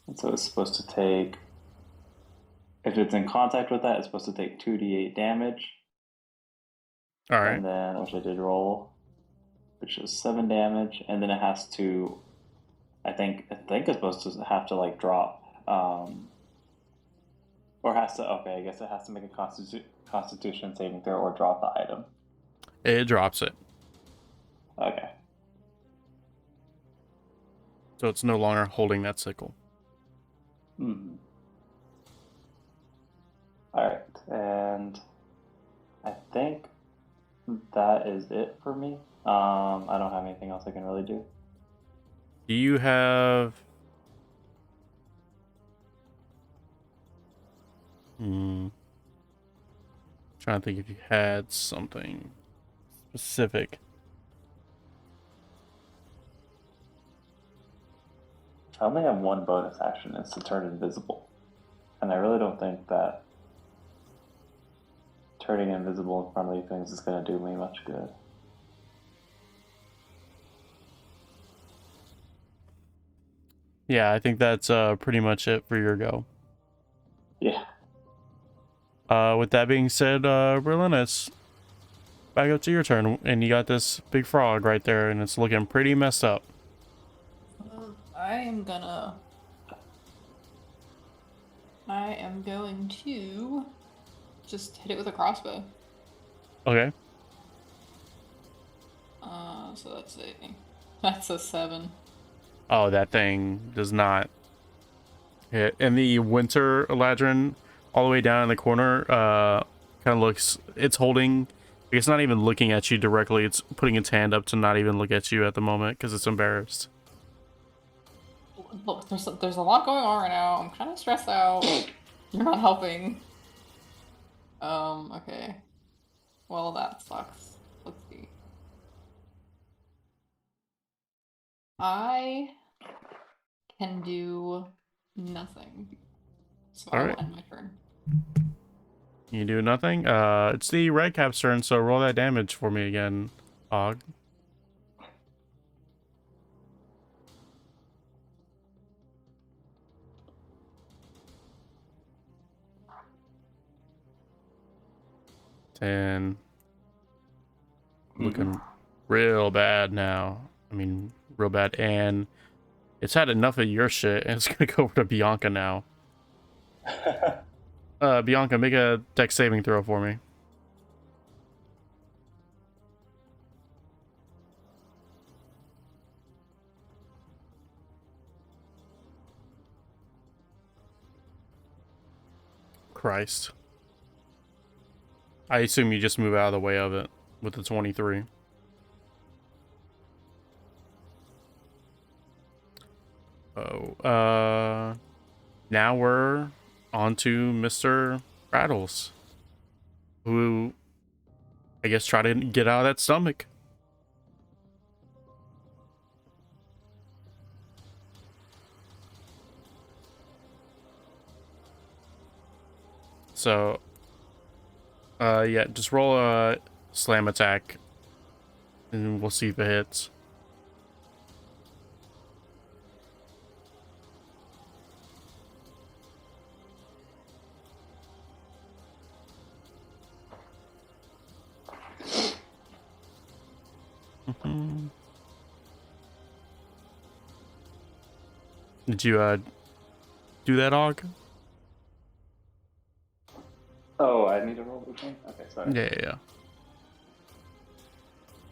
And so it's supposed to take... If it's in contact with that, it's supposed to take 2d8 damage. Alright. And then, which I did roll, which is 7 damage. And then it has to... I think it's supposed to have to, like, drop... or has to... Okay, I guess it has to make a Constitution saving throw or drop the item. It drops it. Okay. So it's no longer holding that sickle. Mm-hmm. Alright, and I think that is it for me. I don't have anything else I can really do. Do you have... Trying to think if you had something specific. I only have one bonus action, it's to turn invisible. And I really don't think that turning invisible in friendly things is going to do me much good. Yeah, I think that's pretty much it for your go. Yeah. With that being said, Berlin, it's back up to your turn, and you got this big frog right there, and it's looking pretty messed up. I am going to just hit it with a crossbow. Okay. So that's a 7. Oh, that thing does not hit. And the winter ladron all the way down in the corner kind of looks, it's holding, it's not even looking at you directly. It's putting its hand up to not even look at you at the moment because it's embarrassed. Look, there's a lot going on right now. I'm kind of stressed out. You're not helping. Okay. Well, that sucks. Let's see. I can do nothing. So I will end my turn. You do nothing? It's the red cap's turn, so roll that damage for me again, Og. And looking real bad now. I mean, real bad. And it's had enough of your shit, and it's gonna go over to Bianca now. Bianca, make a dex saving throw for me. Christ. I assume you just move out of the way of it with the 23. Oh, now we're on to Mr. Rattles, who I guess try to get out of that stomach. So, yeah, just roll a slam attack, and we'll see if it hits. Did you do that, Og? Oh, I need to roll again? Okay, sorry. Yeah.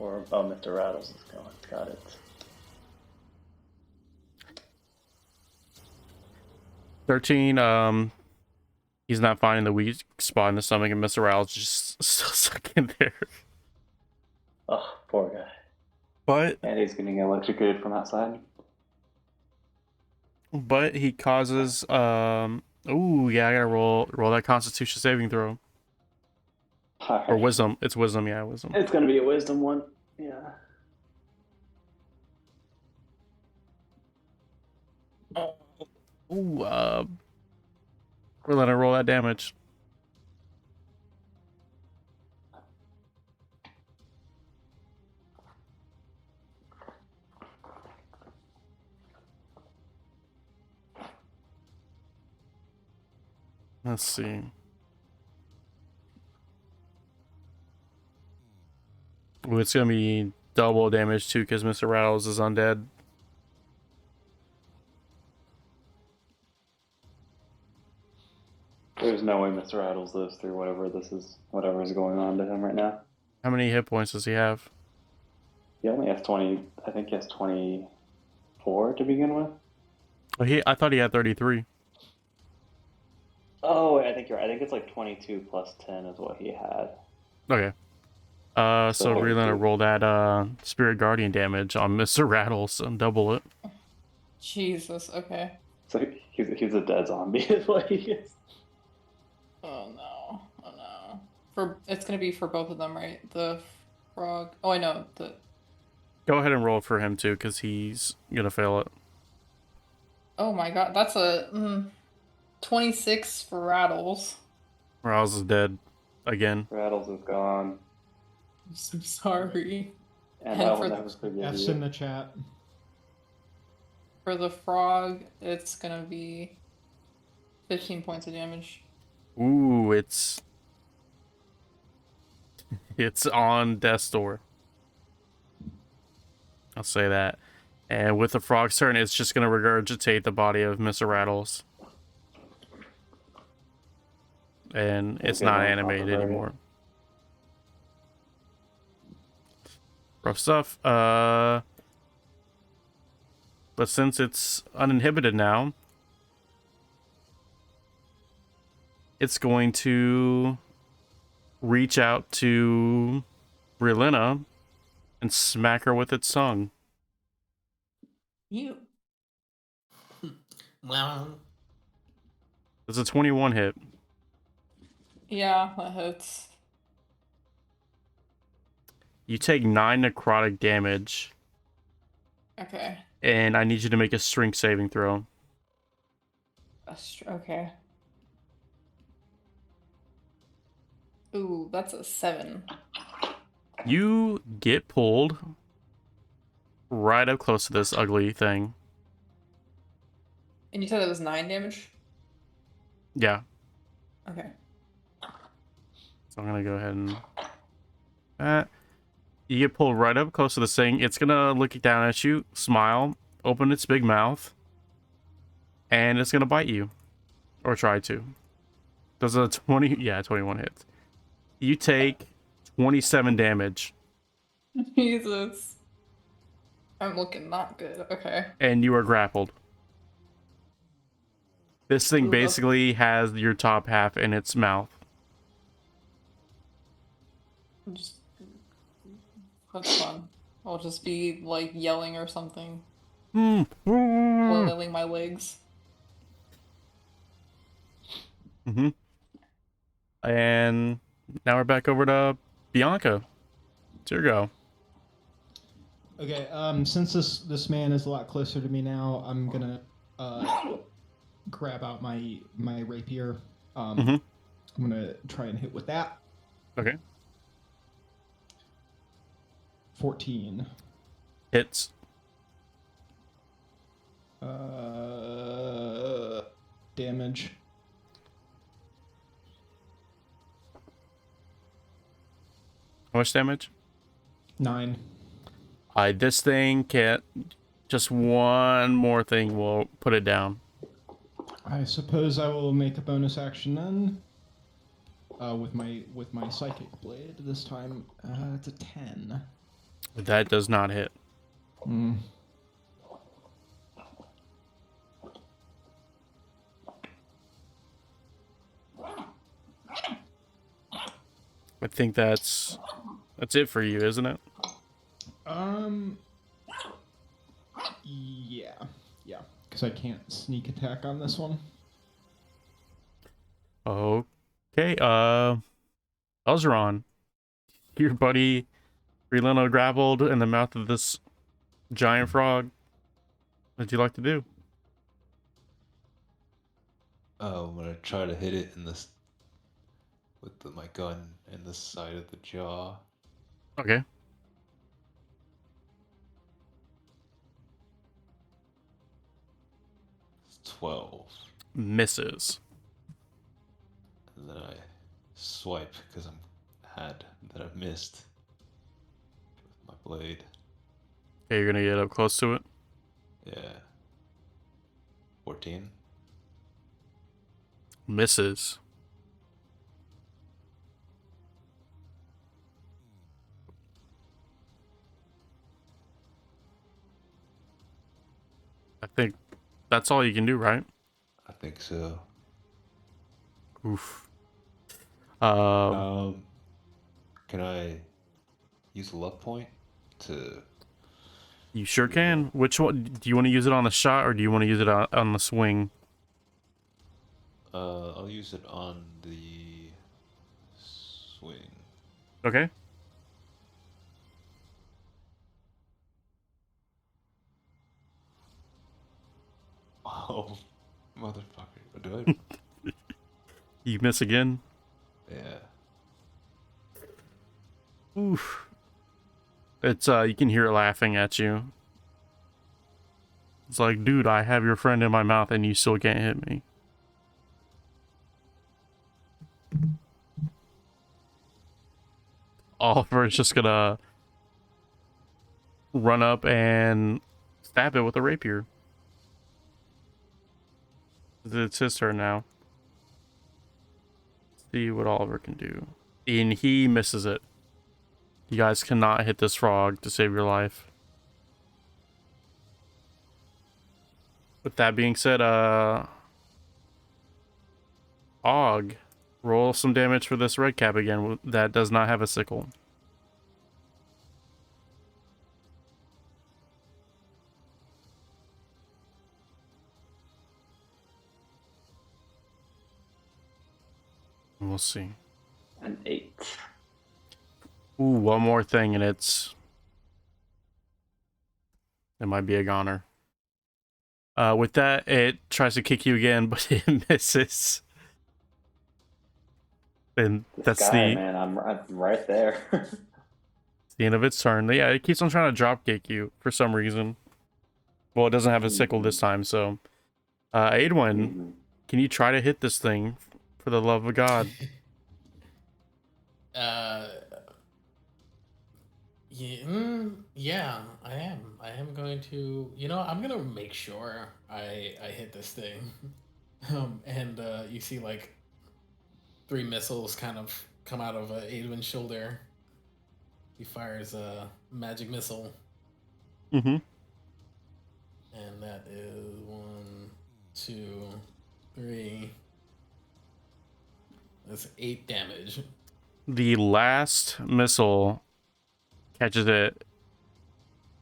Or oh, Mr. Rattles is going. Got it. 13. He's not finding the weak spot in the stomach, and Mr. Rattles just still stuck in there. Oh, poor guy. But And he's getting electrocuted from outside. he causes ooh, yeah, I gotta roll that Constitution saving throw. All Or right. wisdom. It's wisdom, yeah, wisdom. It's gonna be a wisdom one. Yeah. Ooh, we're letting her roll that damage. Let's see. Ooh, it's gonna be double damage too, because Mr. Rattles is undead. There's no way Mr. Rattles lives through whatever is going on to him right now. How many hit points does he have? He only has 20. I think he has 24 to begin with. Oh, I thought he had 33. Oh, I think you're right. I think it's like 22 plus 10 is what he had. Okay. So we're gonna roll that Spirit Guardian damage on Mr. Rattles and double it. Jesus. Okay. So he's a dead zombie is what he is. Oh no. Oh no. It's gonna be for both of them, right? The frog. Oh, I know. Go ahead and roll for him too, because he's gonna fail it. Oh my god, that's a 26 for Rattles. Rattles is dead again. Rattles is gone. I'm so sorry. And And I for will the- never forgive F's you. in the chat. For the frog, it's gonna be 15 points of damage. Ooh, it's on death's door. I'll say that. And with the frog's turn, it's just gonna regurgitate the body of Mr. Rattles. And it's Okay, not on top of animated her, yeah. anymore. Rough stuff. But since it's uninhibited now, it's going to reach out to Brilina and smack her with its tongue. You. Well, It's a 21 hit. Yeah, that hits. You take 9 necrotic damage, Okay. and I need you to make a strength saving throw. Okay. Ooh, that's a 7. You get pulled right up close to this ugly thing. And you said it was 9 damage? Yeah, Okay. so I'm gonna go ahead and you get pulled right up close to this thing. It's gonna look down at you, smile, open its big mouth, and it's gonna bite you, or try to. Does a 20? Yeah, 21 hits. You take 27 damage, Jesus. I'm looking not good. Okay. and you are grappled. This thing Ooh, that's- basically has your top half in its mouth. Just... That's fun. I'll just be like yelling or something, flailing my legs. And now we're back over to Bianca. It's your go. Okay, since this man is a lot closer to me now, I'm gonna grab out my rapier. I'm gonna try and hit with that. Okay. 14. Hits. Damage. How much damage? 9. This thing can't. Just one more thing will put it down. I suppose I will make a bonus action then. With my psychic blade this time. It's a 10. That does not hit. Mm. I think that's it for you, isn't it? Yeah, because I can't sneak attack on this one. Okay, Elzeron, your buddy Releno grappled in the mouth of this giant frog. What'd you like to do? I'm gonna try to hit it in this with my gun in the side of the jaw. Okay. It's 12. Misses. And then I swipe because I'm had that I've missed with my blade. Okay, you're gonna get up close to it. Yeah. 14. Misses. I think that's all you can do, right? I think so. Oof. Can I use a luck point to? You sure can. Which one? Do you want to use it on the shot or do you want to use it on the swing? I'll use it on the swing. Okay. Oh, motherfucker! Do I? You miss again. Yeah. Oof. It's you can hear it laughing at you. It's like, dude, I have your friend in my mouth and you still can't hit me. Oliver's just gonna run up and stab it with a rapier. It's his turn now. See what Oliver can do. And he misses it. You guys cannot hit this frog to save your life. With that being said, Og, roll some damage for this red cap again that does not have a sickle. We'll see. An 8. Ooh, one more thing and it might be a goner. With that, it tries to kick you again, but it misses. And that's man, I'm right there. it's the end of its turn. Yeah, it keeps on trying to drop kick you for some reason. Well, it doesn't have a sickle this time, so. Aidwin, can you try to hit this thing for the love of God? Yeah, I am. I am going to. I'm gonna make sure I hit this thing. And you see like 3 missiles kind of come out of Aidwin's shoulder. He fires a magic missile. Mm-hmm. And that is 1, 2, 3. That's 8 damage. The last missile catches it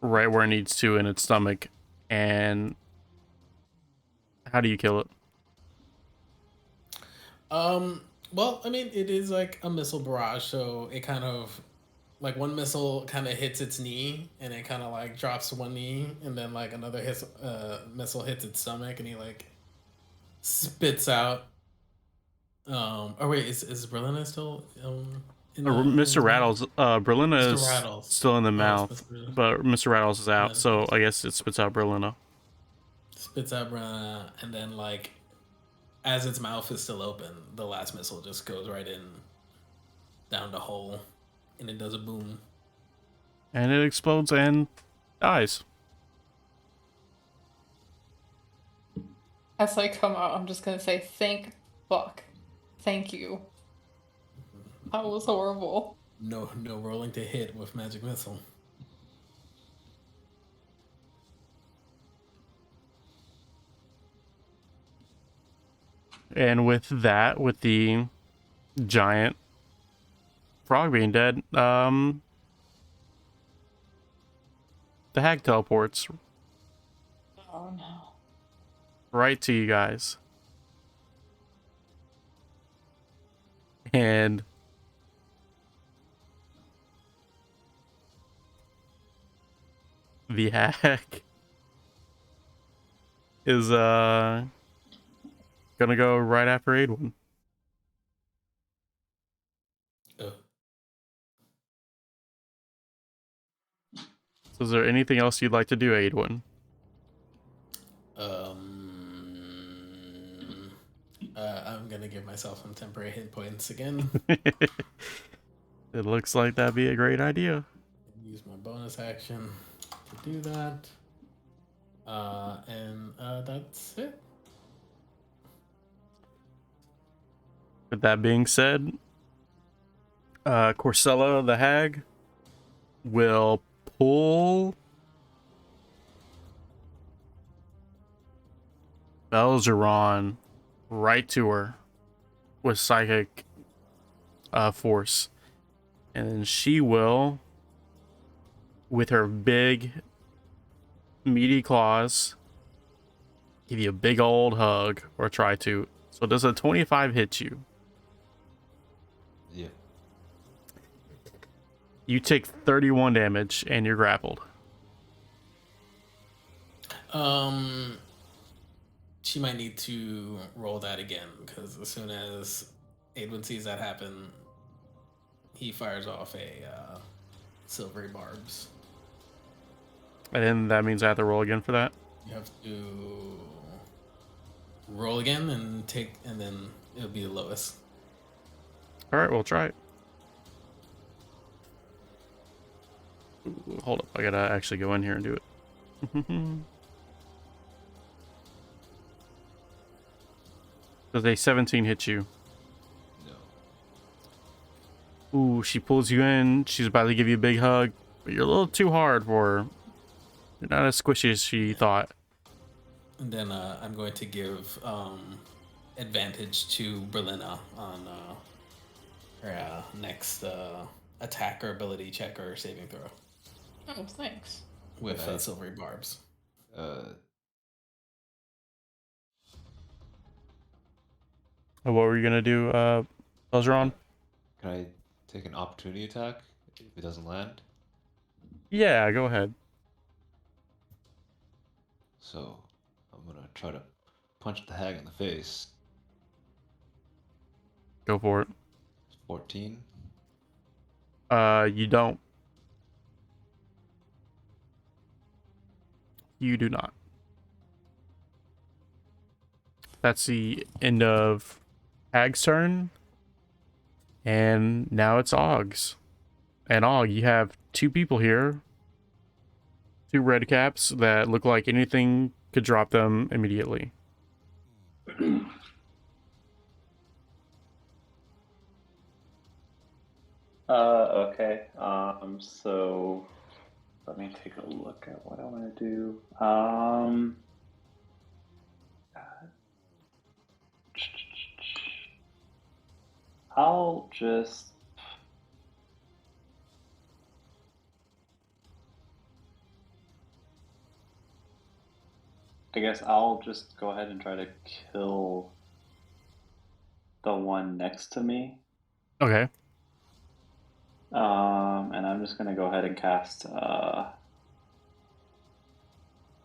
right where it needs to in its stomach. And how do you kill it? Well, I mean, it is like a missile barrage, so it kind of like one missile kind of hits its knee, and it kind of like drops to one knee, and then like another missile hits its stomach, and he like spits out. Oh wait, is Berlina still Mr. Rattles, Berlina is Rattles. still in the Oh, mouth, it's Mr. but Mr. Rattles is out, Mr. so I guess it spits out Berlina. Spits out Berlina, and then like as its mouth is still open, the last missile just goes right in down the hole, and it does a boom. And it explodes and dies. As I come out, I'm just gonna say, thank fuck. Thank you. That was horrible. No rolling to hit with magic missile. And with that, with the giant frog being dead, the hag teleports Oh no. right to you guys. And the hag is gonna go right after Aidwin. Oh. So is there anything else you'd like to do, Aidwin? I'm gonna give myself some temporary hit points again. It looks like that'd be a great idea. Use my bonus action to do that. And that's it. With that being said, Corsella the hag will pull Belgeron right to her with psychic force. And then she will, with her big meaty claws, give you a big old hug, or try to. So does a 25 hit you? Yeah. You take 31 damage and you're grappled. She might need to roll that again, because as soon as Aidwin sees that happen, he fires off a silvery barbs. And then that means I have to roll again for that? You have to roll again and then it'll be the lowest. Alright, we'll try it. Ooh, hold up, I gotta actually go in here and do it. Does a 17 hit you? No. Ooh, she pulls you in. She's about to give you a big hug, but you're a little too hard for her. You're not as squishy as she thought. And then I'm going to give advantage to Berlina on her next attack or ability check or saving throw Oh, thanks. with Nice. silvery barbs. What were you gonna do, Belgeron? Can I take an opportunity attack if it doesn't land? Yeah, go ahead. So I'm gonna try to punch the hag in the face. Go for it. 14. You don't. You do not. That's the end of Hag's turn. And now it's Og's. And Og, you have two people here. Two red caps that look like anything could drop them immediately. Okay. So let me take a look at what I want to do. I'll just. I guess I'll just go ahead and try to kill the one next to me. Okay. And I'm just gonna go ahead and cast.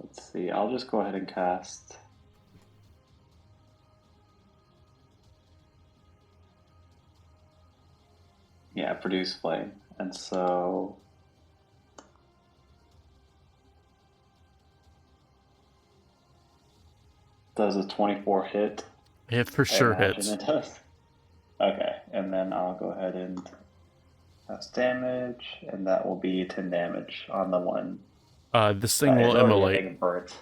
Let's see. I'll just go ahead and cast. Yeah, produce flame, and so. Does a 24 hit? Hit for I sure imagine hits. it does. Okay, and then I'll go ahead and cast damage, and that will be 10 damage on the one. This thing will It's already, I immolate. think, burnt.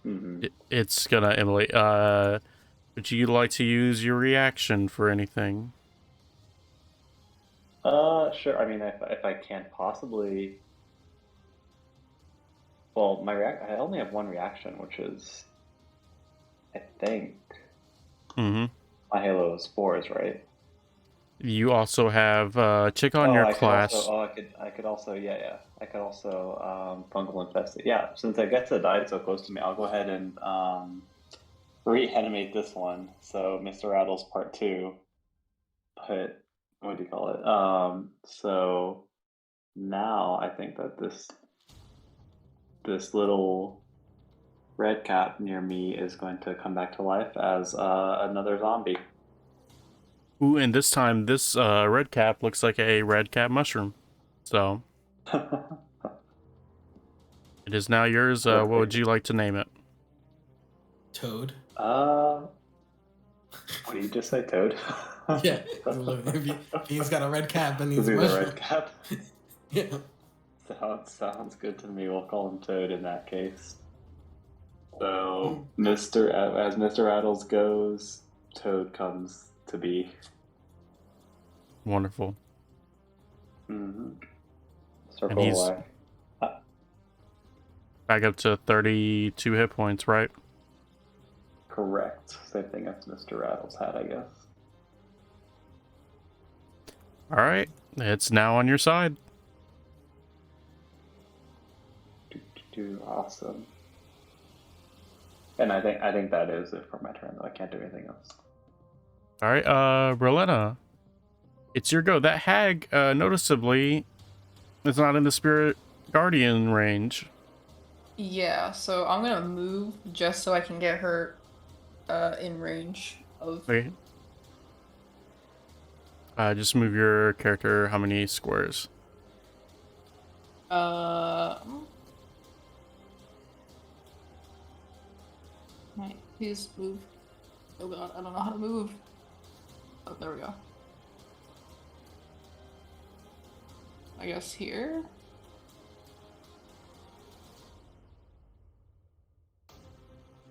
Mm-hmm. It's gonna immolate. Would you like to use your reaction for anything? Sure. I mean, if I can't possibly. Well, I only have one reaction, which is, I think. Mm-hmm. My Halo is 4s, right? You also have check on your I could class. also. I could also. Yeah. I could also fungal infested. Yeah. Since I guess it died so close to me, I'll go ahead and reanimate this one. So Mr. Rattles Part 2. But what do you call it? So now I think that this little red cap near me is going to come back to life as another zombie. Ooh, and this time, this red cap looks like a red cap mushroom. So, it is now yours. What would you like to name it? Toad. What did you just say, Toad? Yeah. Look, if he's got a red cap and he's Is a he the mushroom. red cap? Yeah. Sounds good to me. We'll call him Toad in that case. So, as Mr. Rattles goes, Toad comes to be. Wonderful. Mm-hmm. And Circle he's away. back up to 32 hit points, right? Correct. Same thing as Mr. Rattles had, I guess. All right, it's now on your side. Awesome. And I think that is it for my turn, though. I can't do anything else. All right, Roletta, it's your go. That hag, noticeably, is not in the spirit guardian range. Yeah, so I'm gonna move just so I can get her in range of. Okay. Just move your character how many squares? Right, please move. Oh god, I don't know how to move. Oh, there we go. I guess here.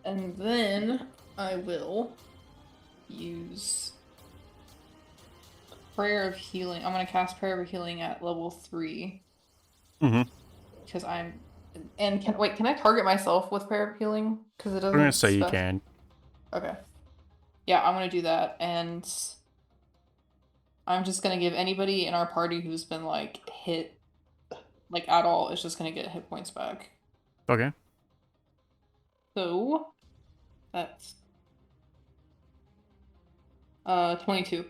And then I will use Prayer of Healing. I'm gonna cast Prayer of Healing at level 3. Mm-hmm. Because I'm. And can I target myself with Prayer of Healing? Because it doesn't. I'm gonna say you can. Okay. Yeah, I'm gonna do that, and I'm just gonna give anybody in our party who's been like hit, like at all, is just gonna get hit points back. Okay. So that's 22.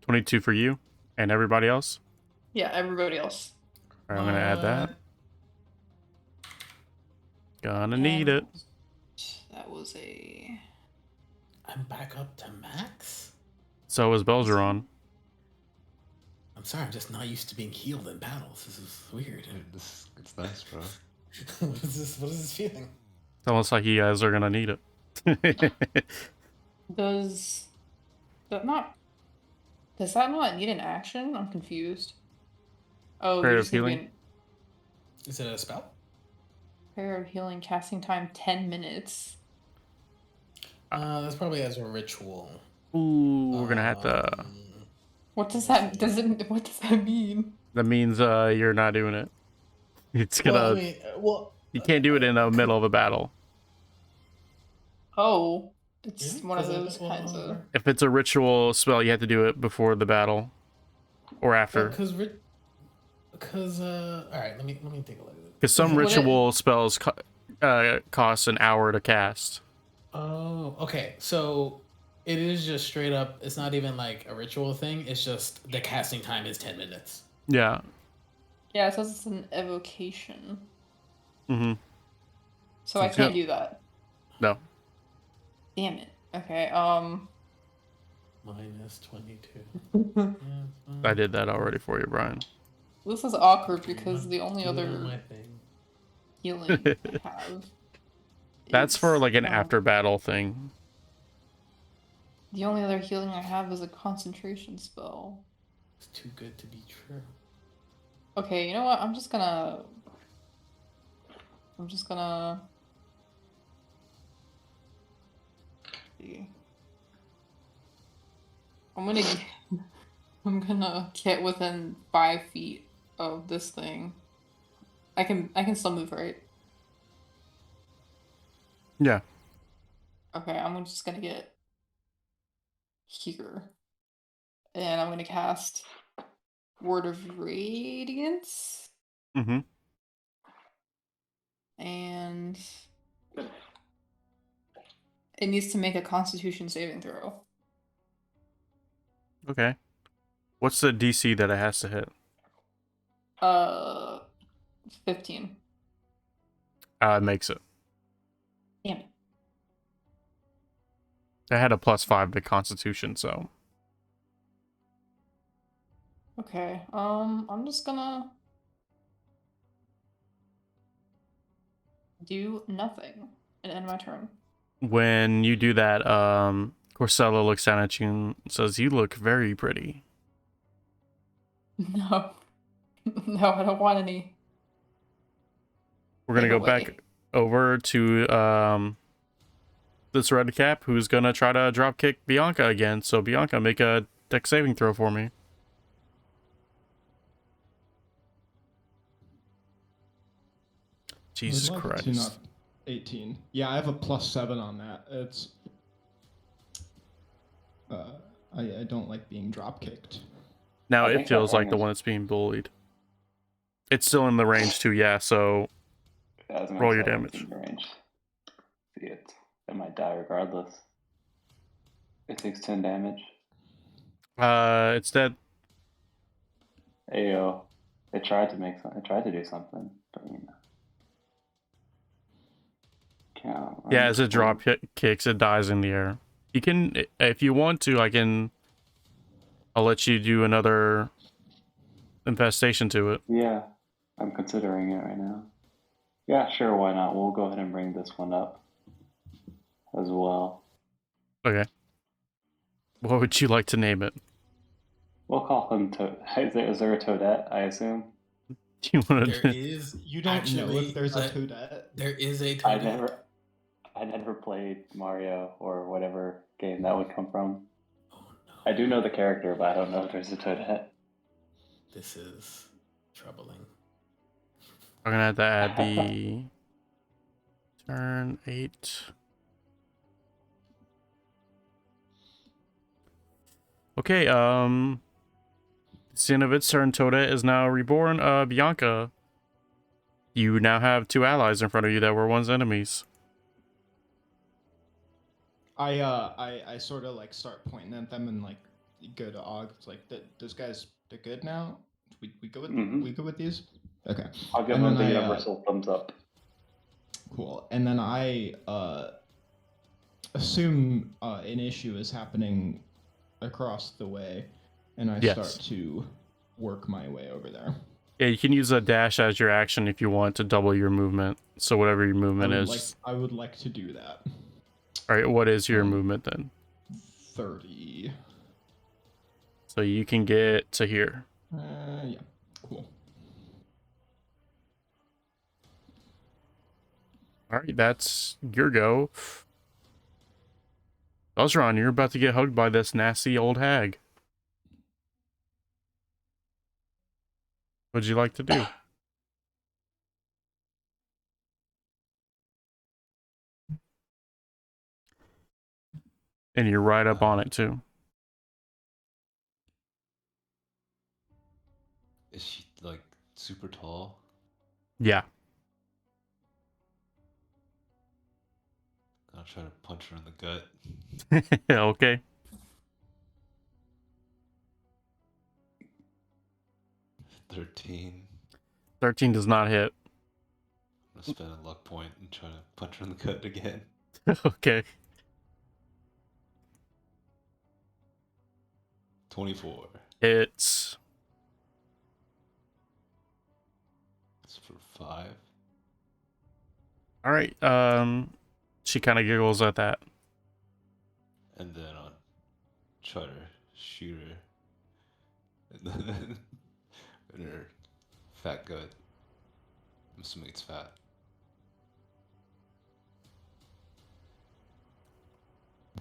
22 for you and everybody else. Yeah, everybody else. All right, I'm gonna add that. Gonna need it. That was a. I'm back up to max. So is Belgeron. I'm sorry, I'm just not used to being healed in battles. This is weird. It's nice, bro. What is this? What is this feeling? It's almost like you guys are gonna need it. Does that not need an action? I'm confused. Oh, Prayer you of just need to be Healing? Is it a spell? Prayer of Healing casting time 10 minutes. That's probably as a ritual. Ooh, we're gonna have to. What does that mean? That means you're not doing it. It's gonna. You can't do it in the middle of a battle. Oh, it's Yeah, one of 'cause those kinds of. If it's a ritual spell, you have to do it before the battle or after. Because all right, let me take a look at it. Because some ritual spells cost an hour to cast. Oh, okay. So it is just straight up. It's not even like a ritual thing. It's just the casting time is 10 minutes. Yeah. Yeah, it says it's an evocation. Mm-hmm. So I can't do that. No. Damn it. Okay. Minus 22. I did that already for you, Brian. This is awkward because the only other healing I have. That's for like an is, after battle thing. The only other healing I have is a concentration spell. It's too good to be true. Okay, you know what? I'm just gonna. See. I'm gonna get within 5 feet of this thing. I can still move, right? Yeah. Okay, I'm just gonna get here. And I'm gonna cast Word of Radiance. Mm-hmm. And it needs to make a Constitution saving throw. Okay. What's the DC that it has to hit? 15. It makes it. Damn it. I had a +5 to Constitution, so Okay, I'm just gonna do nothing and end my turn. when you do that, Corsella looks down at you and says, "You look very pretty." No. No, I don't want any. We're gonna Take go back away. over to this red cap who's gonna try to drop kick Bianca again. So Bianca, make a dex saving throw for me. Jesus Would like Christ. to not 18. Yeah, I have a +7 on that. It's I don't like being drop kicked. Now I it think feels that like the range- one that's being bullied. It's still in the range too, yeah, so I was gonna roll your say, damage. it's in range. See it. It might die regardless. It takes 10 damage. It's dead. Ayo. It tried to make something. It tried to do something. But, you know. Count. Yeah, as it drop kicks, it dies in the air. You can, if you want to, I'll let you do another infestation to it. Yeah, I'm considering it right now. Yeah, sure, why not? We'll go ahead and bring this one up as well. Okay. What would you like to name it? We'll call him Toad. Is there a Toadette, I assume? Do you want There to? is You don't know actually if there's a Toadette. There is a I Toadette. never played Mario or whatever game that would come from. Oh no. I do know the character, but I don't know if there's a Toadette. This is troubling. I'm gonna have to add the turn 8. Okay, the end of its turn, Toadette is now reborn. Bianca, you now have 2 allies in front of you that were once enemies. I sort of like start pointing at them and like go to Og. It's like those guys, they're good now. We go with we go with these. Okay. I'll give And him then the I, universal thumbs up. Cool. And then I assume an issue is happening across the way, and I Yes. start to work my way over there. Yeah, you can use a dash as your action if you want to double your movement. So whatever your movement is. I would like to do that. All right, what is your Um, movement then? 30. So you can get to here. Yeah. Cool. All right, that's your go. Elzron, you're about to get hugged by this nasty old hag. What'd you like to do? And you're right up on it too. Is she like super tall? Yeah. I'll try to punch her in the gut. Okay. $13. 13 does not hit. I'm gonna spend a luck point and try to punch her in the gut again. Okay. 24. It's That's for 5. all right. She kind of giggles at that. And then I'll try to shoot her. And then in her fat gut. I'm assuming it's fat.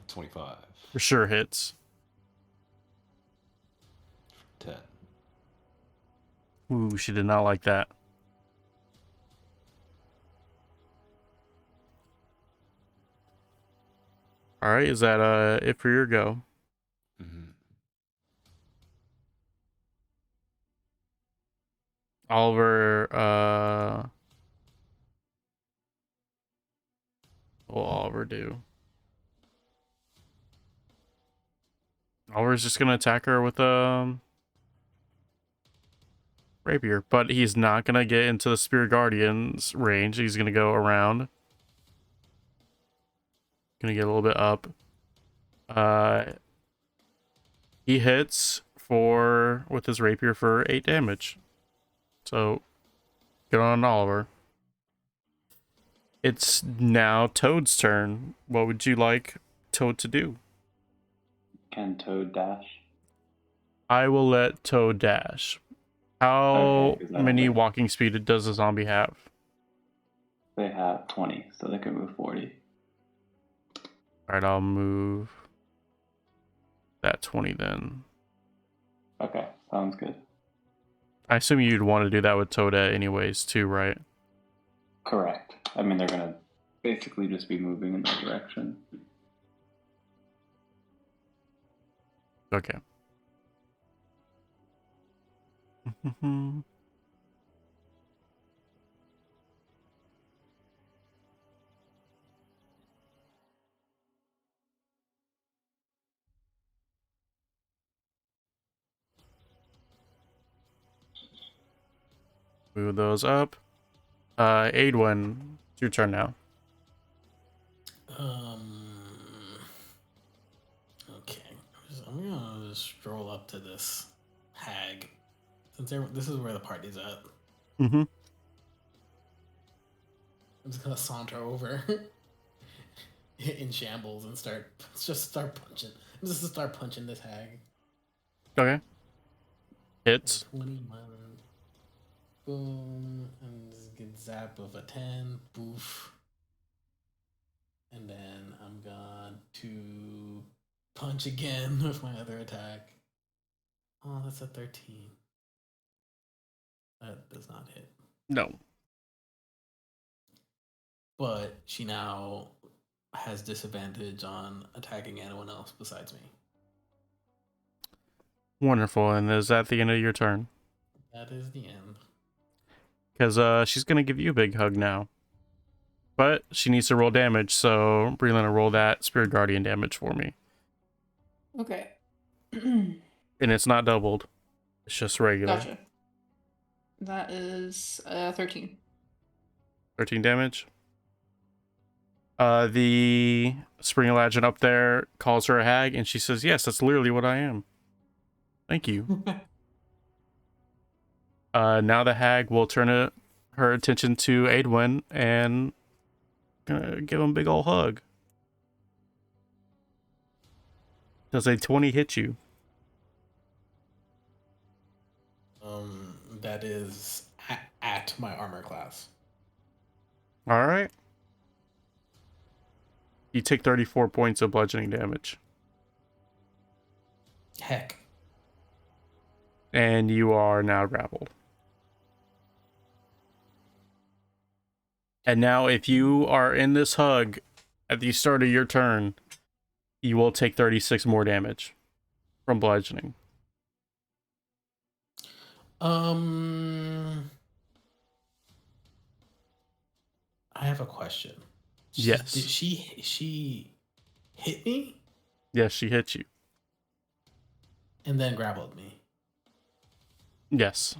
$25. For sure hits. 10. Ooh, she did not like that. All right, is that it for your go? Mm-hmm. Oliver, what will Oliver do? Oliver's just gonna attack her with rapier, but he's not gonna get into the Spear Guardian's range. He's gonna go around. Gonna get a little bit up. He hits with his rapier for 8 damage. So, good on Oliver. It's now Toad's turn. What would you like Toad to do? Can Toad dash? I will let Toad dash. How Okay, 'cause I don't many think- walking speed does a zombie have? They have 20, so they can move 40. Alright, I'll move that 20 then. Okay, sounds good. I assume you'd want to do that with Toadette anyways too, right? Correct. I mean, they're gonna basically just be moving in that direction. Okay. Move those up. Aidwin, it's your turn now. Okay. I'm gonna just stroll up to this hag. Since this is where the party's at. Mm-hmm. I'm just gonna saunter over in shambles and start punching. I'm just gonna start punching this hag. Okay. Hits. 21. Boom. And just get zap of a 10. Boof. And then I'm going to punch again with my other attack. Oh, that's a 13. That does not hit. No. But she now has disadvantage on attacking anyone else besides me. Wonderful. And is that the end of your turn? That is the end. Because she's going to give you a big hug now. But she needs to roll damage, so Breland, roll that Spirit Guardian damage for me. Okay. And it's not doubled. It's just regular. Gotcha. That is 13. 13 damage. The Spring Legend up there calls her a hag, and she says, yes, that's literally what I am. Thank you. Now the hag will turn her attention to Aidwin and give him a big ol' hug. Does a 20 hit you? That is at my armor class. All right. You take 34 points of bludgeoning damage. Heck. And you are now grappled. And now if you are in this hug at the start of your turn, you will take 36 more damage from bludgeoning. I have a question. Yes. Did she hit me Yes, she hit you. and then grappled me? Yes.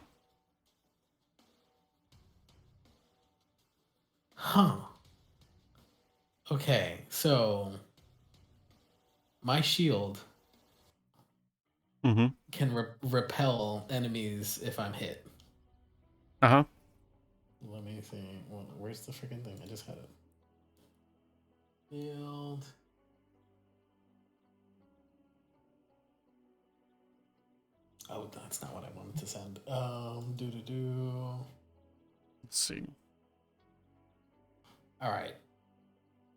Huh. Okay, so my shield Mm-hmm. can repel enemies if I'm hit. Uh-huh. Let me see. Where's the freaking thing? I just had it. Shield. Oh, that's not what I wanted to send. Let's see. All right.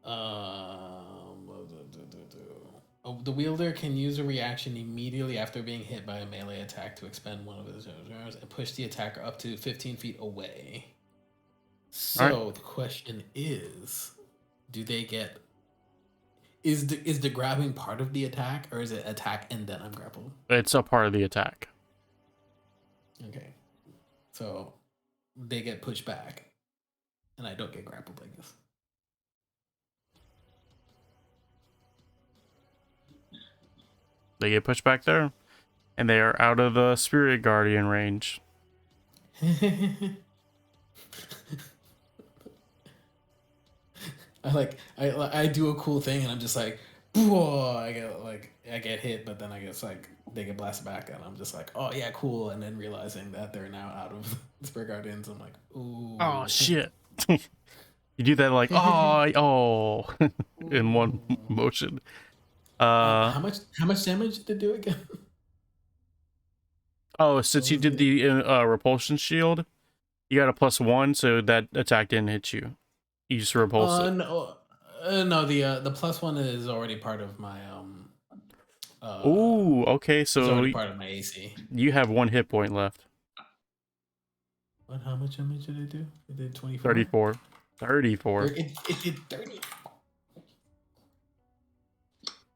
Oh, the wielder can use a reaction immediately after being hit by a melee attack to expend one of his arrows and push the attacker up to 15 feet away. So the question is, do they get... Is the grabbing part of the attack, or is it attack and then I'm grappled? It's a part of the attack. Okay, so they get pushed back, and I don't get grappled, I guess. They get pushed back there, and they are out of the Spirit Guardian range. I do a cool thing, and I'm just like, whoa! I get hit, but then I guess like they get blasted back, and I'm just like, oh yeah, cool. And then realizing that they're now out of the Spirit Guardians, I'm like, ooh. Oh shit! You do that like in one motion. How much damage did it do again? Oh, since you did the repulsion shield, you got a +1, so that attack didn't hit you. You just repulse it. No, the +1 is already part of my Ooh, okay, it's so already part of my AC. you have 1 hit point left. What? How much damage did it do? It did 24. 34. 34. It did 30.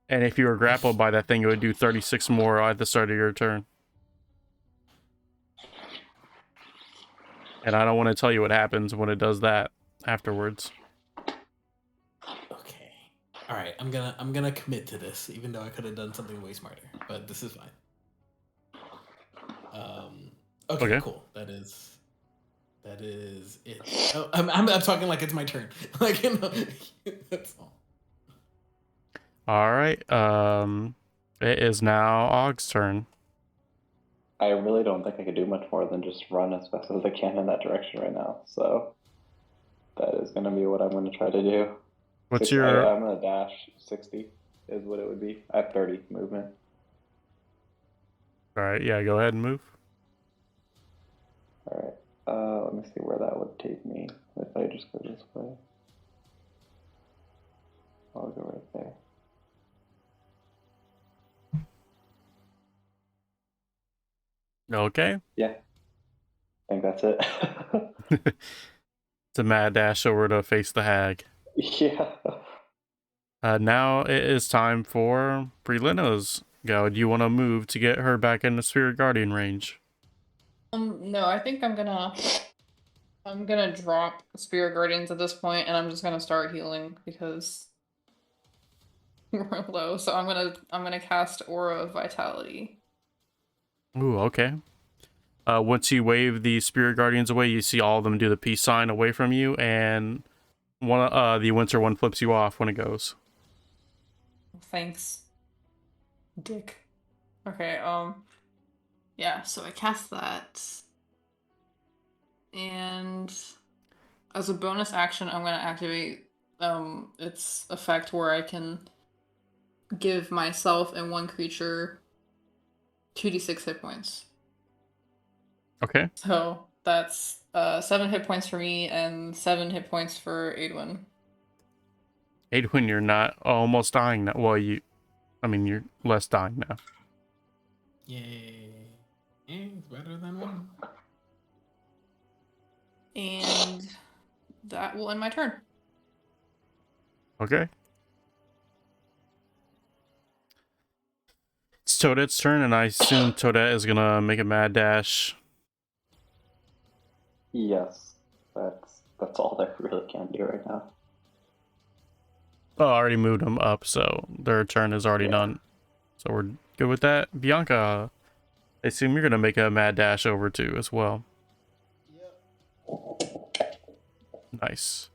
And if you were grappled by that thing, it would do 36 more at the start of your turn. And I don't want to tell you what happens when it does that afterwards. Okay. All right. I'm gonna commit to this, even though I could have done something way smarter. But this is fine. Okay. Cool. That is it. Oh, I'm talking like it's my turn. Like, you know, that's all. All right. It is now Og's turn. I really don't think I could do much more than just run as fast as I can in that direction right now. So that is going to be what I'm going to try to do. What's 60, your? I'm going to dash 60 is what it would be. I have 30 movement. All right. Yeah. Go ahead and move. All right. Let me see where that would take me if I just go this way. I'll go right there. Okay. Yeah. I think that's it. It's a mad dash over to face the hag. Yeah. Now it is time for Prelino's go. Do you want to move to get her back in the Spirit Guardian range? No, I think I'm gonna drop Spirit Guardians at this point, and I'm just gonna start healing because we're low. So I'm gonna cast Aura of Vitality. Ooh, okay. Once you wave the Spirit Guardians away, you see all of them do the peace sign away from you, and the winter one flips you off when it goes. Thanks, Dick. Okay, yeah, so I cast that. And as a bonus action, I'm gonna activate its effect where I can give myself and one creature 2d6 hit points. Okay. So that's 7 hit points for me and 7 hit points for Aidwin. Aidwin, you're not almost dying now. Well, you're less dying now. Yay. It's better than one. And that will end my turn. Okay. It's Toadette's turn, and I assume Toadette is gonna make a mad dash. Yes. That's all I really can do right now. Oh, I already moved them up, so their turn is already done. So we're good with that. Bianca, I assume you're gonna make a mad dash over too as well. Yep. Nice.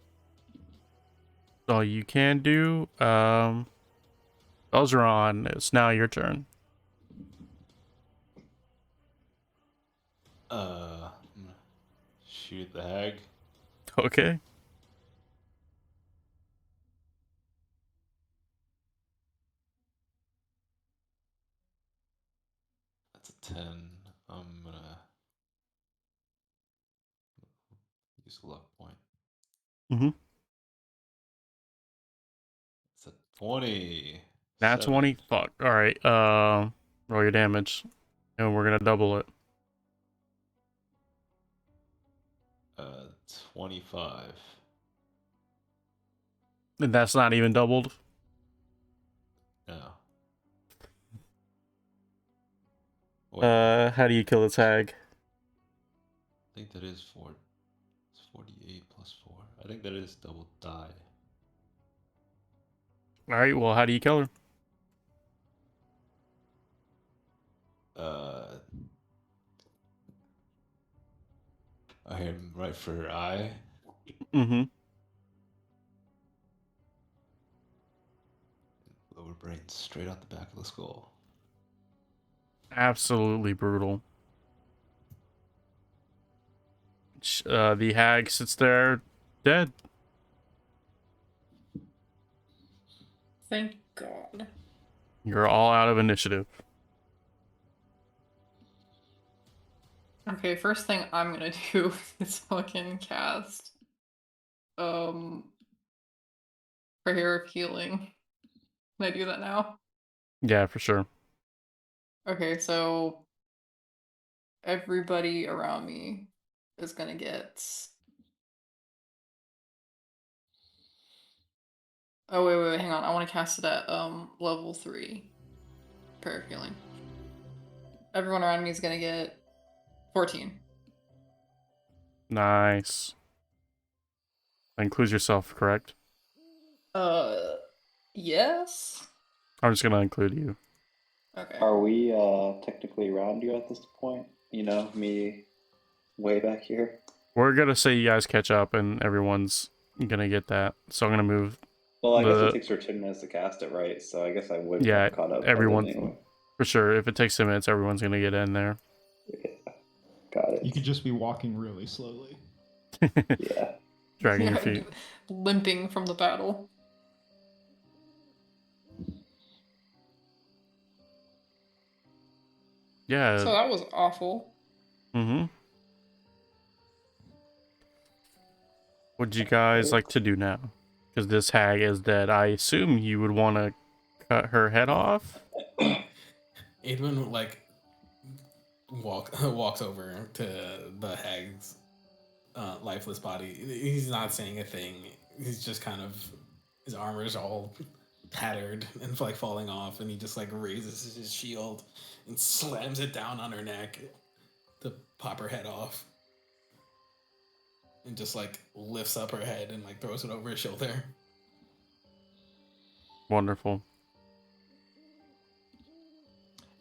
All you can do. Elzeron, it's now your turn. I'm gonna shoot the hag. Okay. That's a 10. I'm gonna use a luck point. Mm-hmm. It's a 20. Nat 20. Fuck. All right. Roll your damage, and we're gonna double it. 25. And that's not even doubled. How do you kill this hag? I think that is 4. It's 48 plus 4. I think that is double die. Alright, well, how do you kill her? I hit him right for her eye. Mm-hmm. Lower brain straight out the back of the skull. Absolutely brutal. The hag sits there, dead. Thank God. You're all out of initiative. Okay, first thing I'm gonna do is fucking cast Prayer of Healing. Can I do that now? Yeah, for sure. Okay, so everybody around me is gonna get. Oh wait, hang on. I want to cast it at level 3. Prayer of Healing. Everyone around me is gonna get 14. Nice. That includes yourself, correct? Yes. I'm just gonna include you. Okay. Are we technically around you at this point? You know, me way back here. We're gonna say you guys catch up and everyone's gonna get that. So I'm gonna move Well, I guess the it takes her 10 minutes to cast it, right? So I guess I would Yeah, have caught up by then everyone anyway. for sure. If it takes 10 minutes, everyone's gonna get in there. Yeah. Got it. You could just be walking really slowly. Yeah. Dragging your feet. Limping from the battle. Yeah. So that was awful. Mm-hmm. What'd you guys like to do now? Because this hag is dead. I assume you would want to cut her head off. Adwin like walks over to the hag's lifeless body. He's not saying a thing. He's just kind of, his armor's all tattered and like falling off, and he just like raises his shield and slams it down on her neck to pop her head off, and just like lifts up her head and like throws it over his shoulder. Wonderful.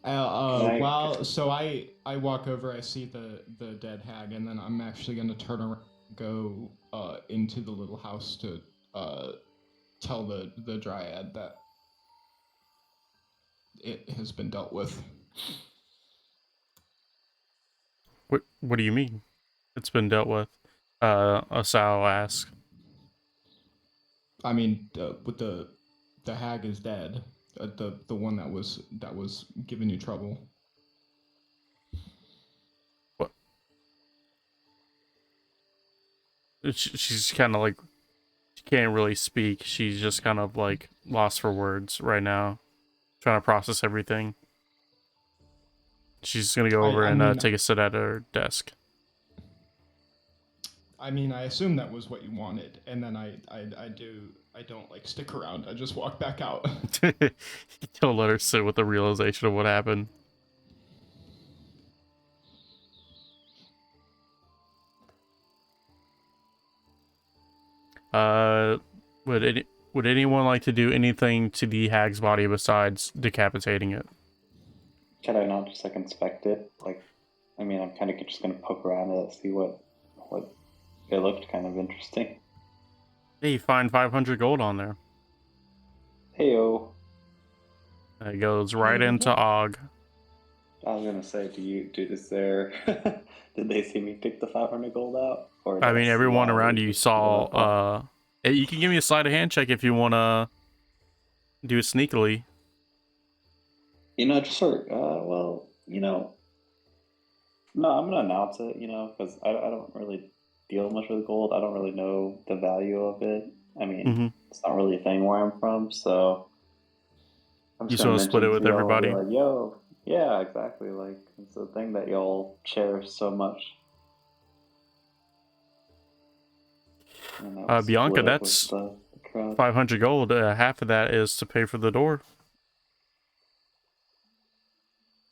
So I walk over, I see the dead hag, and then I'm actually gonna turn around, go into the little house to tell the dryad that it has been dealt with. What do you mean? It's been dealt with. Asao asks. I mean, with the hag is dead. The one that was giving you trouble. What? She's kind of like, she can't really speak. She's just kind of like lost for words right now, trying to process everything. She's gonna go over and take a sit at her desk. I mean, I assume that was what you wanted, and then I don't like stick around. I just walk back out. Don't let her sit with the realization of what happened. Would anyone like to do anything to the hag's body besides decapitating it? Can I not just like inspect it? Like, I mean, I'm kind of just gonna poke around it, see what it looked kind of interesting. Hey, you find 500 gold on there. Heyo. It goes right into Og. I was gonna say, is there? Did they see me pick the 500 gold out? Or I mean, everyone around you what I saw. thought? You can give me a sleight of hand check if you wanna do it sneakily. You know, just sort. Well, you know, no, I'm gonna announce it. You know, because I don't really deal much with gold. I don't really know the value of it. I mean, it's not really a thing where I'm from, so I'm You just just gonna want to split it mention with to y'all, everybody. be like, yo, yeah, exactly. Like, it's a thing that y'all cherish so much. And I'll Bianca, split it with that's the crowd. 500 gold. Half of that is to pay for the door.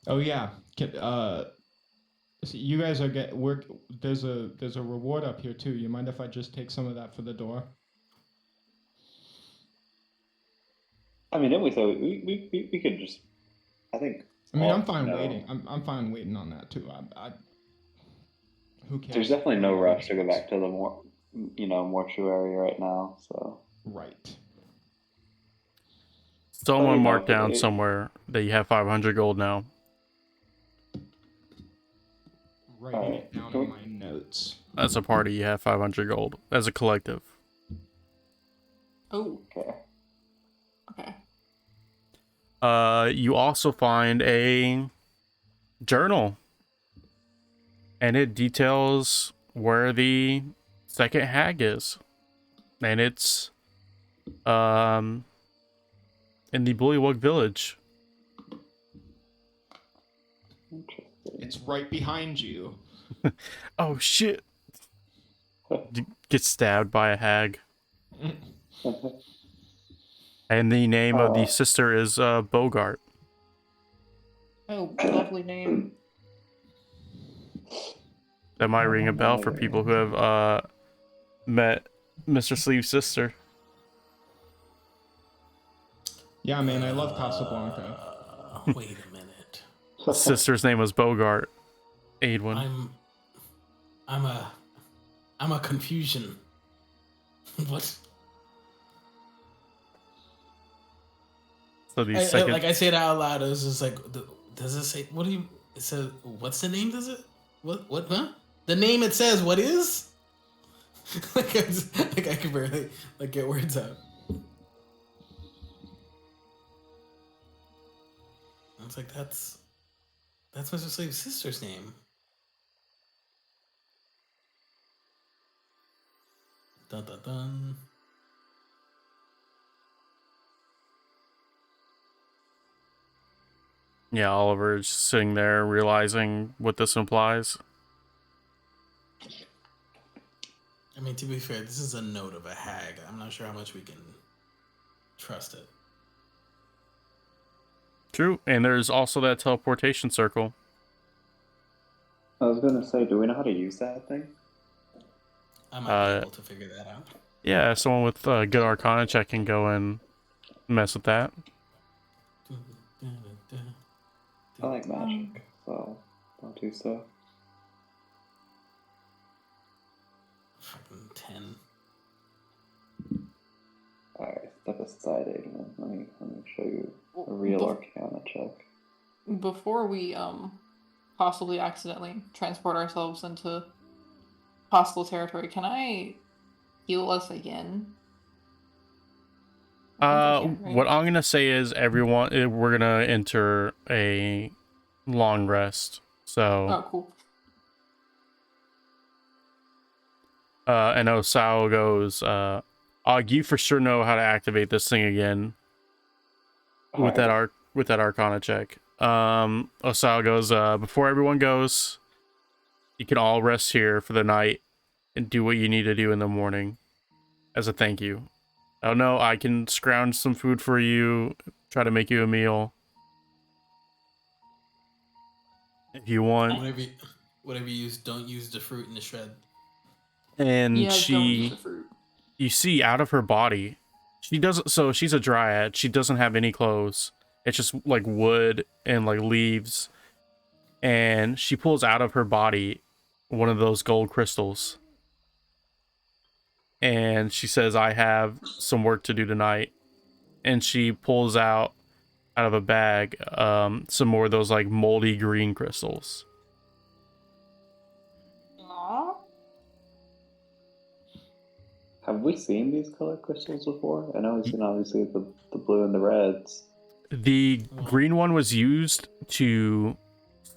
Oh yeah. So you guys are there's a reward up here too. You mind if I just take some of that for the door? I mean, didn't we say we could just? I think. I mean, I'm All fine waiting. I'm fine waiting on that too. Who There's cares? definitely no Who rush to go cares? back to the mortuary right now. So Right. Someone you know, marked if down somewhere that you have 500 gold now. Writing Alright. it down in my notes. As a party, you have 500 gold. As a collective. Oh, okay. okay. You also find a journal. And it details where the second hag is. And it's in the Bullywug village. Interesting. It's right behind you. Oh shit. Get stabbed by a hag. And the name of the sister is Bogart. Oh, lovely name. That might ring a bell for people who have met Mr. Sleeve's sister. Yeah, man, I love Casablanca. Wait a minute. Sister's name was Bogart. Aidwin. I'm a confusion. What? So the second. Like I say it out loud. It was just like, does it say? What do you? It says, what's the name? Does it? What? Huh? The name it says. What is? Like I can barely get words out. I was like, that's Mr. Slave's sister's name. Dun dun dun. Yeah, Oliver is sitting there realizing what this implies. I mean, to be fair, this is a note of a hag. I'm not sure how much we can trust it. True, and there's also that teleportation circle. I was gonna say, do we know how to use that thing? I might be able to figure that out. Yeah, someone with a good Arcana check can go and mess with that. I like magic, so I'll do so. Fucking 10. Alright, step aside, Aiden. Let me show you a real Arcana check. Before we possibly accidentally transport ourselves into hostile territory, can I heal us again? I think I can, right? What I'm gonna say is we're gonna enter a long rest. So Oh, cool. and Osao goes, you for sure know how to activate this thing again. With that Arcana check. Osao goes, before everyone goes, you can all rest here for the night and do what you need to do in the morning as a thank you. Oh no, I can scrounge some food for you, try to make you a meal. If you want. Whatever you use, don't use the fruit in the shred. And Yeah, don't use the fruit. You see out of her body, so she's a dryad, she doesn't have any clothes. It's just like wood and like leaves. And she pulls out of her body one of those gold crystals. And she says, I have some work to do tonight. And she pulls out of a bag some more of those like moldy green crystals. Aww. Have we seen these color crystals before? I know we've seen obviously the blue and the reds. The green one was used to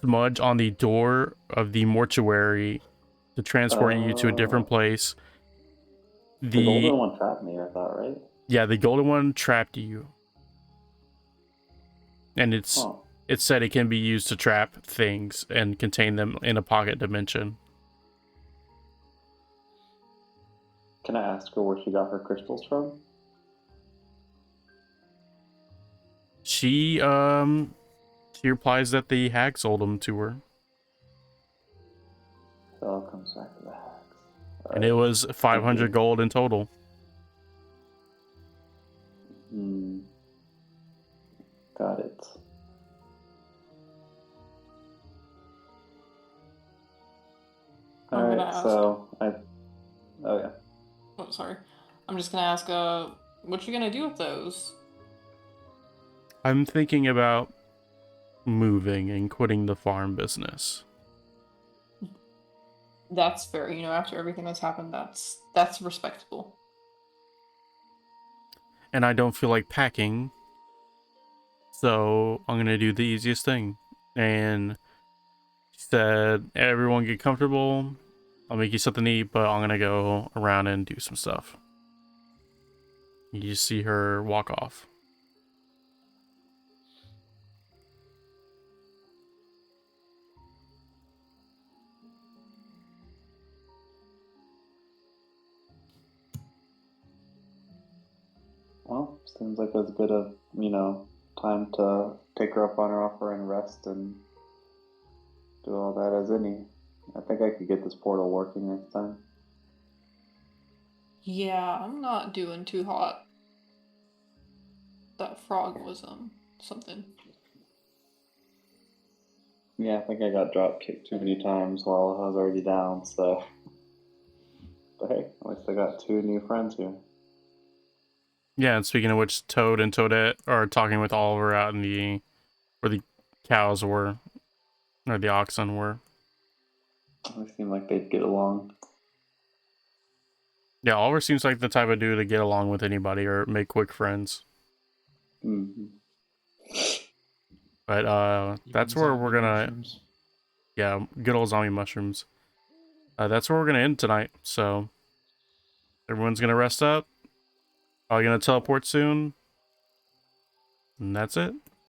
smudge on the door of the mortuary to transport you to a different place. The golden one trapped me, I thought, right? Yeah, the golden one trapped you. And it said it can be used to trap things and contain them in a pocket dimension. Can I ask her where she got her crystals from? She She replies that the hag sold them to her. It all comes back to the Hags. And it was 500 gold in total. Hmm. Got it. I'm gonna Alright, ask. so oh yeah. Oh, sorry. I'm just gonna ask. What you gonna do with those? I'm thinking about moving and quitting the farm business. That's fair. You know, after everything that's happened, that's respectable. And I don't feel like packing. So I'm going to do the easiest thing. And she said, everyone get comfortable. I'll make you something to eat, but I'm going to go around and do some stuff. You just see her walk off. Well, seems like as good a, time to take her up on her offer and rest and do all that as any. I think I could get this portal working next time. Yeah, I'm not doing too hot. That frog was something. Yeah, I think I got drop kicked too many times while I was already down, so. But hey, at least I got 2 new friends here. Yeah, and speaking of which, Toad and Toadette are talking with Oliver out in where the cows were, or the oxen were. They seem like they'd get along. Yeah, Oliver seems like the type of dude to get along with anybody or make quick friends. Mm-hmm. But that's Even where we're zombie gonna, mushrooms. yeah, good old zombie mushrooms. That's where we're gonna end tonight. So everyone's gonna rest up. Probably gonna teleport soon. And that's it.